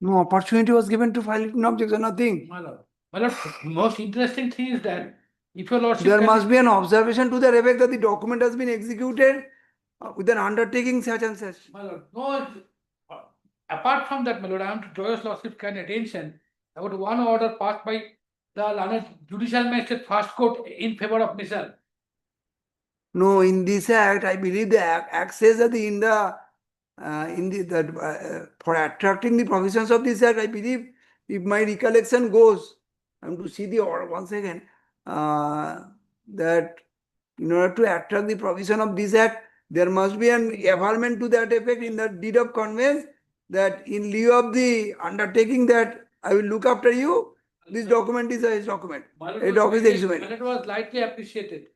No opportunity was given to file an objection, nothing. My lord, most interesting thing is that if your lordship. There can- must be an observation to the effect that the document has been executed with an undertaking such and such. My lord, no, apart from that, my lord, I am to draw your lordship's kind attention about one order passed by the learned judicial magistrate first court in favor of Mr. No, in this act, I believe the act says that for attracting the provisions of this act, I believe, if my recollection goes, I'm to see the order once again, that in order to attract the provision of this act, there must be an averment to that effect in the deed of conveyance, that in lieu of the undertaking that I will look after you, this document is a document. A doc is exhumed. It was lightly appreciated.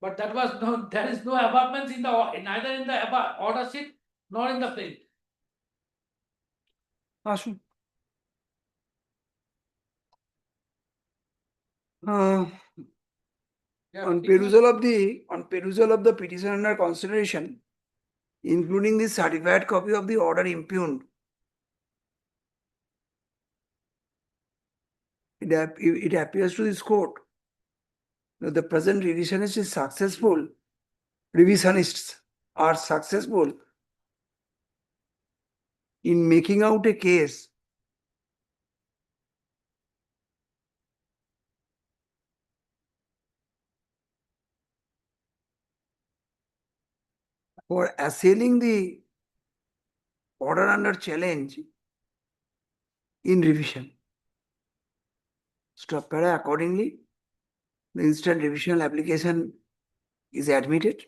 But that was no, there is no abatements in the, neither in the order sheet nor in the print. আসুন। On perusal of the petition under consideration, including the certified copy of the order impugned, it appears to this court that the present revisionists are successful in making out a case for assailing the order under challenge in revision. Stop para accordingly, the instant revisional application is admitted.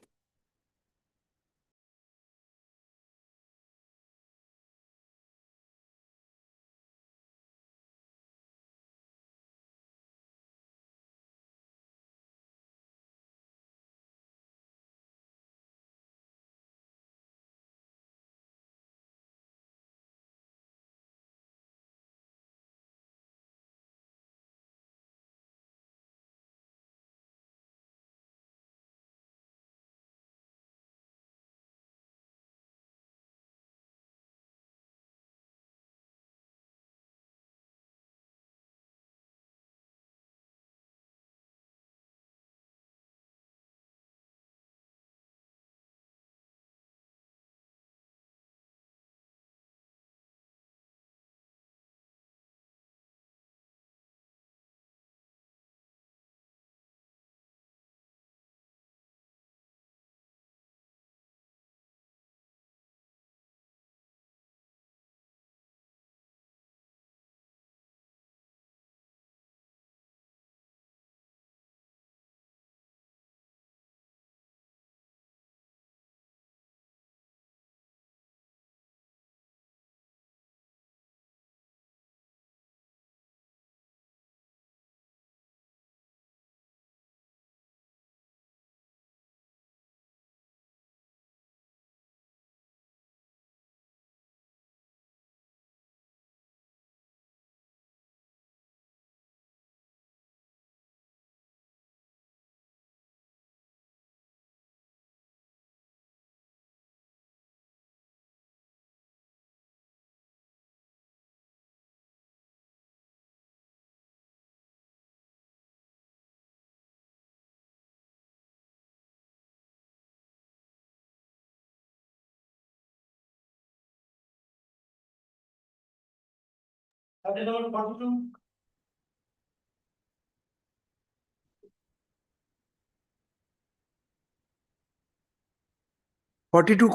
$42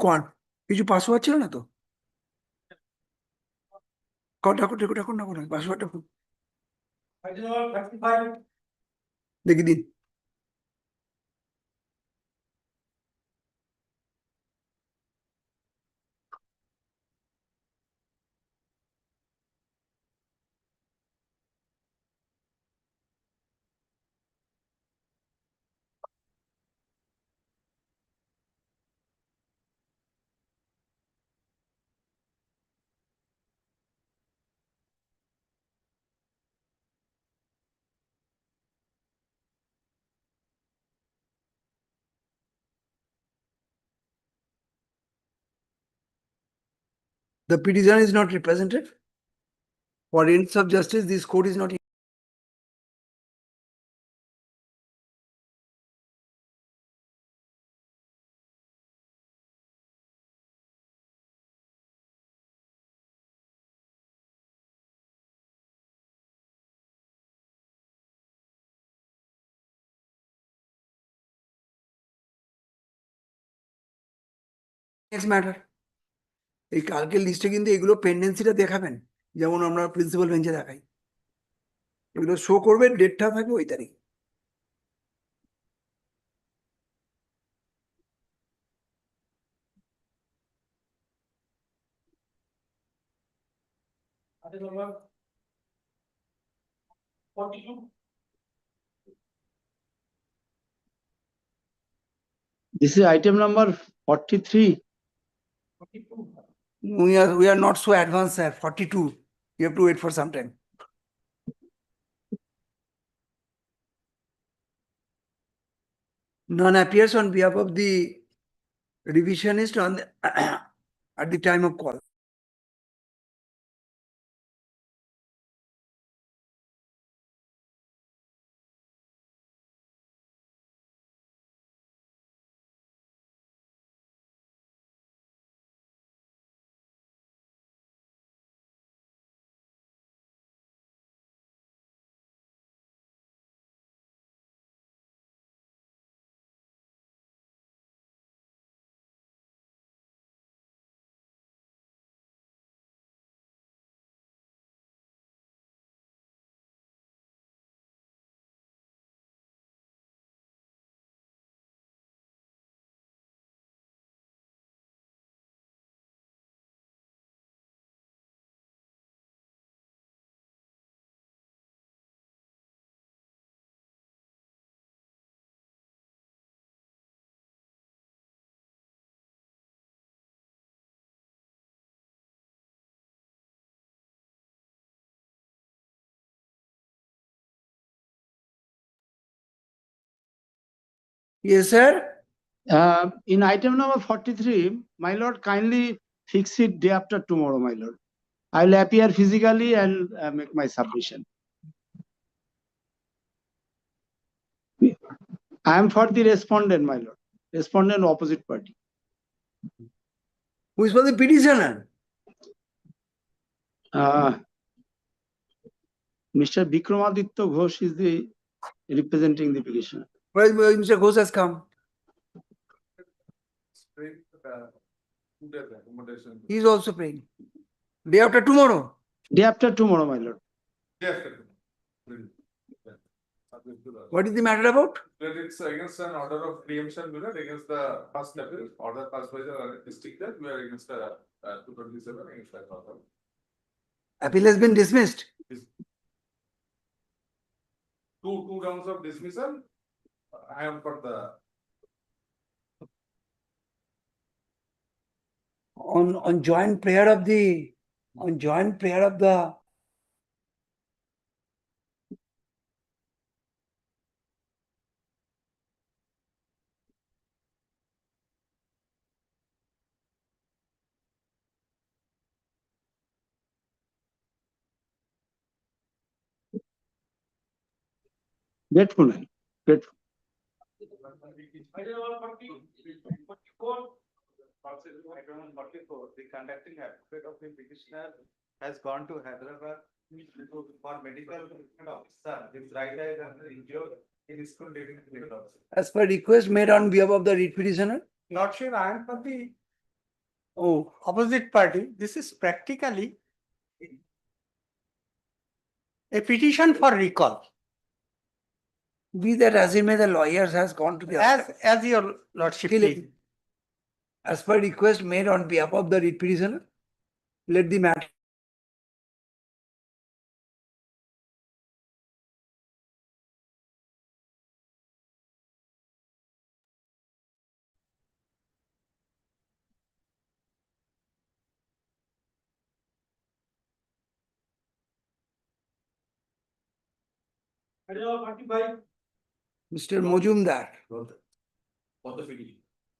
কোয়ান কিছু password ছিল না তো? ডাকুন না password ডাকুন, দেখি দিন। The petitioner is not represented. For ends of justice, this court is not next matter. এই কালকের লিস্টে কিন্তু এগুলো পেন্ডেন্সিটা দেখাবেন, যেমন আমরা প্রিন্সিপাল বেঞ্চে দেখাই, এগুলো শো করবে, ডেটটা থাকবে ওই তারিখ। Item number 42. This is item number 43. 42. We are not so advanced, sir. 42. You have to wait for some time. None appears on behalf of the revisionist on the at the time of call. Yes, sir. In item number 43, my lord, kindly fix it day after tomorrow, my lord. I will appear physically and make my submission. I am for the respondent, my lord. Respondent opposite party. Who is for the petitioner? Mr. Vikramaditya Ghosh is the representing the petitioner. Where is Mr. Ghosh has come? He is also praying. Day after tomorrow. Day after tomorrow, my lord. What is the matter about? That it's against an order of preemption, we are against the first appeal, order passed by the district judge, we are against the 227 against that order. Appeal has been dismissed. Two rounds of dismissal. I am for the On joint prayer of the Grateful, man. Grateful. Item number 44. The conducting advocate of the petitioner has gone to Hyderabad for medical treatment of his son. His right eye is injured in his school during the class. as per request made on behalf of the writ petitioner. Lordship, I am for the Oh, opposite party. This is practically a petition for recall. be that as it may, the lawyers has gone to the. As your lordship Still, please. as per request made on behalf of the writ petitioner, let the matter. Item number 45. Mr. Mojumdar. Well,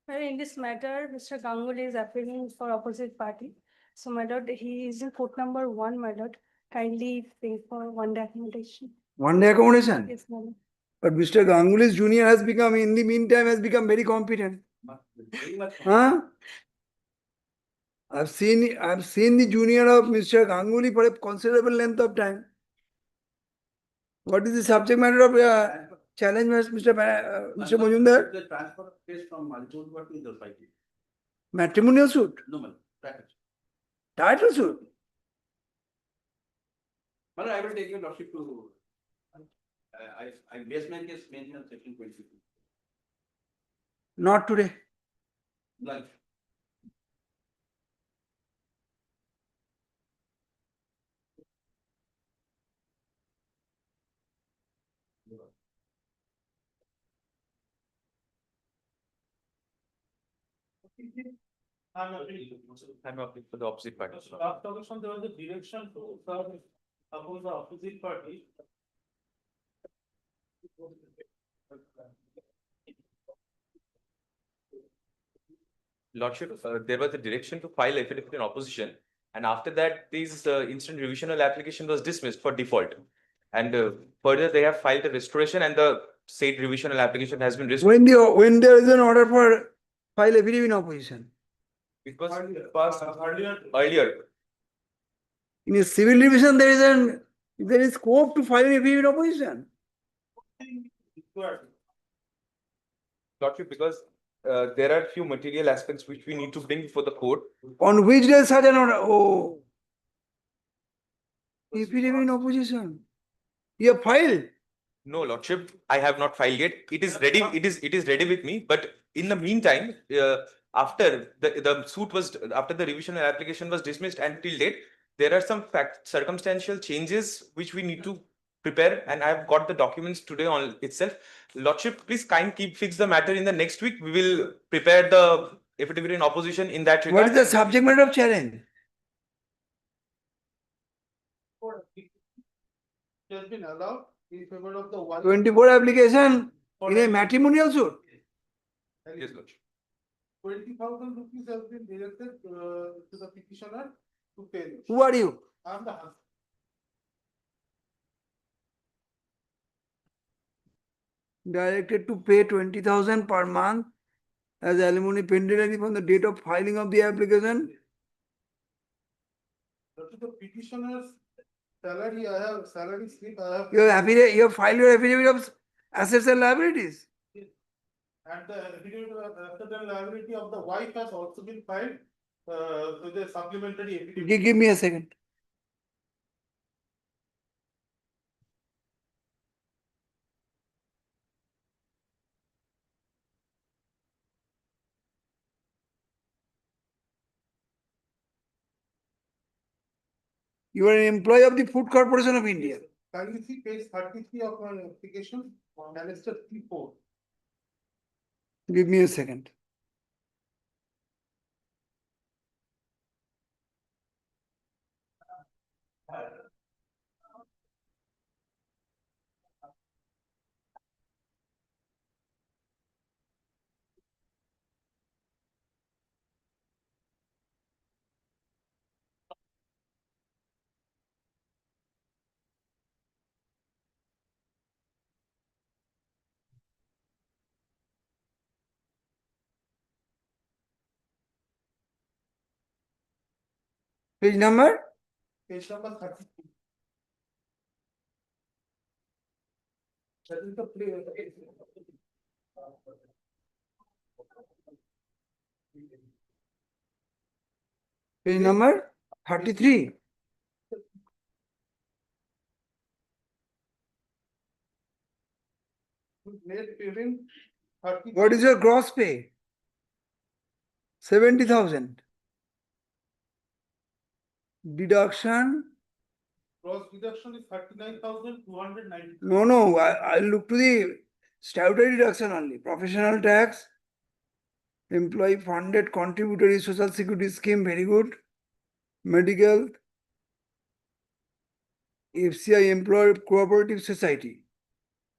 in this matter, Mr. Ganguly is appealing for opposite party. So my lord, he is in court number 1, my lord. Kindly pay for one day accommodation. One day accommodation. Yes, my lord. But Mr. Ganguly's junior has become, in the meantime, has become very competent. Huh? I've seen the junior of Mr. Ganguly for a considerable length of time. What is the subject matter of challenge, Mr. Mojumdar? The transfer of case from Jalpaiguri to Jalpaiguri. Matrimonial suit, No, madam. Package. title suit. Madam, I will take your lordship to. I basement case mentioned section 22. Not today. Lunch. I'm appealing for the opposite party. After election, there was a direction to serve oppose the opposite party. Lordship, there was a direction to file affidavit in opposition, and after that, this instant revisional application was dismissed for default. And further, they have filed a restoration, and the said revisional application has been restored. When there is an order for file affidavit in opposition. It was passed earlier. In a civil division, there is scope to file an affidavit in opposition. Lordship, because there are few material aspects which we need to bring before the court. On which day such an order? Oh. Affidavit in opposition. You have filed. No, Lordship, I have not filed yet. It is ready. It is ready with me. But in the meantime, after the suit was after the revisional application was dismissed until date, there are some circumstantial changes which we need to prepare, and I have got the documents today on itself. Lordship, please fix the matter in the next week. We will prepare the affidavit in opposition in that regard. What is the subject matter of challenge? It has been allowed in favor of the one. 24 application in a matrimonial suit. Yes, Lordship. 20,000 rupees has been directed to the petitioner to pay. Who are you? I am the husband. Directed to pay 20,000 per month as alimony pending from the date of filing of the application. To the petitioner's salary, I have salary slip, I have. You have filed your affidavit of assets and liabilities. And the affidavit of asset and liability of the wife has also been filed with a supplementary affidavit. Give me a second. You are an employee of the Food Corporation of India. Can you see page 33 of my application, Minister 34. Give me a second. Page number? Page number 33. That is the Page number 33. Net payment 30. What is your gross pay? 70,000. Deduction? Gross deduction is 39,290. No, I look to the statutory deduction only. Professional tax, employee funded contributory social security scheme, very good. Medical, FCI employer cooperative society,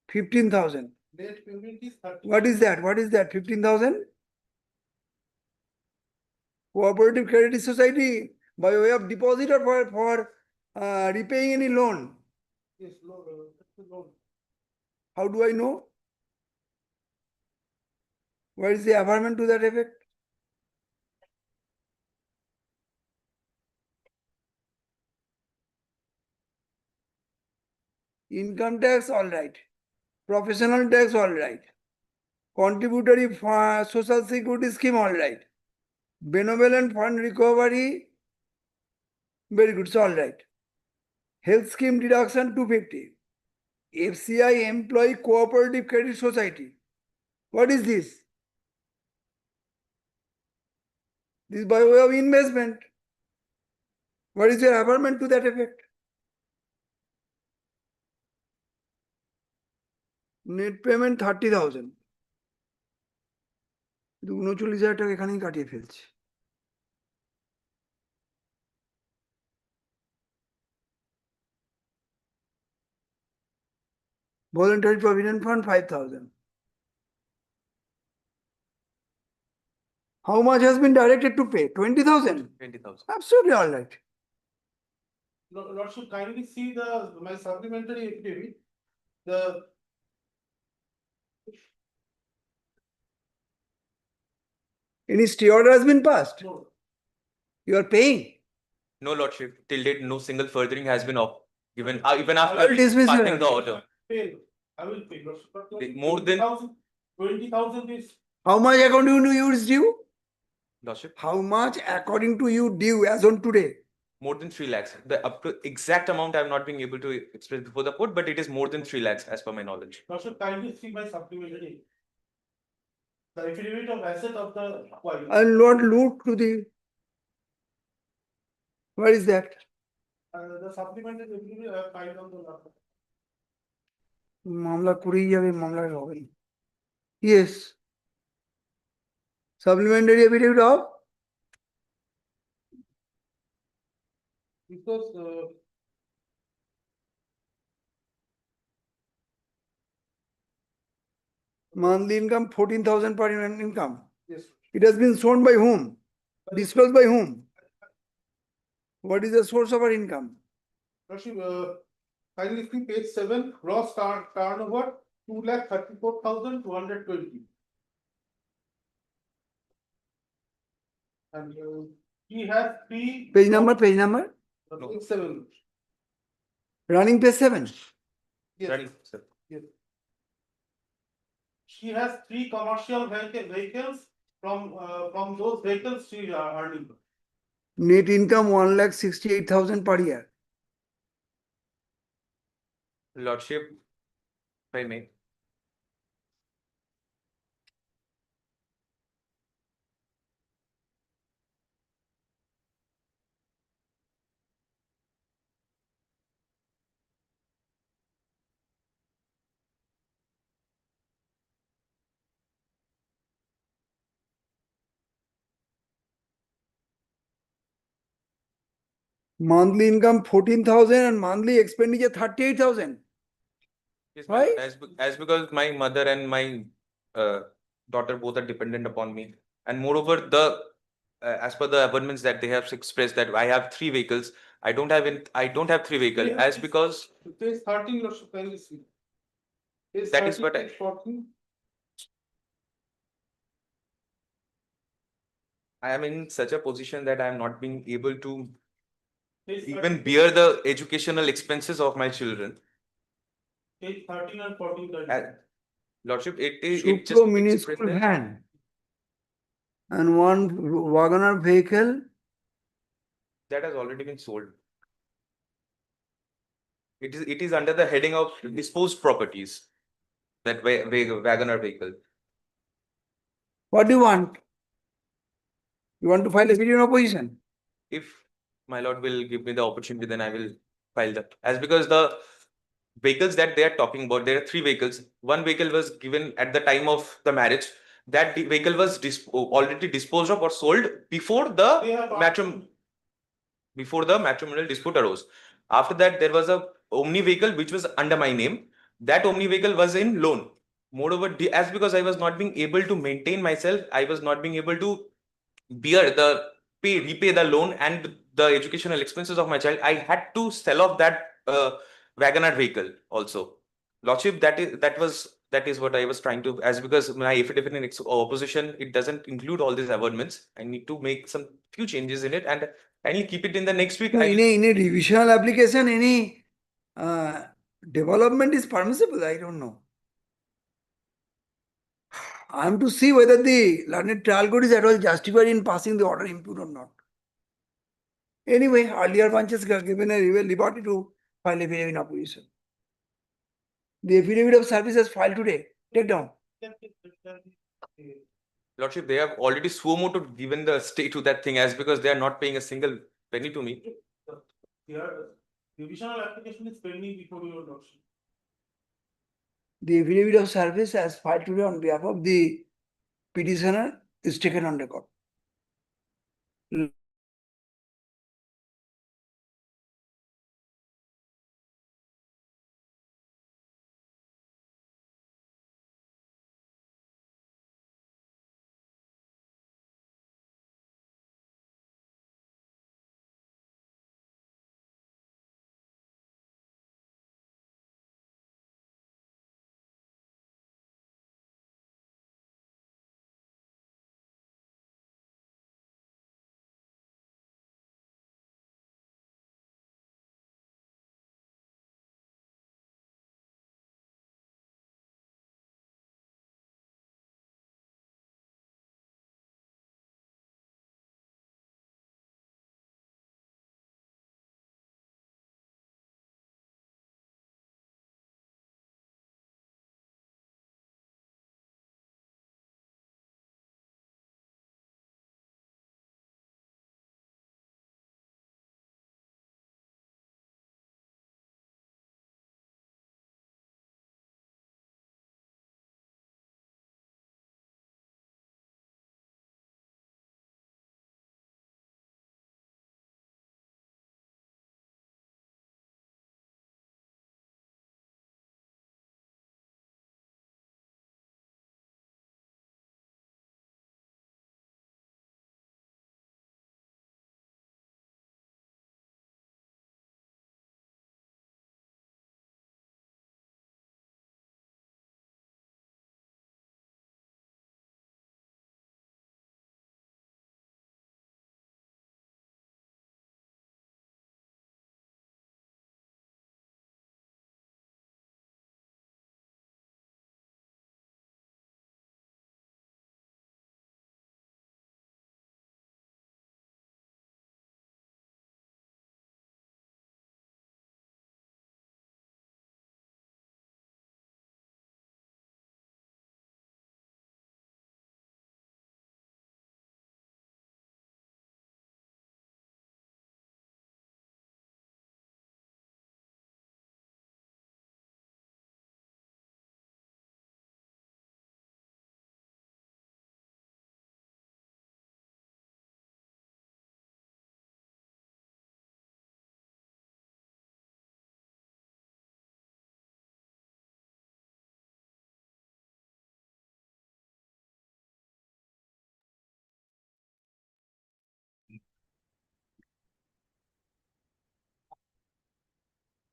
15,000. Net payment is 30. What is that? What is that? 15,000? Cooperative credit society by way of deposit or for repaying any loan? Yes, loan. How do I know? What is the affirmation to that effect? Income tax, all right. Professional tax, all right. Contributory social security scheme, all right. Benevolent fund recovery, very good, it's all right. Health scheme deduction 250. FCI Employee Cooperative Credit Society. What is this? This is by way of investment. What is your averment to that effect? Net payment 30,000. 39,000 টাকা এখানেই কাটিয়ে ফেলছে। Voluntary Provident Fund 5,000. How much has been directed to pay? 20,000? 20,000. Absolutely all right. Lordship, kindly see my supplementary affidavit. Any stay order has been passed? No. You are paying? No, Lordship, till date, no single furthering has been given, even after I'll dismiss passing your the order. I will pay, Lordship. But More than- 20,000 is. How much according to you is due? Lordship, How much according to you due as on today? more than 3 lakhs. The up to exact amount I'm not being able to express before the court, but it is more than 3 lakhs as per my knowledge. Lordship, kindly see my supplementary. The affidavit of asset of the acquired. And not look to the. What is that? The supplementary affidavit I have filed on the laptop. মামলা করেই যাবে, মামলা হবে না। Yes. Supplementary affidavit of? Because Monthly income 14,000 per annum income. yes, It has been shown by whom? Disclosed by whom? What is the source of our income? Lordship, kindly see page 7, gross turnover 2,34,220. And he has three. Page number? Page 7. Running page 7. Yes. Ready, sir. Yes. She has 3 commercial vehicles. From those vehicles, she earning. Net income 1,68,000 per year. Lordship, if I may. Monthly income 14,000 and monthly expenditure 38,000. Yes, Why? as because my mother and my daughter both are dependent upon me, and moreover, as per the abundance that they have expressed that I have 3 vehicles, I don't have 3 vehicles. Yeah, As because Page 13, Lordship, kindly see. Page That is 13, what I- page 14. I am in such a position that I am not being able to Page even 13, bear the educational expenses of my children. Page 13 and 14. Lordship, it is Supro just minuscule expressed there. van. And one Wagoner vehicle. That has already been sold. It is under the heading of disposed properties. That Wagoner vehicle. What do you want? You want to file a video in opposition? If my lord will give me the opportunity, then I will file that. As because the vehicles that they are talking about, there are 3 vehicles. One vehicle was given at the time of the marriage. That vehicle was already disposed of or sold before the matrimonial dispute arose. After that, there was a Omni vehicle which was under my name. That Omni vehicle was in loan. Moreover, as because I was not being able to maintain myself, I was not being able to repay the loan and the educational expenses of my child, I had to sell off that Wagoner vehicle also. Lordship, that is what I was trying to, as because my affidavit in opposition, it doesn't include all these amendments. I need to make some few changes in it and kindly keep it in the next week. No, in a revisional application, any development is permissible. I don't know. I am to see whether the learned trial court is at all justified in passing the order impute or not. Anyway, earlier bunches got given a liberty to file affidavit in opposition. The affidavit of service is filed today. Take down. Lordship, they have already suo motu given the stay to that thing as because they are not paying a single penny to me. Your divisional application is pending before your lordship. The affidavit of service as filed today on behalf of the petitioner is taken on record.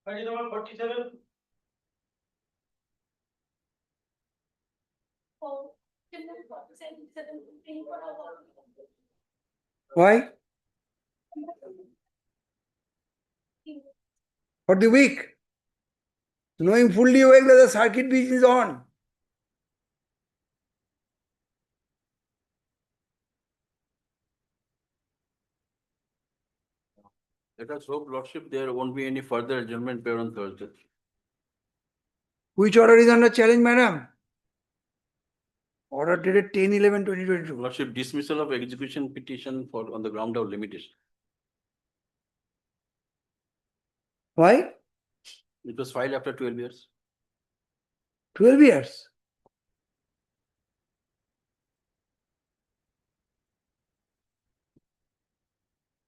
Page number 47. Why? For the week. Knowing fully awake that the circuit breach is on. Let us hope, Lordship, there won't be any further adjournment paid on Thursday. Which order is under challenge, madam? Order dated 10/11/2022. Lordship, dismissal of execution petition for on the ground of limitation. Why? It was filed after 12 years. 12 years.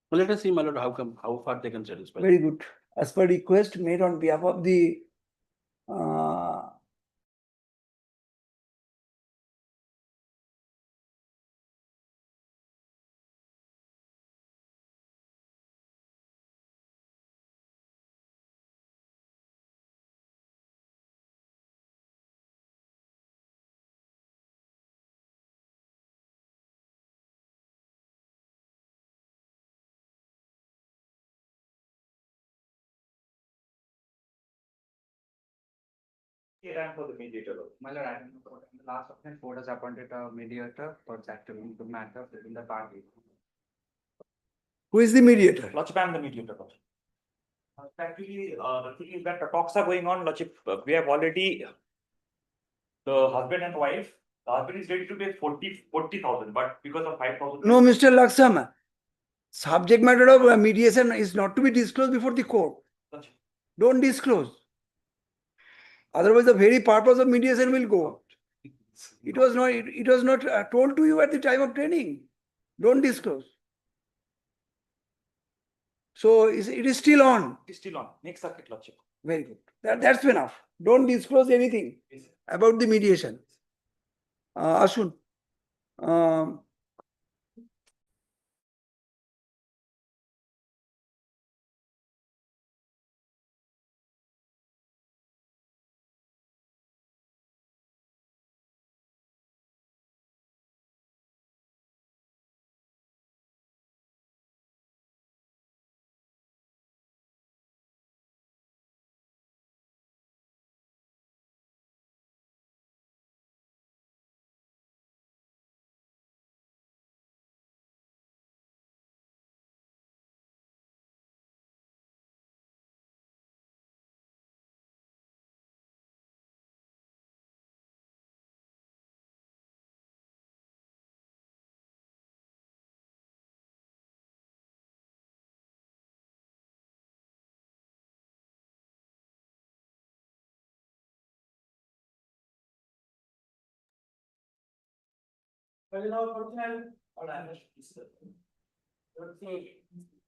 Well, let us see, my lord, how far they can satisfy. Very good. As per request made on behalf of the I'm for the mediator. My lord, I don't know, in the last option, court has appointed a mediator for settling the matter within the party. Who is the mediator? Lordship, I am the mediator. Lordship. Actually, the thing is that the talks are going on, Lordship. We have already, the husband and wife, the husband is ready to pay 40,000, but because of 5,000. No, Mr. Laksama. Subject matter of mediation is not to be disclosed before the court. Lordship. Don't disclose. Otherwise, the very purpose of mediation will go out. It was not told to you at the time of training. Don't disclose. So it is still on. It is still on. Next circuit, Lordship. Very good. That's enough. Don't disclose anything about the mediation. Ashun.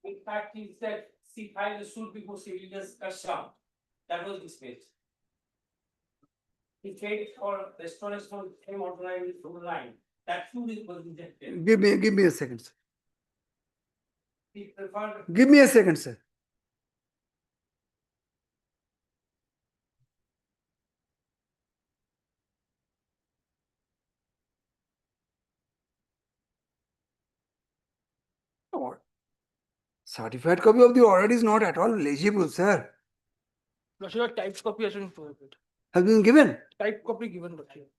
In fact, he said, she filed a suit before civilians Kasham. That was dismissed. He paid for restoration of same ordinary line. That suit was rejected. Give me a second, sir. He preferred. Give me a second, sir. Certified copy of the order is not at all legible, sir. Lordship, a typed copy has been provided. Has been given. Typed copy given, Lordship.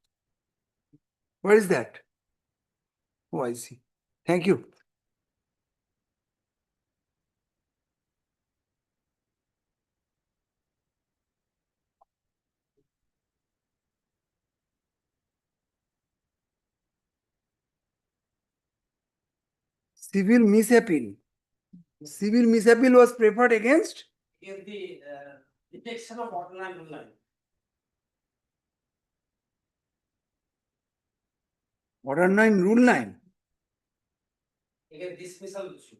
Where is that? Oh, I see. Thank you. Civil misappeal. Civil misappeal was preferred against? In the rejection of ordinary line. Order 9, Rule 9. Again, dismissal issue.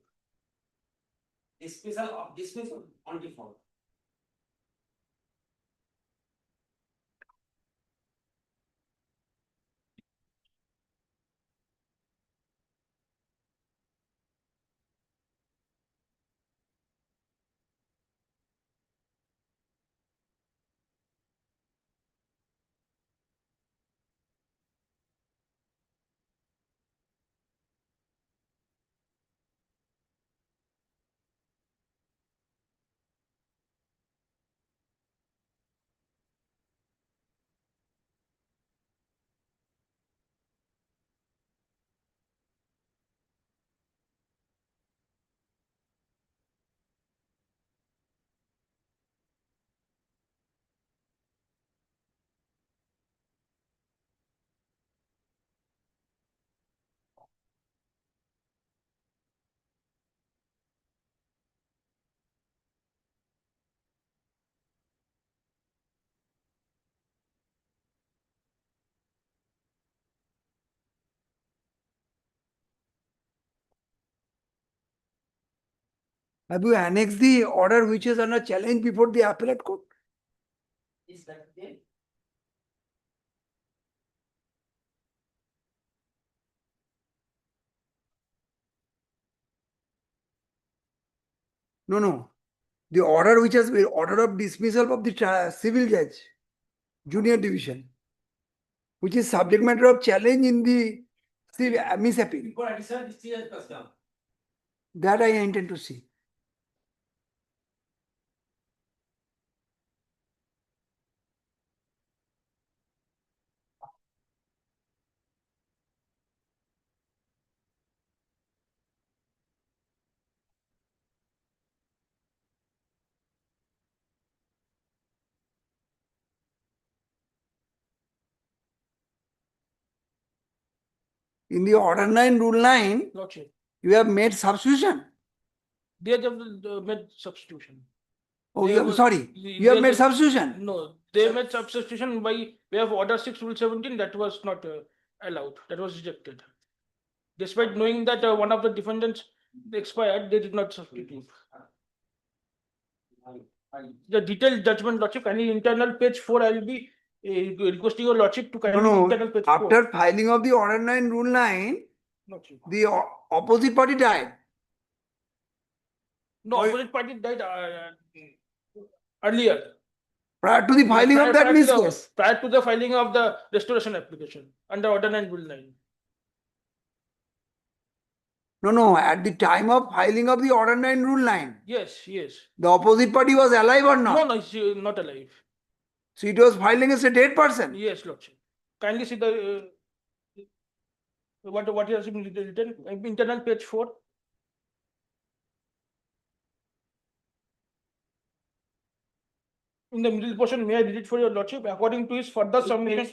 Dismissal on default. Have you annexed the order which is under challenge before the appellate court? Is that there? No. The order which has been order of dismissal of the civil judge, junior division, which is subject matter of challenge in the misappeal. Before I decide, this is custom. That I intend to see. In the order 9, rule 9, Lordship, you have made substitution. they have made substitution. Oh, They you have, were- sorry, you have made substitution. No, they made substitution by way of order 6 rule 17 that was not allowed, that was rejected. Despite knowing that one of the defendants expired, they did not substitute. The detailed judgment, Lordship, kindly internal page 4, I will be requesting your Lordship to kindly No, internal page 4. after filing of the order 9, rule 9, Lordship. the opposite party died. No, opposite party died earlier. Prior to the filing of that miscase. Prior to the filing of the restoration application under order 9 rule 9. No, at the time of filing of the order 9, rule 9, Yes, yes. the opposite party was alive or not? No, she not alive. So it was filed against a dead person. Yes, Lordship. Kindly see the what has been written, internal page 4. In the middle portion, may I read it for your Lordship? According to his further submission,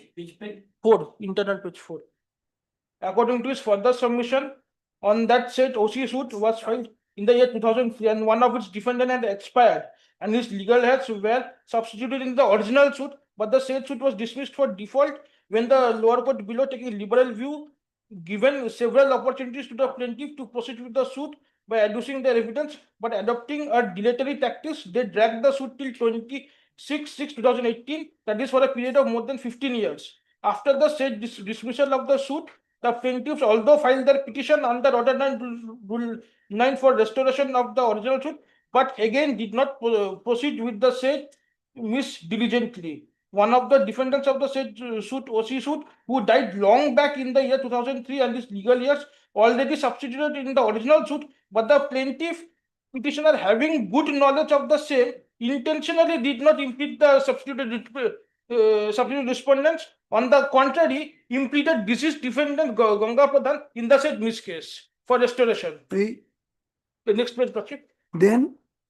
4, internal page 4. According to his further submission, on that said OC suit was filed in the year 2003 and one of its defendants had expired and his legal heirs were substituted in the original suit, but the said suit was dismissed for default when the lower court below, taking a liberal view, given several opportunities to the plaintiff to proceed with the suit by adducing their evidence, but adopting a dilatory tactics, they dragged the suit till 26/6/2018, that is for a period of more than 15 years. After the said dismissal of the suit, the plaintiffs, although filed their petition under order 9 rule 9 for restoration of the original suit, but again did not proceed with the said diligently. One of the defendants of the said suit, OC suit, who died long back in the year 2003 and his legal years, already substituted in the original suit, but the plaintiff petitioner, having good knowledge of the same, intentionally did not impede the substituted respondents. On the contrary, implemented deceased defendant Ganga Pradhan in the said miscase for restoration. The next page, Lordship.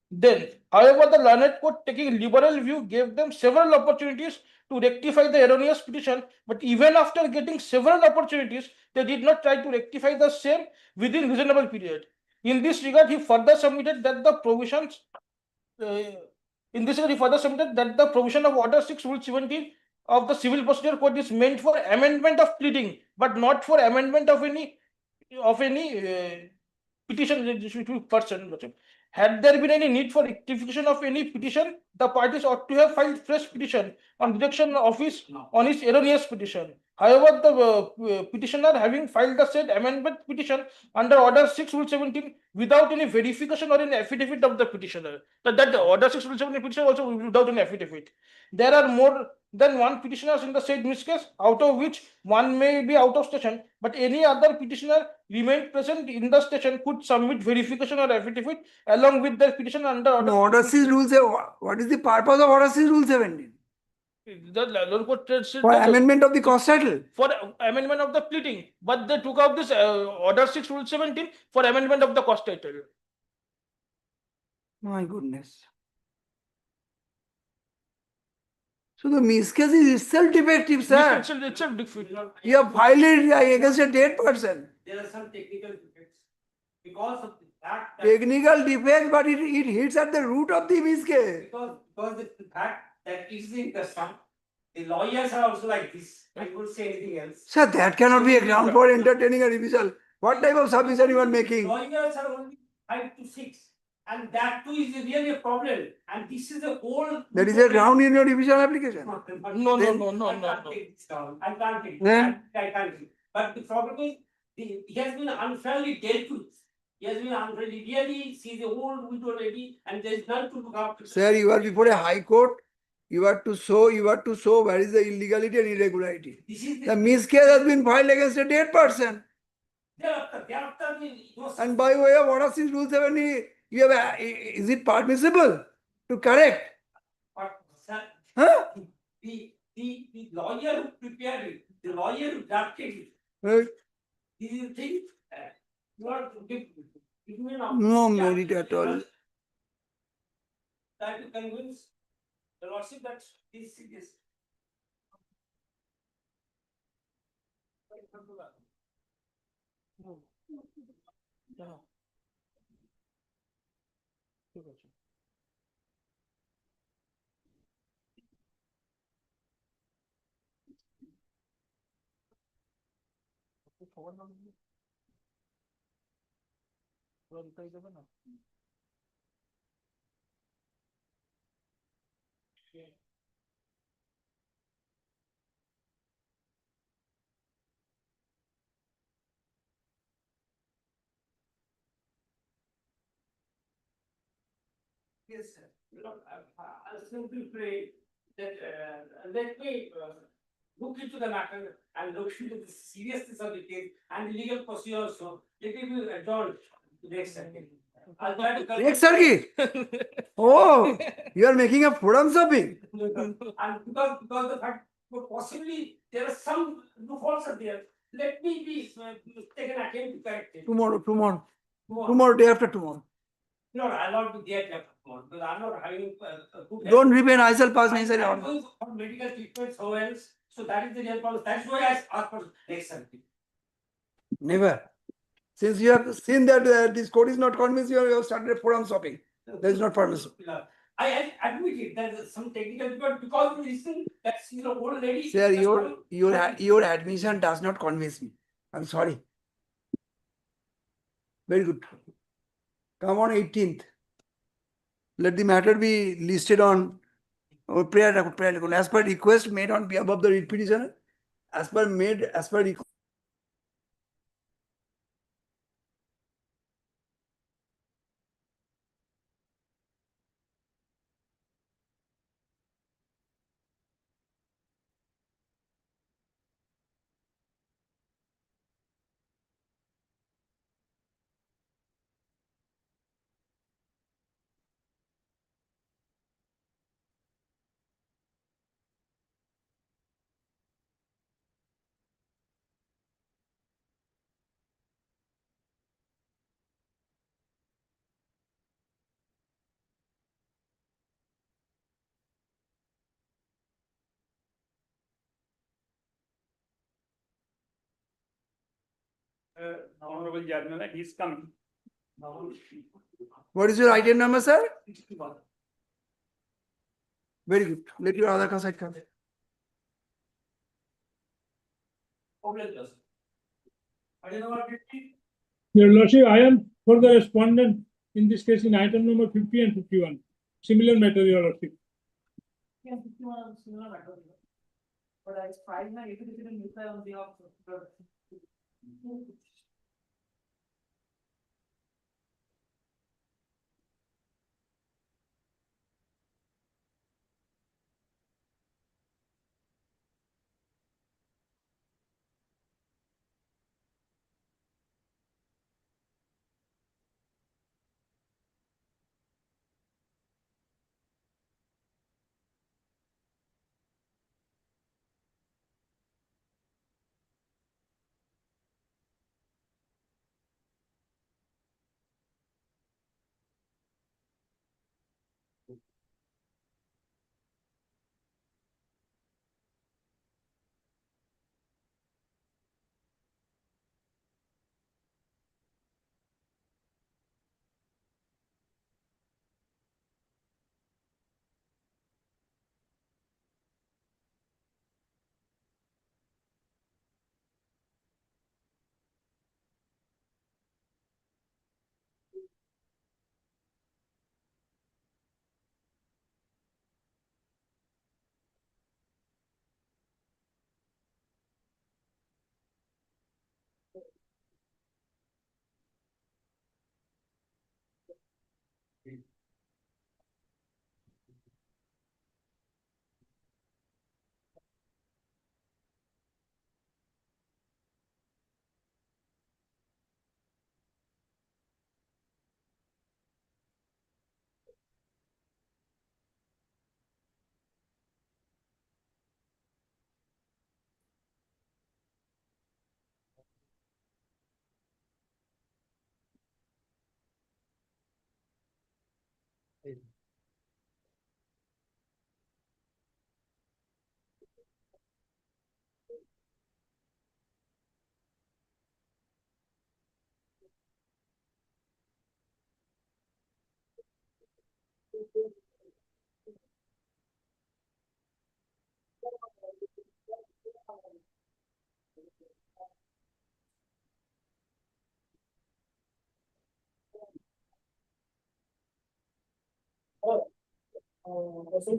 Then, however, the learned court, taking liberal view, gave them several opportunities to rectify the erroneous petition, but even after getting several opportunities, they did not try to rectify the same within reasonable period. In this regard, he further submitted that the provisions the provision of Order 6 Rule 17 of the Civil Procedure Code is meant for amendment of pleading, but not for amendment of any petition person. Had there been any need for rectification of any petition, the parties ought to have filed fresh petition on direction of his on his erroneous petition. However, the petitioner, having filed the said amendment petition under Order 6 Rule 17 without any verification or any affidavit of the petitioner, that Order 6 Rule 17 petition also without any affidavit. There are more than one petitioners in the said miscase, out of which one may be out of station, but any other petitioner remained present in the station could submit verification or affidavit along with their petition under Order 6 Rule 7. What is the purpose of Order 6 Rule 17? The lower court said For that amendment of the cost title. for amendment of the pleading, but they took out this Order 6 Rule 17 for amendment of the cost title. My goodness. So the miscase is itself defective, sir. Itself defective. You have filed it against a dead person. There are some technical defects because of that. Technical defect, but it hits at the root of the miscase. Because the fact that is in the sum, the lawyers are also like this. I won't say anything else. Sir, that cannot be a ground for entertaining a revisal. What type of submission you are making? Lawyers are only 5 to 6. And that too is really a problem. And this is a whole. That is a ground in your revision application. No. I can't take it. Then? I can't take it. But the problem is, he has been unfairly dealt with. He has been unfairly, really, she's a old widow lady, and there is none to look after. Sir, you are before a high court. You are to show where is the illegality and irregularity. The miscase has been filed against a dead person. And by way of Order 6 Rule 70, you have is it permissible to correct? But, sir, Huh? the lawyer who prepared it, the lawyer who drafted it, Right. this is the thing, you are to give me an No opportunity merit at all. try to convince the lordship that this is. Yes, sir. Lord, I simply pray that, let me, look into the matter and look into the seriousness of the case and the legal procedure also. Let it be adjourned to next circuit. I'll try to. Next circuit. Oh, you are making a forum shopping. And because the fact, possibly there are some loopholes are there. Let me be taken again to correct it. Tomorrow, day after tomorrow. No, I'll not be there after tomorrow because I'm not having a good health. Don't remain, I shall pass necessary I'm order. going for medical treatment, so else. So that is the real problem. That's why I asked for next circuit. Never. Since you have seen that this court is not convinced, you have started a forum shopping. That is not permissible. I admit it, there is some technical, because of the reason that's, old lady. Sir, that's your admission does not convince me. I'm sorry. Very good. Come on 18th. Let the matter be listed on our prayer record. As per request made on behalf of the writ petitioner, as per request. Honorable Judge, he is coming. What is your item number, sir? Very good. Let your other side come. Your Lordship, I am for the respondent in this case in item number 50 and 51. Similar matter, Your Lordship. Yeah, 51 similar matter. But I filed my application in Mumbai on behalf of the.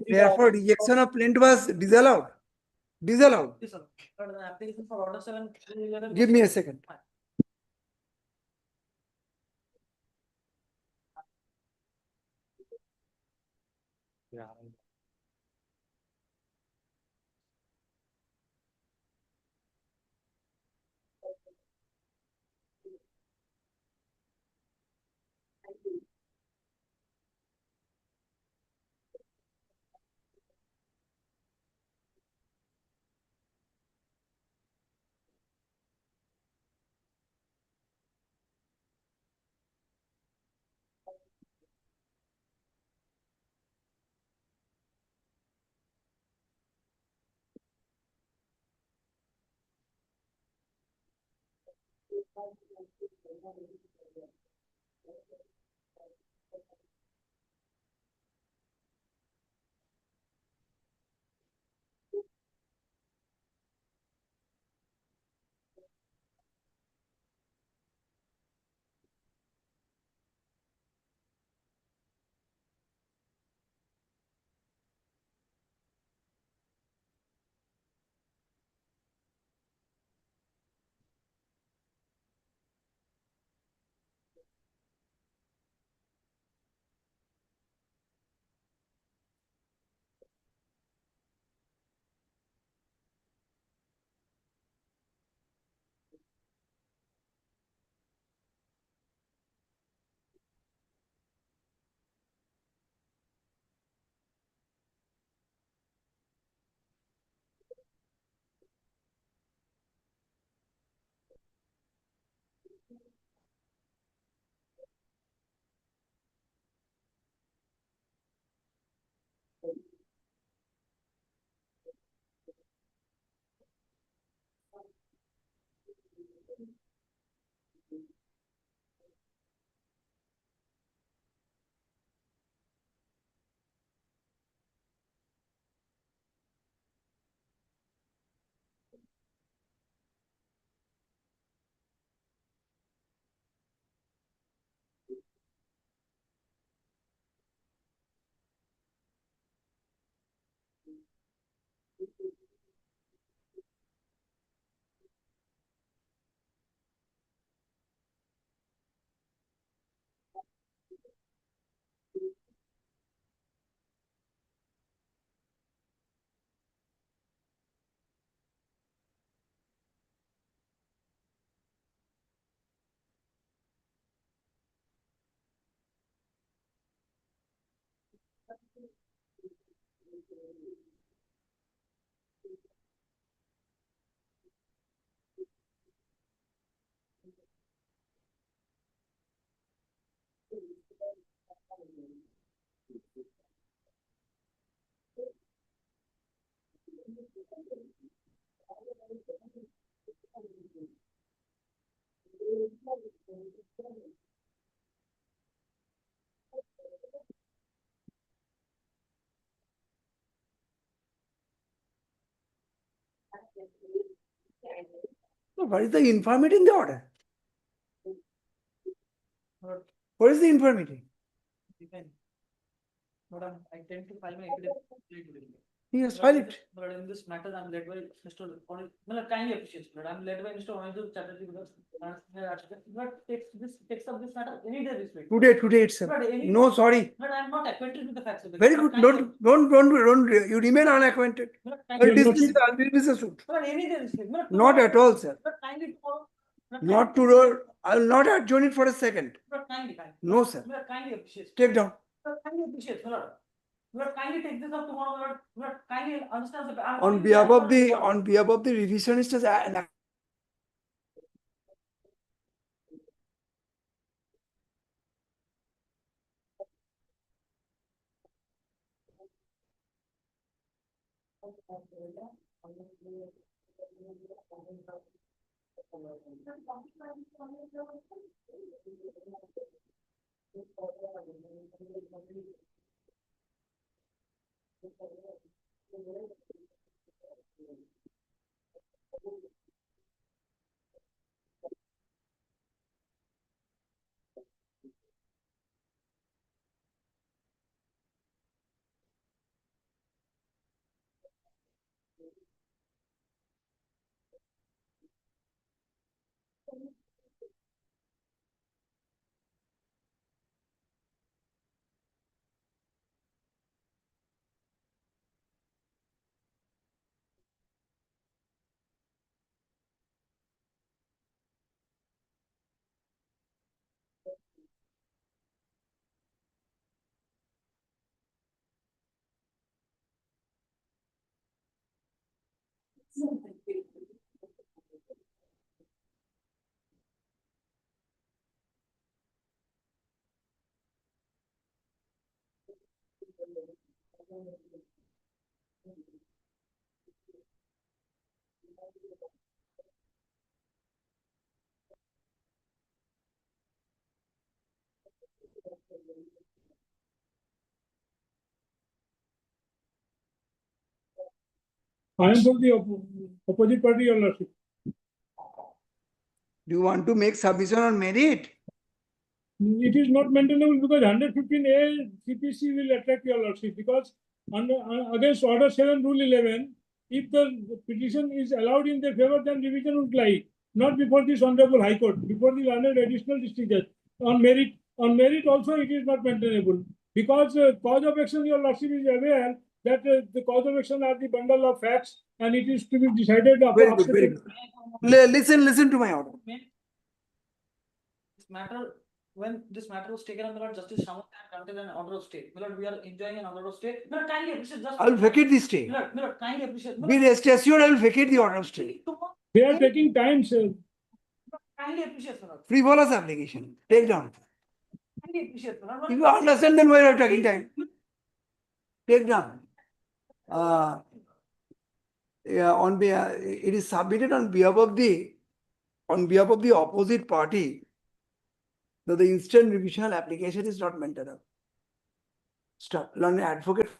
Therefore, rejection of plaint was disallowed. Disallowed. Application for order 7. Give me a second. So what is the infirmity in the order? What is the infirmity? Depend. Madam, I tend to file my affidavit today. Yes, file it. But in this matter, I'm led by Mr. Kindly appreciate, but I'm led by Mr. Onidhu Chatterjee because but takes up this matter any day this week. Today itself. But any- No, sorry. But I'm not acquainted with the facts of the Very case. good. But kindly- Don't, you remain unacquainted. but I'll kindly- dismiss the suit. But any day this week. Not at all, sir. But kindly tomorrow. Not to, I'll not adjourn it for a second. But kindly. No, sir. But kindly appreciate. Take down. But kindly appreciate, my lord. But kindly take this up tomorrow, my lord. But kindly understand the. I'm On not- behalf of the revisionist, I am from the opposite party, Your Lordship. Do you want to make submission on merit? It is not maintainable because 115A CPC will attract Your Lordship because against Order 7, Rule 11, if the petition is allowed in their favor, then revision would lie. Not before this Honorable High Court, before the learned additional district judge. On merit also it is not maintainable because cause of action, Your Lordship is aware that the cause of action are the bundle of facts and it is to be decided Very after good, very good. Listen to my order. This matter, when this matter was taken on the Lord Justice Samant and granted an order of stay. My lord, we are enjoying an order of stay. My lord, kindly appreciate just. I will vacate the stay. My lord, kindly appreciate. Be rest assured, I will vacate the order of stay. They are taking time, sir. Kindly appreciate, my lord. Frivolous application. Take down. Kindly appreciate, my lord. If you understand, then why are you taking time? Take down. Yeah, on behalf, it is submitted on behalf of the opposite party. That the instant revisional application is not maintainable. Stop. Learned advocate.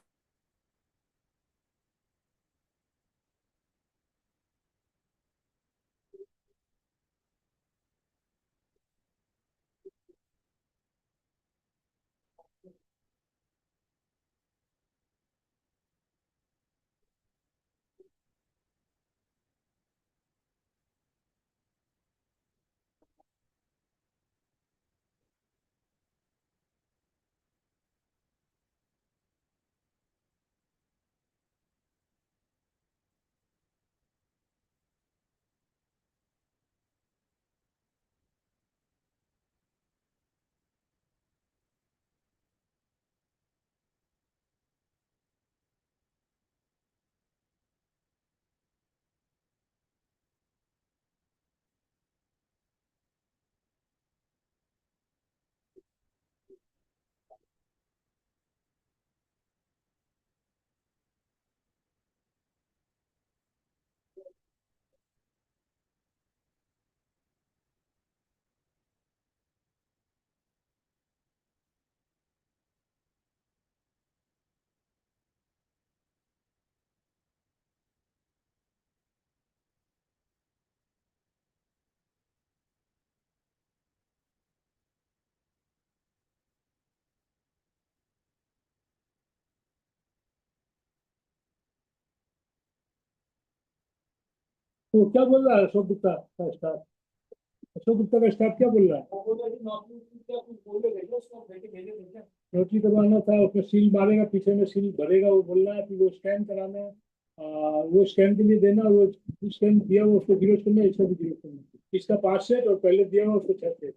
तो क्या बोल रहा है अशोक गुप्ता का staff? Ashok Gupta का staff क्या बोल रहा है? नोटरी करवाना था, उसमें सील मारेगा, पीछे में सील भरेगा, वो बोल रहा है, फिर वो स्कैन कराना है, वो स्कैन के लिए देना, वो स्कैन दिया वो उसको जीरो करना, इसका भी जीरो करना, इसका 5 सेट और पहले दिया हुआ उसको 6 सेट।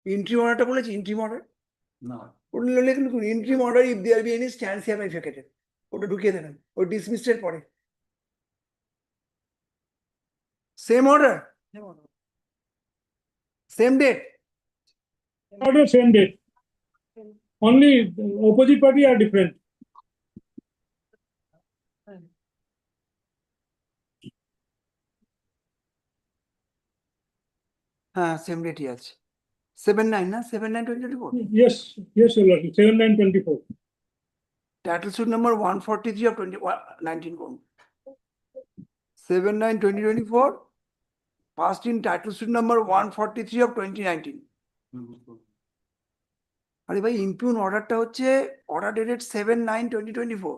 Interim order টা বলেছি, interim order? No. ওটা লিখুন, interim order if there be any stance here by vacated. ওটা ঢুকিয়ে দেবেন, ও dismissed এর পরে। Same order? Same date? Order same date. Only the opposite party are different. হ্যাঁ, same date ই আছে। 7/9 না? 7/9/2024? Yes, yes, your lordship, 7/9/24. Title suit number 143 of 19 করুন। 7/9/2024, passed in title suit number 143 of 2019. আরে ভাই, ইম্পিউন অর্ডারটা হচ্ছে order dated 7/9/2024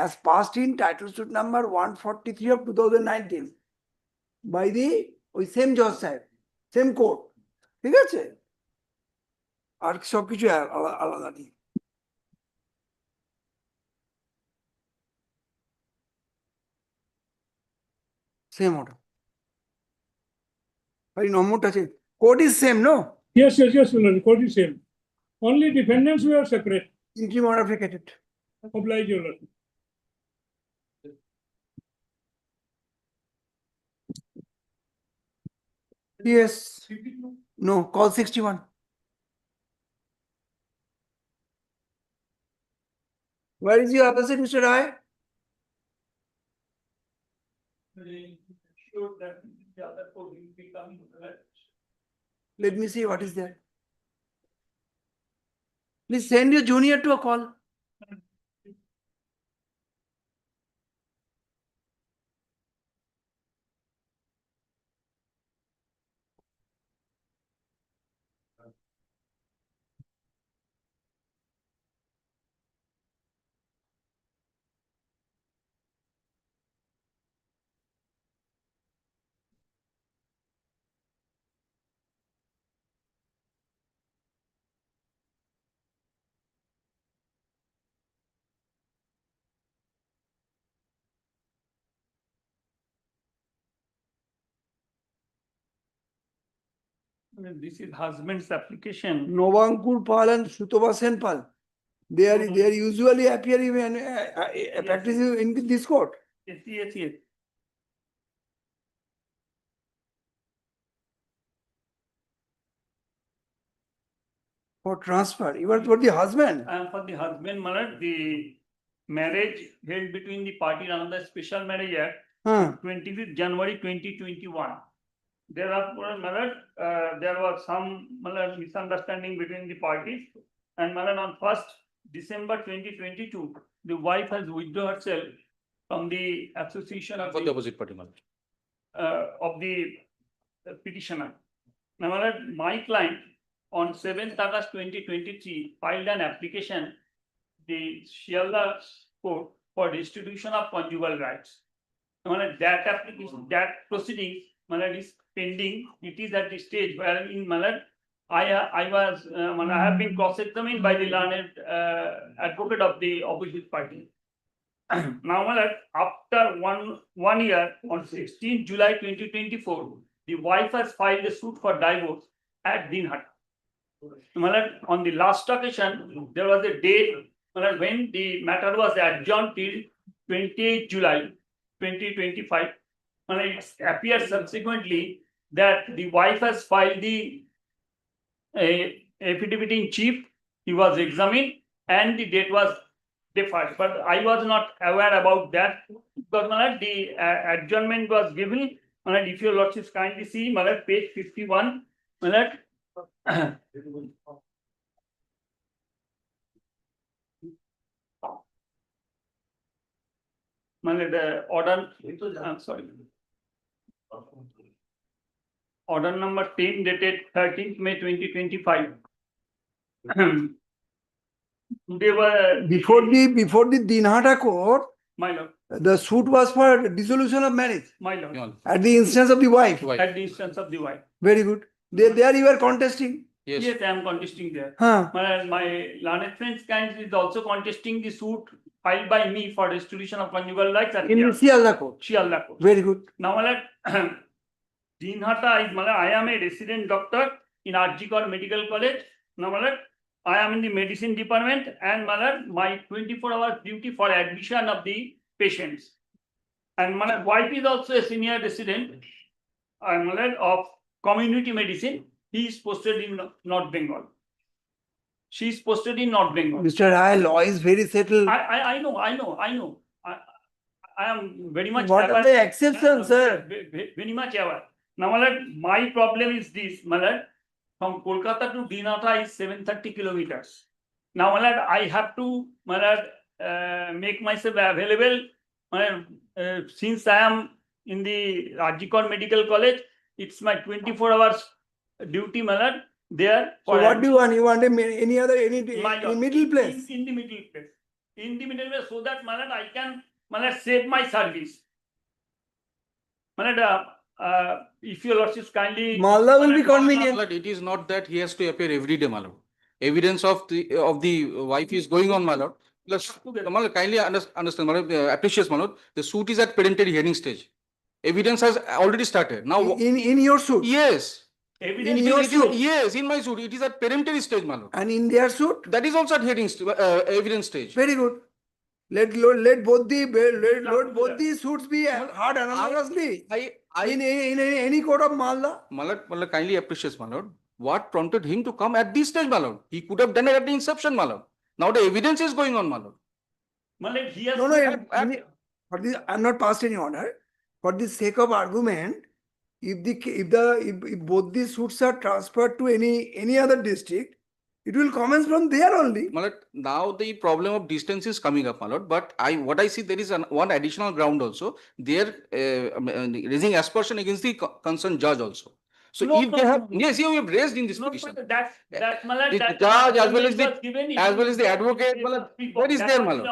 as passed in title suit number 143 of 2019 by the ওই same জজ সাহেব, সেম কোর্ট, ঠিক আছে? আর সবকিছু আলাদা নেই। Same order. ভাই নম্বরটা আছে, code is same, no? Yes, yes, yes, your lordship, court is same. Only defendants were separate. Interim order vacated. Oblige, your lordship. Yes. No, call 61. Where is your opposite, Mr. Rai? Sure that the other code will be coming. Let me see what is there. Please send your junior to a call. This is husband's application. Novankur Pal and Sutoba Sen Pal. They are usually appear even practicing in this court. Yes, yes, yes. For transfer, you are for the husband. I am for the husband, Malad, the marriage held between the party under Special Marriage Act, Huh. 25th January 2021. Thereafter, Malad, there was some Malad misunderstanding between the parties, and Malad on 1st December 2022, the wife has withdrawn herself from the association of For the opposite party, Malad. of the petitioner. Now, Malad, my client on 7th August 2023 filed an application, the Shialda Court, for restitution of conjugal rights. Now, Malad, that application, that proceedings, Malad, is pending. It is at the stage where in Malad, I have been cross-examined by the learned advocate of the opposite party. Now, Malad, after one year, on 16 July 2024, the wife has filed a suit for divorce at Dinhat. Malad, on the last occasion, there was a date Malad, when the matter was adjourned till 28 July 2025. Malad, it appears subsequently that the wife has filed the affidavit in chief. He was examined and the date was deferred, but I was not aware about that because Malad, the adjournment was given. Malad, if your lordships kindly see, Malad, page 51, Malad. Malad, the order, I'm sorry. Order number 10 dated 13th May 2025. They were Before the Dinhata court, my lord, the suit was for dissolution of marriage my lord, at the instance of the wife. at the instance of the wife. Very good. There you are contesting. Yes, I am contesting there. Huh. My learned friends kind is also contesting the suit filed by me for restitution of conjugal rights at In the Shialda court. Shialda court. Very good. Now, Dinhata is I am a resident doctor in Arjikar Medical College. Now, my lord, I am in the medicine department and my lord, my 24-hour duty for admission of the patients. And my wife is also a senior resident, my lord, of community medicine. He is posted in North Bengal. She is posted in North Bengal. Mr. Rai, law is very settled. I know. I am very much What are aware. the exceptions, sir? Very much aware. Now, my lord, my problem is this, my lord, from Kolkata to Dinata is 730 kilometers. Now, my lord, I have to, my lord, make myself available. My lord, since I am in the Arjikar Medical College, it's my 24 hours duty, my lord, there. So what do you want? You want any My lord, middle place? In the middle place. In the middle place, so that, my lord, I can, my lord, save my service. My lord, if your lordship kindly. Malda will be convenient. But it is not that he has to appear every day, my lord. Evidence of the wife is going on, my lord. Plus, my lord, kindly understand, my lord, appreciate, my lord. The suit is at parental hearing stage. Evidence has already started. Now, In your suit? yes. In your suit? Yes, in my suit. It is at parental stage, my lord. And in their suit? That is also at hearing evidence stage. Very good. Let both the suits be heard anonymously. In any court of Malda. Malad kindly appreciates, my lord. What prompted him to come at this stage, my lord? He could have done it at the inception, my lord. Now the evidence is going on, my lord. My lord, he has. For this, I'm not passed any order. For the sake of argument, if both the suits are transferred to any other district, it will commence from there only. My lord, now the problem of distance is coming up, my lord. But what I see, there is one additional ground also. They are raising aspersion against the concerned judge also. So if they have, yes, you have raised in this petition. That's my lord. The That judge as well as the advocate, my lord, that is there, my lord.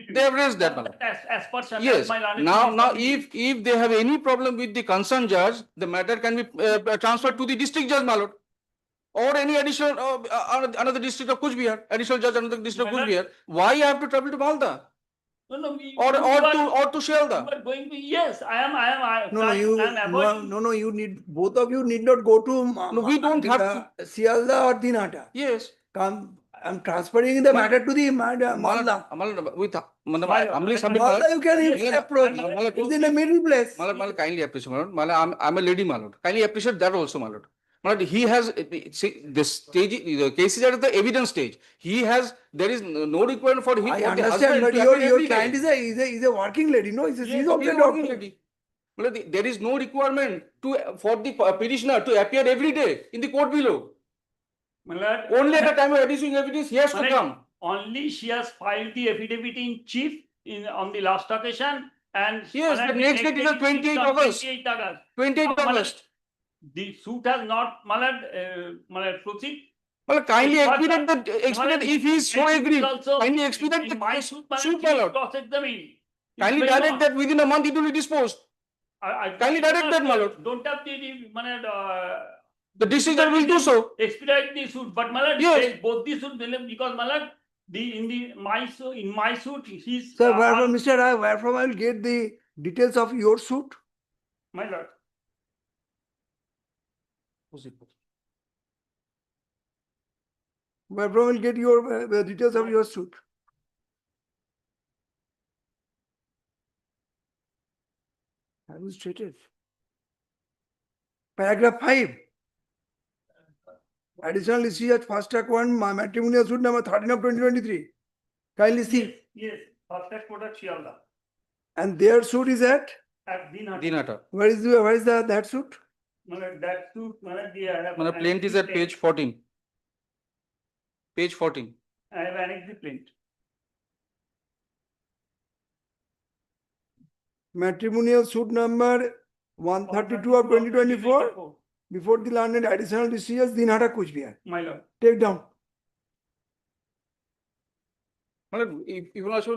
They have raised that, my lord. Aspersion. Yes. Now, if they have any problem with the concerned judge, the matter can be transferred to the district judge, my lord. Or any additional another district of Kuch Bihar, additional judge another district of Kuch Bihar. Why you have to travel to Malda? No, Or to Shialda? You are going to, yes, I am. You need, both of you need not go to No, we don't have to. Sialda or Dinata. Yes. I'm transferring the matter to the Malda. With humbly submit, Malda you can approach. It's in the middle place. Malad, kindly appreciate, my lord. Malad, I'm a lady, my lord. Kindly appreciate that also, my lord. But he has the stage, the case is at the evidence stage. There is no requirement for him. I or the understand, husband but to appear your every client day. is a working lady, no? She's Yes, also he is a a working doctor. lady. Well, there is no requirement for the petitioner to appear every day in the court below. Only at the time of issuing evidence, he has to come. Only she has filed the affidavit in chief on the last occasion, and yes, the next date is 28 August. 28 August. The suit has not, Malad, proceed. Well, kindly expedite if he is so agreed. Kindly expedite the suit, my lord. Kindly direct that within a month it will be disposed. Kindly direct that, my lord. Don't have the district judge will do so. Expedite the suit, but Malad, yes, both the suit because Malad, in my suit, he's. Sir, Mr. Rai, where from I will get the details of your suit? My lord. Where from I will get your details of your suit? I was stated. Paragraph 5. Additional issue at fast track 1, matrimonial suit number 13 of 2023. Kindly see. Yes, fast track product Shialda. And their suit is at Dinata. Where is that suit? That suit, plaint is at page 14. Page 14. I have annexed the plaint. Matrimonial suit number 132 of 2024. Before the learned additional decisions, Dinata Kuch Bihar. My lord. Take down. If you also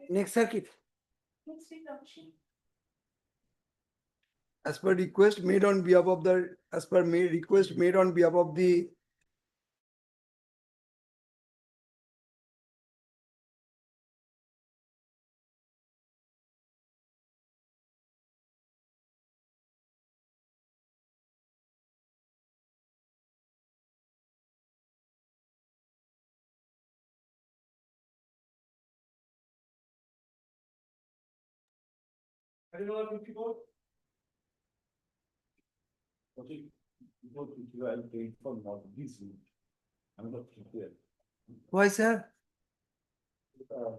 Next circuit. As per request made on behalf of the, as per request made on behalf of the Why, sir?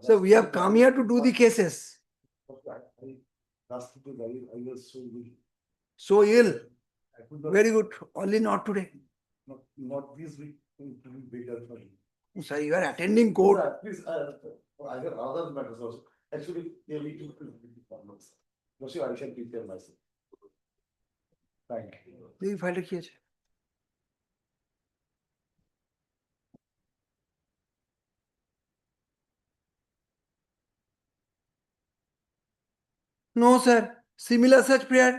So we have come here to do the cases. So ill. Very good. Only not today. Not this week. Sir, you are attending court. Please, I have other matters also. Actually, they need to. I shall prepare myself. Thank you. The file কি আছে? No, sir. Similar such prayer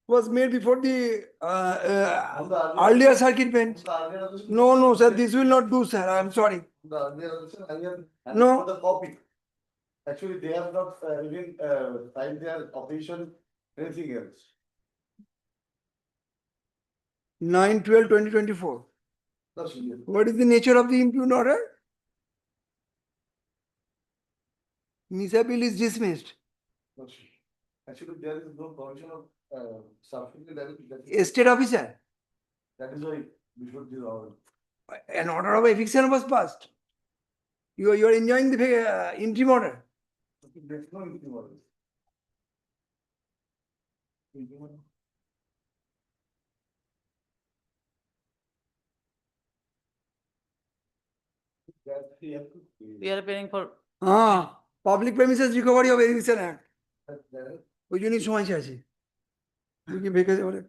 was made before the earlier circuit bench. No, no, sir. This will not do, sir. I am sorry. No. The copy. Actually, they have not even filed their opposition, anything else. 9/12/2024. That's it. What is the nature of the impugned order? Misappeal is dismissed. That's it. Actually, there is no provision of sufficient Estate officer. That is why we should do our. An order of eviction was passed. You are enjoying the interim order. There's no interim order. We are paying for. Public premises recovery of eviction act. ওই জন্যই সময় আছে তুই কি ভেকেছে বলে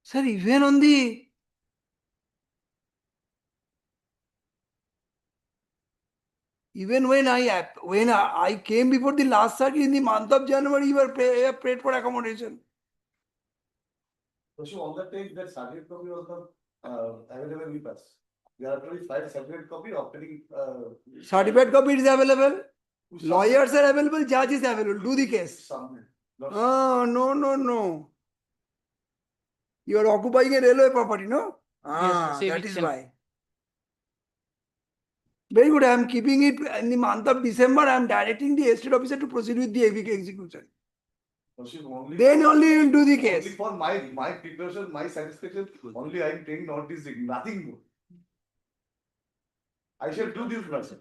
Sir, even on the when I came before the last circuit in the month of January, you were paid for accommodation. So on that day, that certificate copy was not available with us. We are actually filed certificate copy operating. Certificate copy is available. Lawyers are available. Judge is available. Do the case. No. You are occupying a railway property, no? That is why. Very good. I am keeping it in the month of December. I am directing the estate officer to proceed with the execution. Then only you will do the case. Only for my preparation, my satisfaction, only I am taking not this thing, nothing more. I shall do this matter.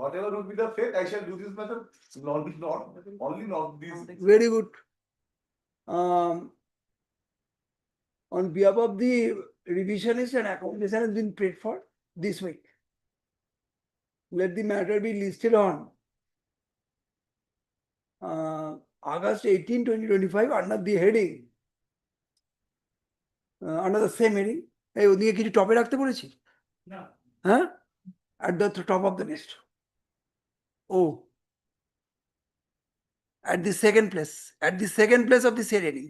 Whatever will be the fate, I shall do this matter. Only not this. Very good. On behalf of the revisionist and accommodation has been paid for this week. Let the matter be listed on August 18, 2025 under the heading, under the same heading. Hey, ওদিকে কিছু টপে রাখতে বলেছি? না। হ্যাঁ? At the top of the list. Oh. At the second place. At the second place of the same heading.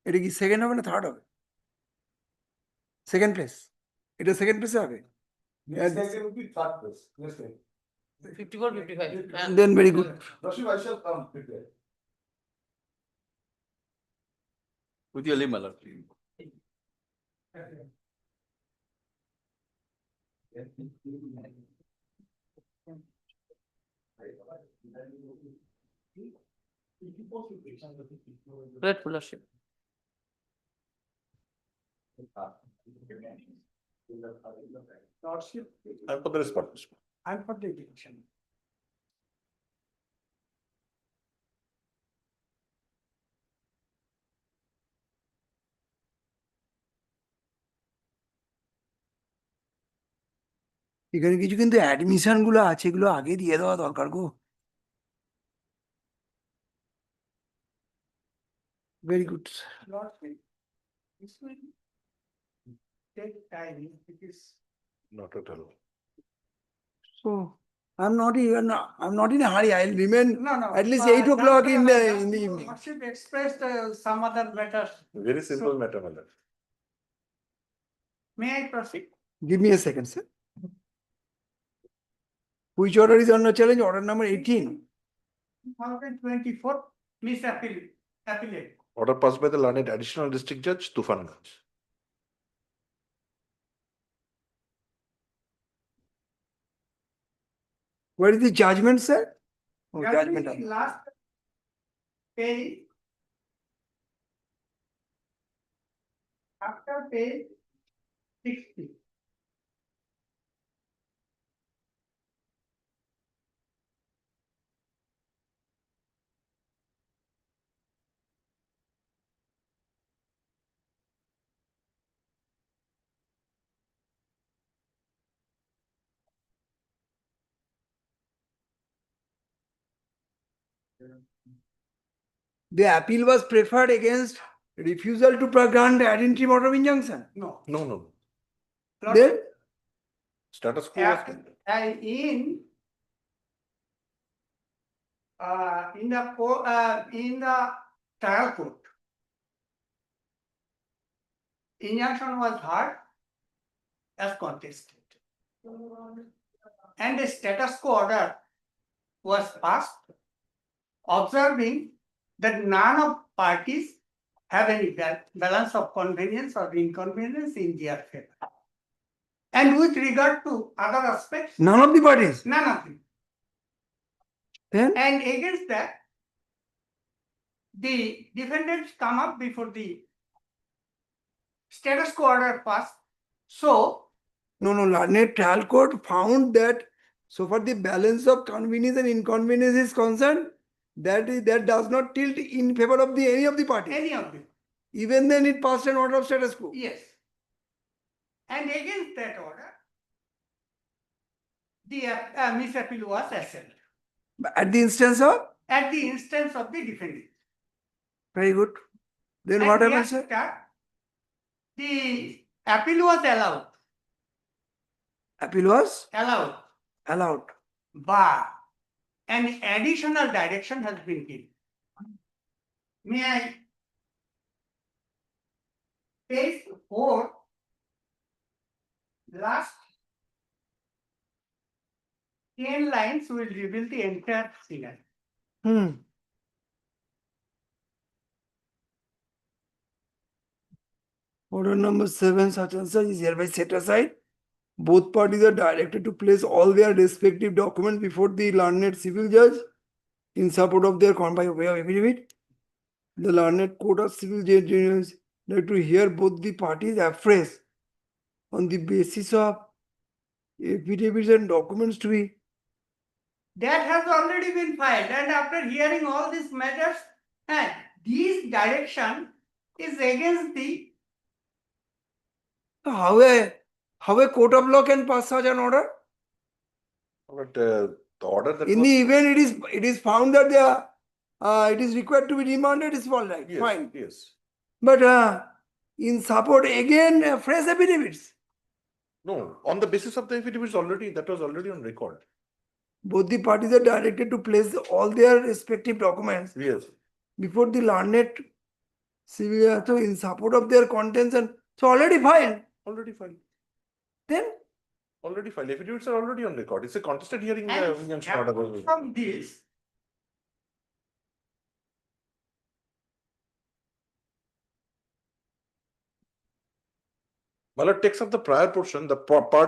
এটা কি second হবে না থার্ড হবে? Second place. এটা সেকেন্ড প্লেসে হবে? Next time will be third place. Next time. 54, 55. Then very good. Rashid, I shall come prepare. With your leave, my lord. Correct, your lordship. Lordship, I'm for the response. I'm for the eviction. এখানে কিছু কিন্তু admission গুলো আছে, এগুলো আগে দিয়ে দেওয়া দরকার গো। Very good. Lordship, this will take time, it is. Not at all. So I'm not in a hurry. I'll remain No. at least 8 o'clock in the evening. Lordship expressed some other matters. Very simple matter, my lord. May I proceed? Give me a second, sir. Which order is under challenge? Order number 18. 2024, appellate. Order passed by the learned additional district judge, Tufanganj. Where is the judgment, sir? Oh, Judgment judgment. is last page. After page 60. The appeal was preferred against refusal to grant ad interim order of injunction. No. No. Then Status quo was. In the trial court, injunction was heard as contested. And a status quo order was passed, observing that none of parties have any balance of convenience or inconvenience in their favor. And with regard to other aspects, none of the parties. none of them. Then And against that, the defendants come up before the status quo order passed. So, no, learned trial court found that so far the balance of convenience and inconvenience is concerned, that does not tilt in favor of any of the parties. any of them, Even then it passed an order of status quo. yes. And against that order, the misappeal was assembled At the instance of? at the instance of the defendant. Very good. Then And what happened, sir? thereafter, the appeal was allowed. Appeal was Allowed. allowed. But an additional direction has been given. May I? Page 4, last 10 lines will reveal the entire scenario. Order number 7, such and such is hereby set aside. Both parties are directed to place all their respective documents before the learned civil judge in support of their by way of affidavit. The learned court of civil judges like to hear both the parties afresh on the basis of affidavits and documents to be. That has already been filed, and after hearing all these matters, this direction is against the. How a court of law can pass such an order? But the order that In was. the event it is found that it is required to be remanded, it's all right, Yes, fine. yes. But in support again, fresh affidavits. No, on the basis of the affidavits that was already on record. Both the parties are directed to place all their respective documents Yes. before the learned civil so in support of their contents, and so already filed. Already filed. Then Already filed. Affidavits are already on record. It's a contested hearing. And Injunction order. from this, My lord takes up the prior portion, the part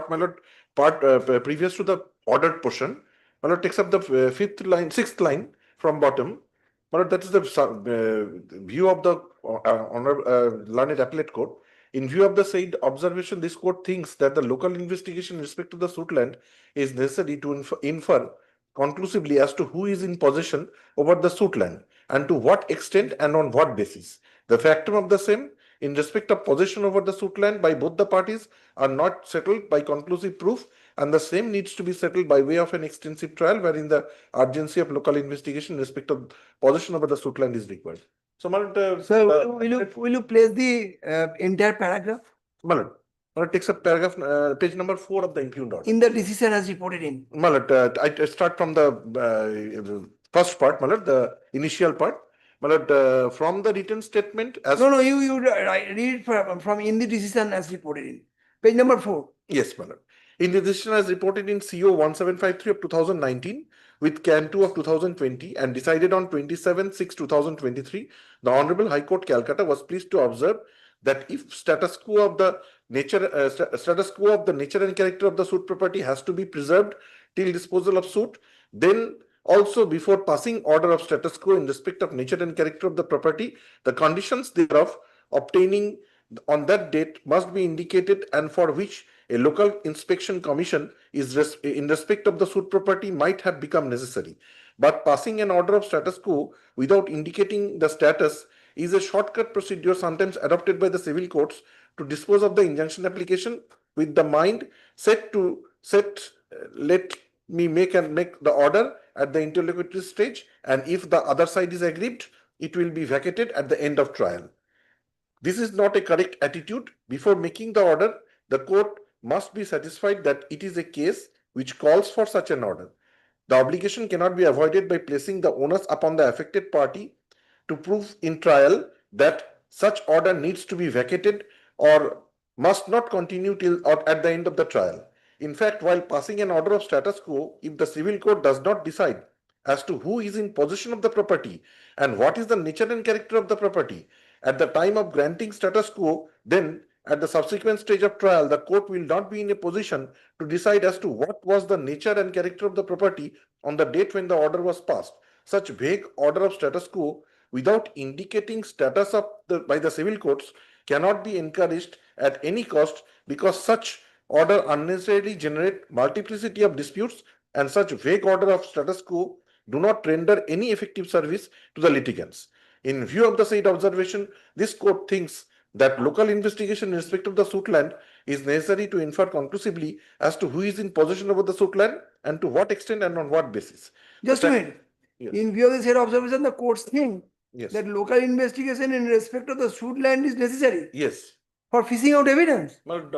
previous to the ordered portion, My lord takes up the sixth line from bottom. My lord, that is the view of the learned appellate court. In view of the said observation, this court thinks that the local investigation in respect to the suit land is necessary to infer conclusively as to who is in possession over the suit land and to what extent and on what basis. The factum of the same in respect of possession over the suit land by both the parties are not settled by conclusive proof, and the same needs to be settled by way of an extensive trial wherein the urgency of local investigation in respect of possession over the suit land is required. So, will you place the entire paragraph? Malad takes up paragraph page number 4 of the impugned order. In the decision as reported in. Malad, I start from the first part, Malad, the initial part. Malad, from the written statement as No, you read it from in the decision as reported in. Page number 4. Yes, Malad. In the decision as reported in CO 1753 of 2019 with CAN 2 of 2020 and decided on 27/6/2023, the Honorable High Court Calcutta was pleased to observe that if status quo of the nature and character of the suit property has to be preserved till disposal of suit, then also before passing order of status quo in respect of nature and character of the property, the conditions thereof obtaining on that date must be indicated, and for which a local inspection commission is in respect of the suit property might have become necessary. But passing an order of status quo without indicating the status is a shortcut procedure sometimes adopted by the civil courts to dispose of the injunction application with the mind let me make the order at the interlocutory stage, and if the other side is aggrieved, it will be vacated at the end of trial. This is not a correct attitude. Before making the order, the court must be satisfied that it is a case which calls for such an order. The obligation cannot be avoided by placing the onus upon the affected party to prove in trial that such order needs to be vacated or must not continue till or at the end of the trial. In fact, while passing an order of status quo, if the civil court does not decide as to who is in possession of the property and what is the nature and character of the property at the time of granting status quo, then at the subsequent stage of trial, the court will not be in a position to decide as to what was the nature and character of the property on the date when the order was passed. Such vague order of status quo without indicating status by the civil courts cannot be encouraged at any cost, because such order unnecessarily generate multiplicity of disputes, and such vague order of status quo do not render any effective service to the litigants. In view of the said observation, this court thinks that local investigation in respect of the suit land is necessary to infer conclusively as to who is in possession over the suit land and to what extent and on what basis. Just a minute. Yes. In view of the said observation, the courts think Yes. that local investigation in respect of the suit land is necessary Yes. for fishing out evidence. But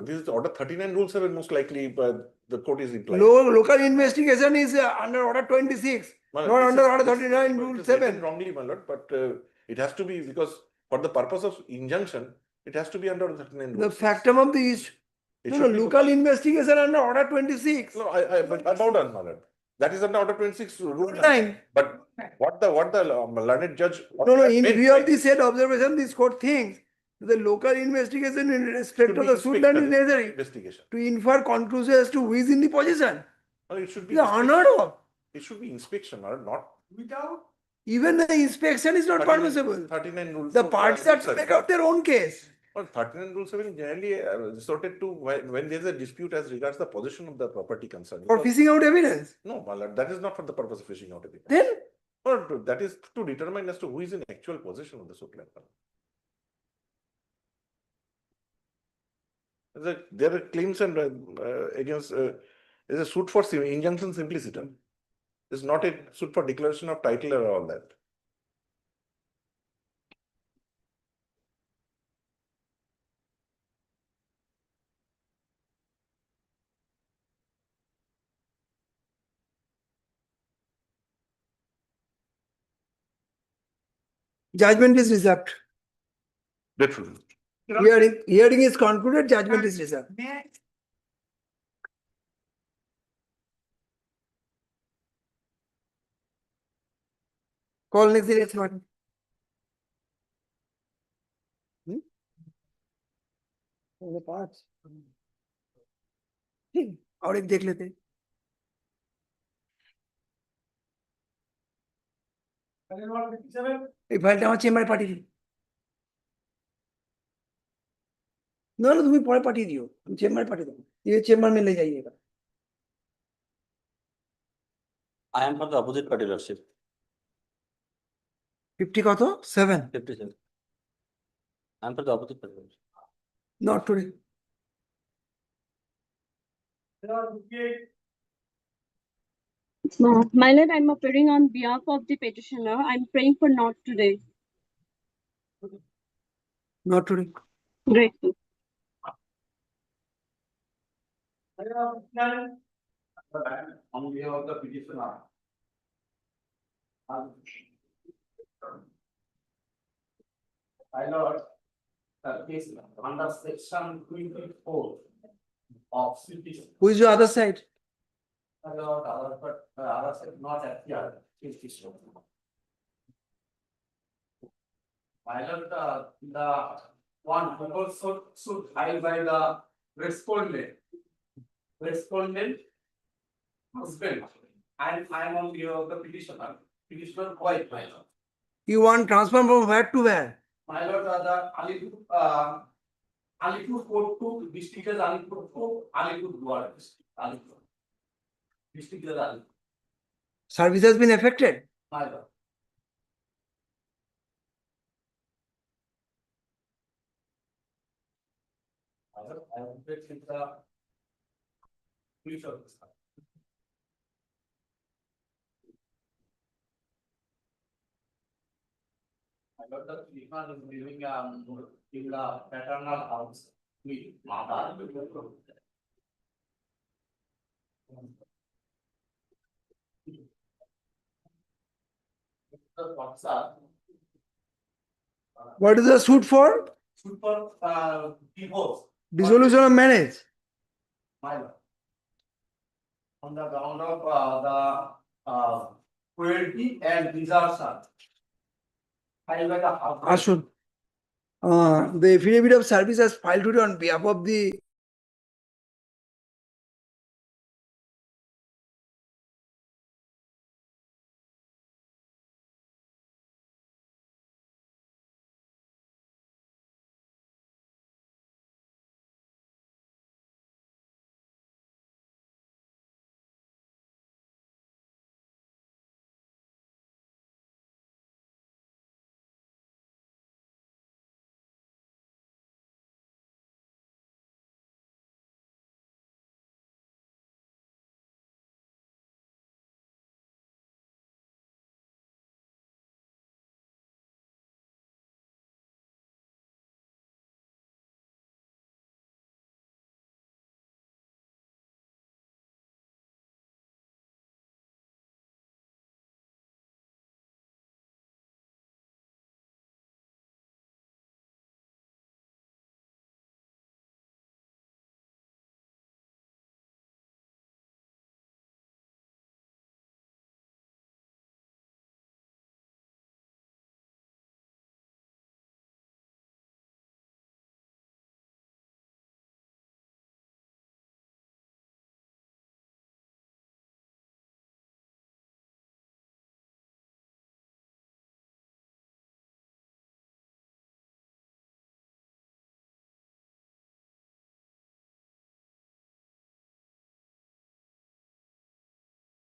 this is order 39 rule 7 most likely, but the court is implied. Local investigation is under order 26, Well, not this under is- order this- 39 it rule is written 7. Wrongly, my lord, but it has to be, because for the purpose of injunction, it has to be under 39 rule. The factum of the issue. It No, should be- local investigation under order 26. No, but I'm not done, my lord. That is under order 26 rule. Fine. But what the learned judge. No, in view of the said observation, this court thinks the local investigation in respect of the suit land is necessary Investigation. to infer conclusion as to who is in the possession. No, it should be. The unheard of. It should be inspection, my lord, not. Without. Even the inspection is not 39 permissible. 39 rule. The parties are to make out their own case. Well, 39 rule 7 is generally resorted to when there is a dispute as regards the possession of the property concerned. For fishing out evidence. No, my lord, that is not for the purpose of fishing out evidence. Then? Or that is to determine as to who is in actual possession of the suit land. There are claims and against is a suit for injunction simpliciter. It's not a suit for declaration of title or all that. Judgment is reserved. Dreadful. Hearing is concluded, judgment is reserved. Call next the next one. और एक देख लेते हैं এই ফাইলটা আমার চেম্বারে পাঠিয়ে দিও। না না তুমি পরে পাঠিয়ে দিও, আমি চেম্বারে পাঠিয়ে দেবো, ये চেম্বার में ले जाइएगा। I am for the opposite party, Lordship. 50 কত? 7? 57. I am for the opposite party. Lordship. Not today. My lord, I'm appearing on behalf of the petitioner. I'm praying for not today. Not today. Grateful. On behalf of the petitioner. My lord, case under section 24 of petition. Who is your other side? My lord, other side not appear in this one. My lord, the one proposal should filed by the respondent. Husband, and I am on behalf of the petitioner. Petitioner wife, my lord. You want transfer from where to where? My lord, the Alipur Court to district is Alipur Court, Alipur Duar district, Alipur. District is Alipur, Service has been affected. my lord. My lord, I will take with the police officer. My lord, the petitioner is living in the paternal house with mother. What is the suit for? Suit for divorce, Dissolution of marriage. my lord. On the ground of the cruelty and desertion. Filed by the husband. Ashun. The affidavit of service has filed today on behalf of the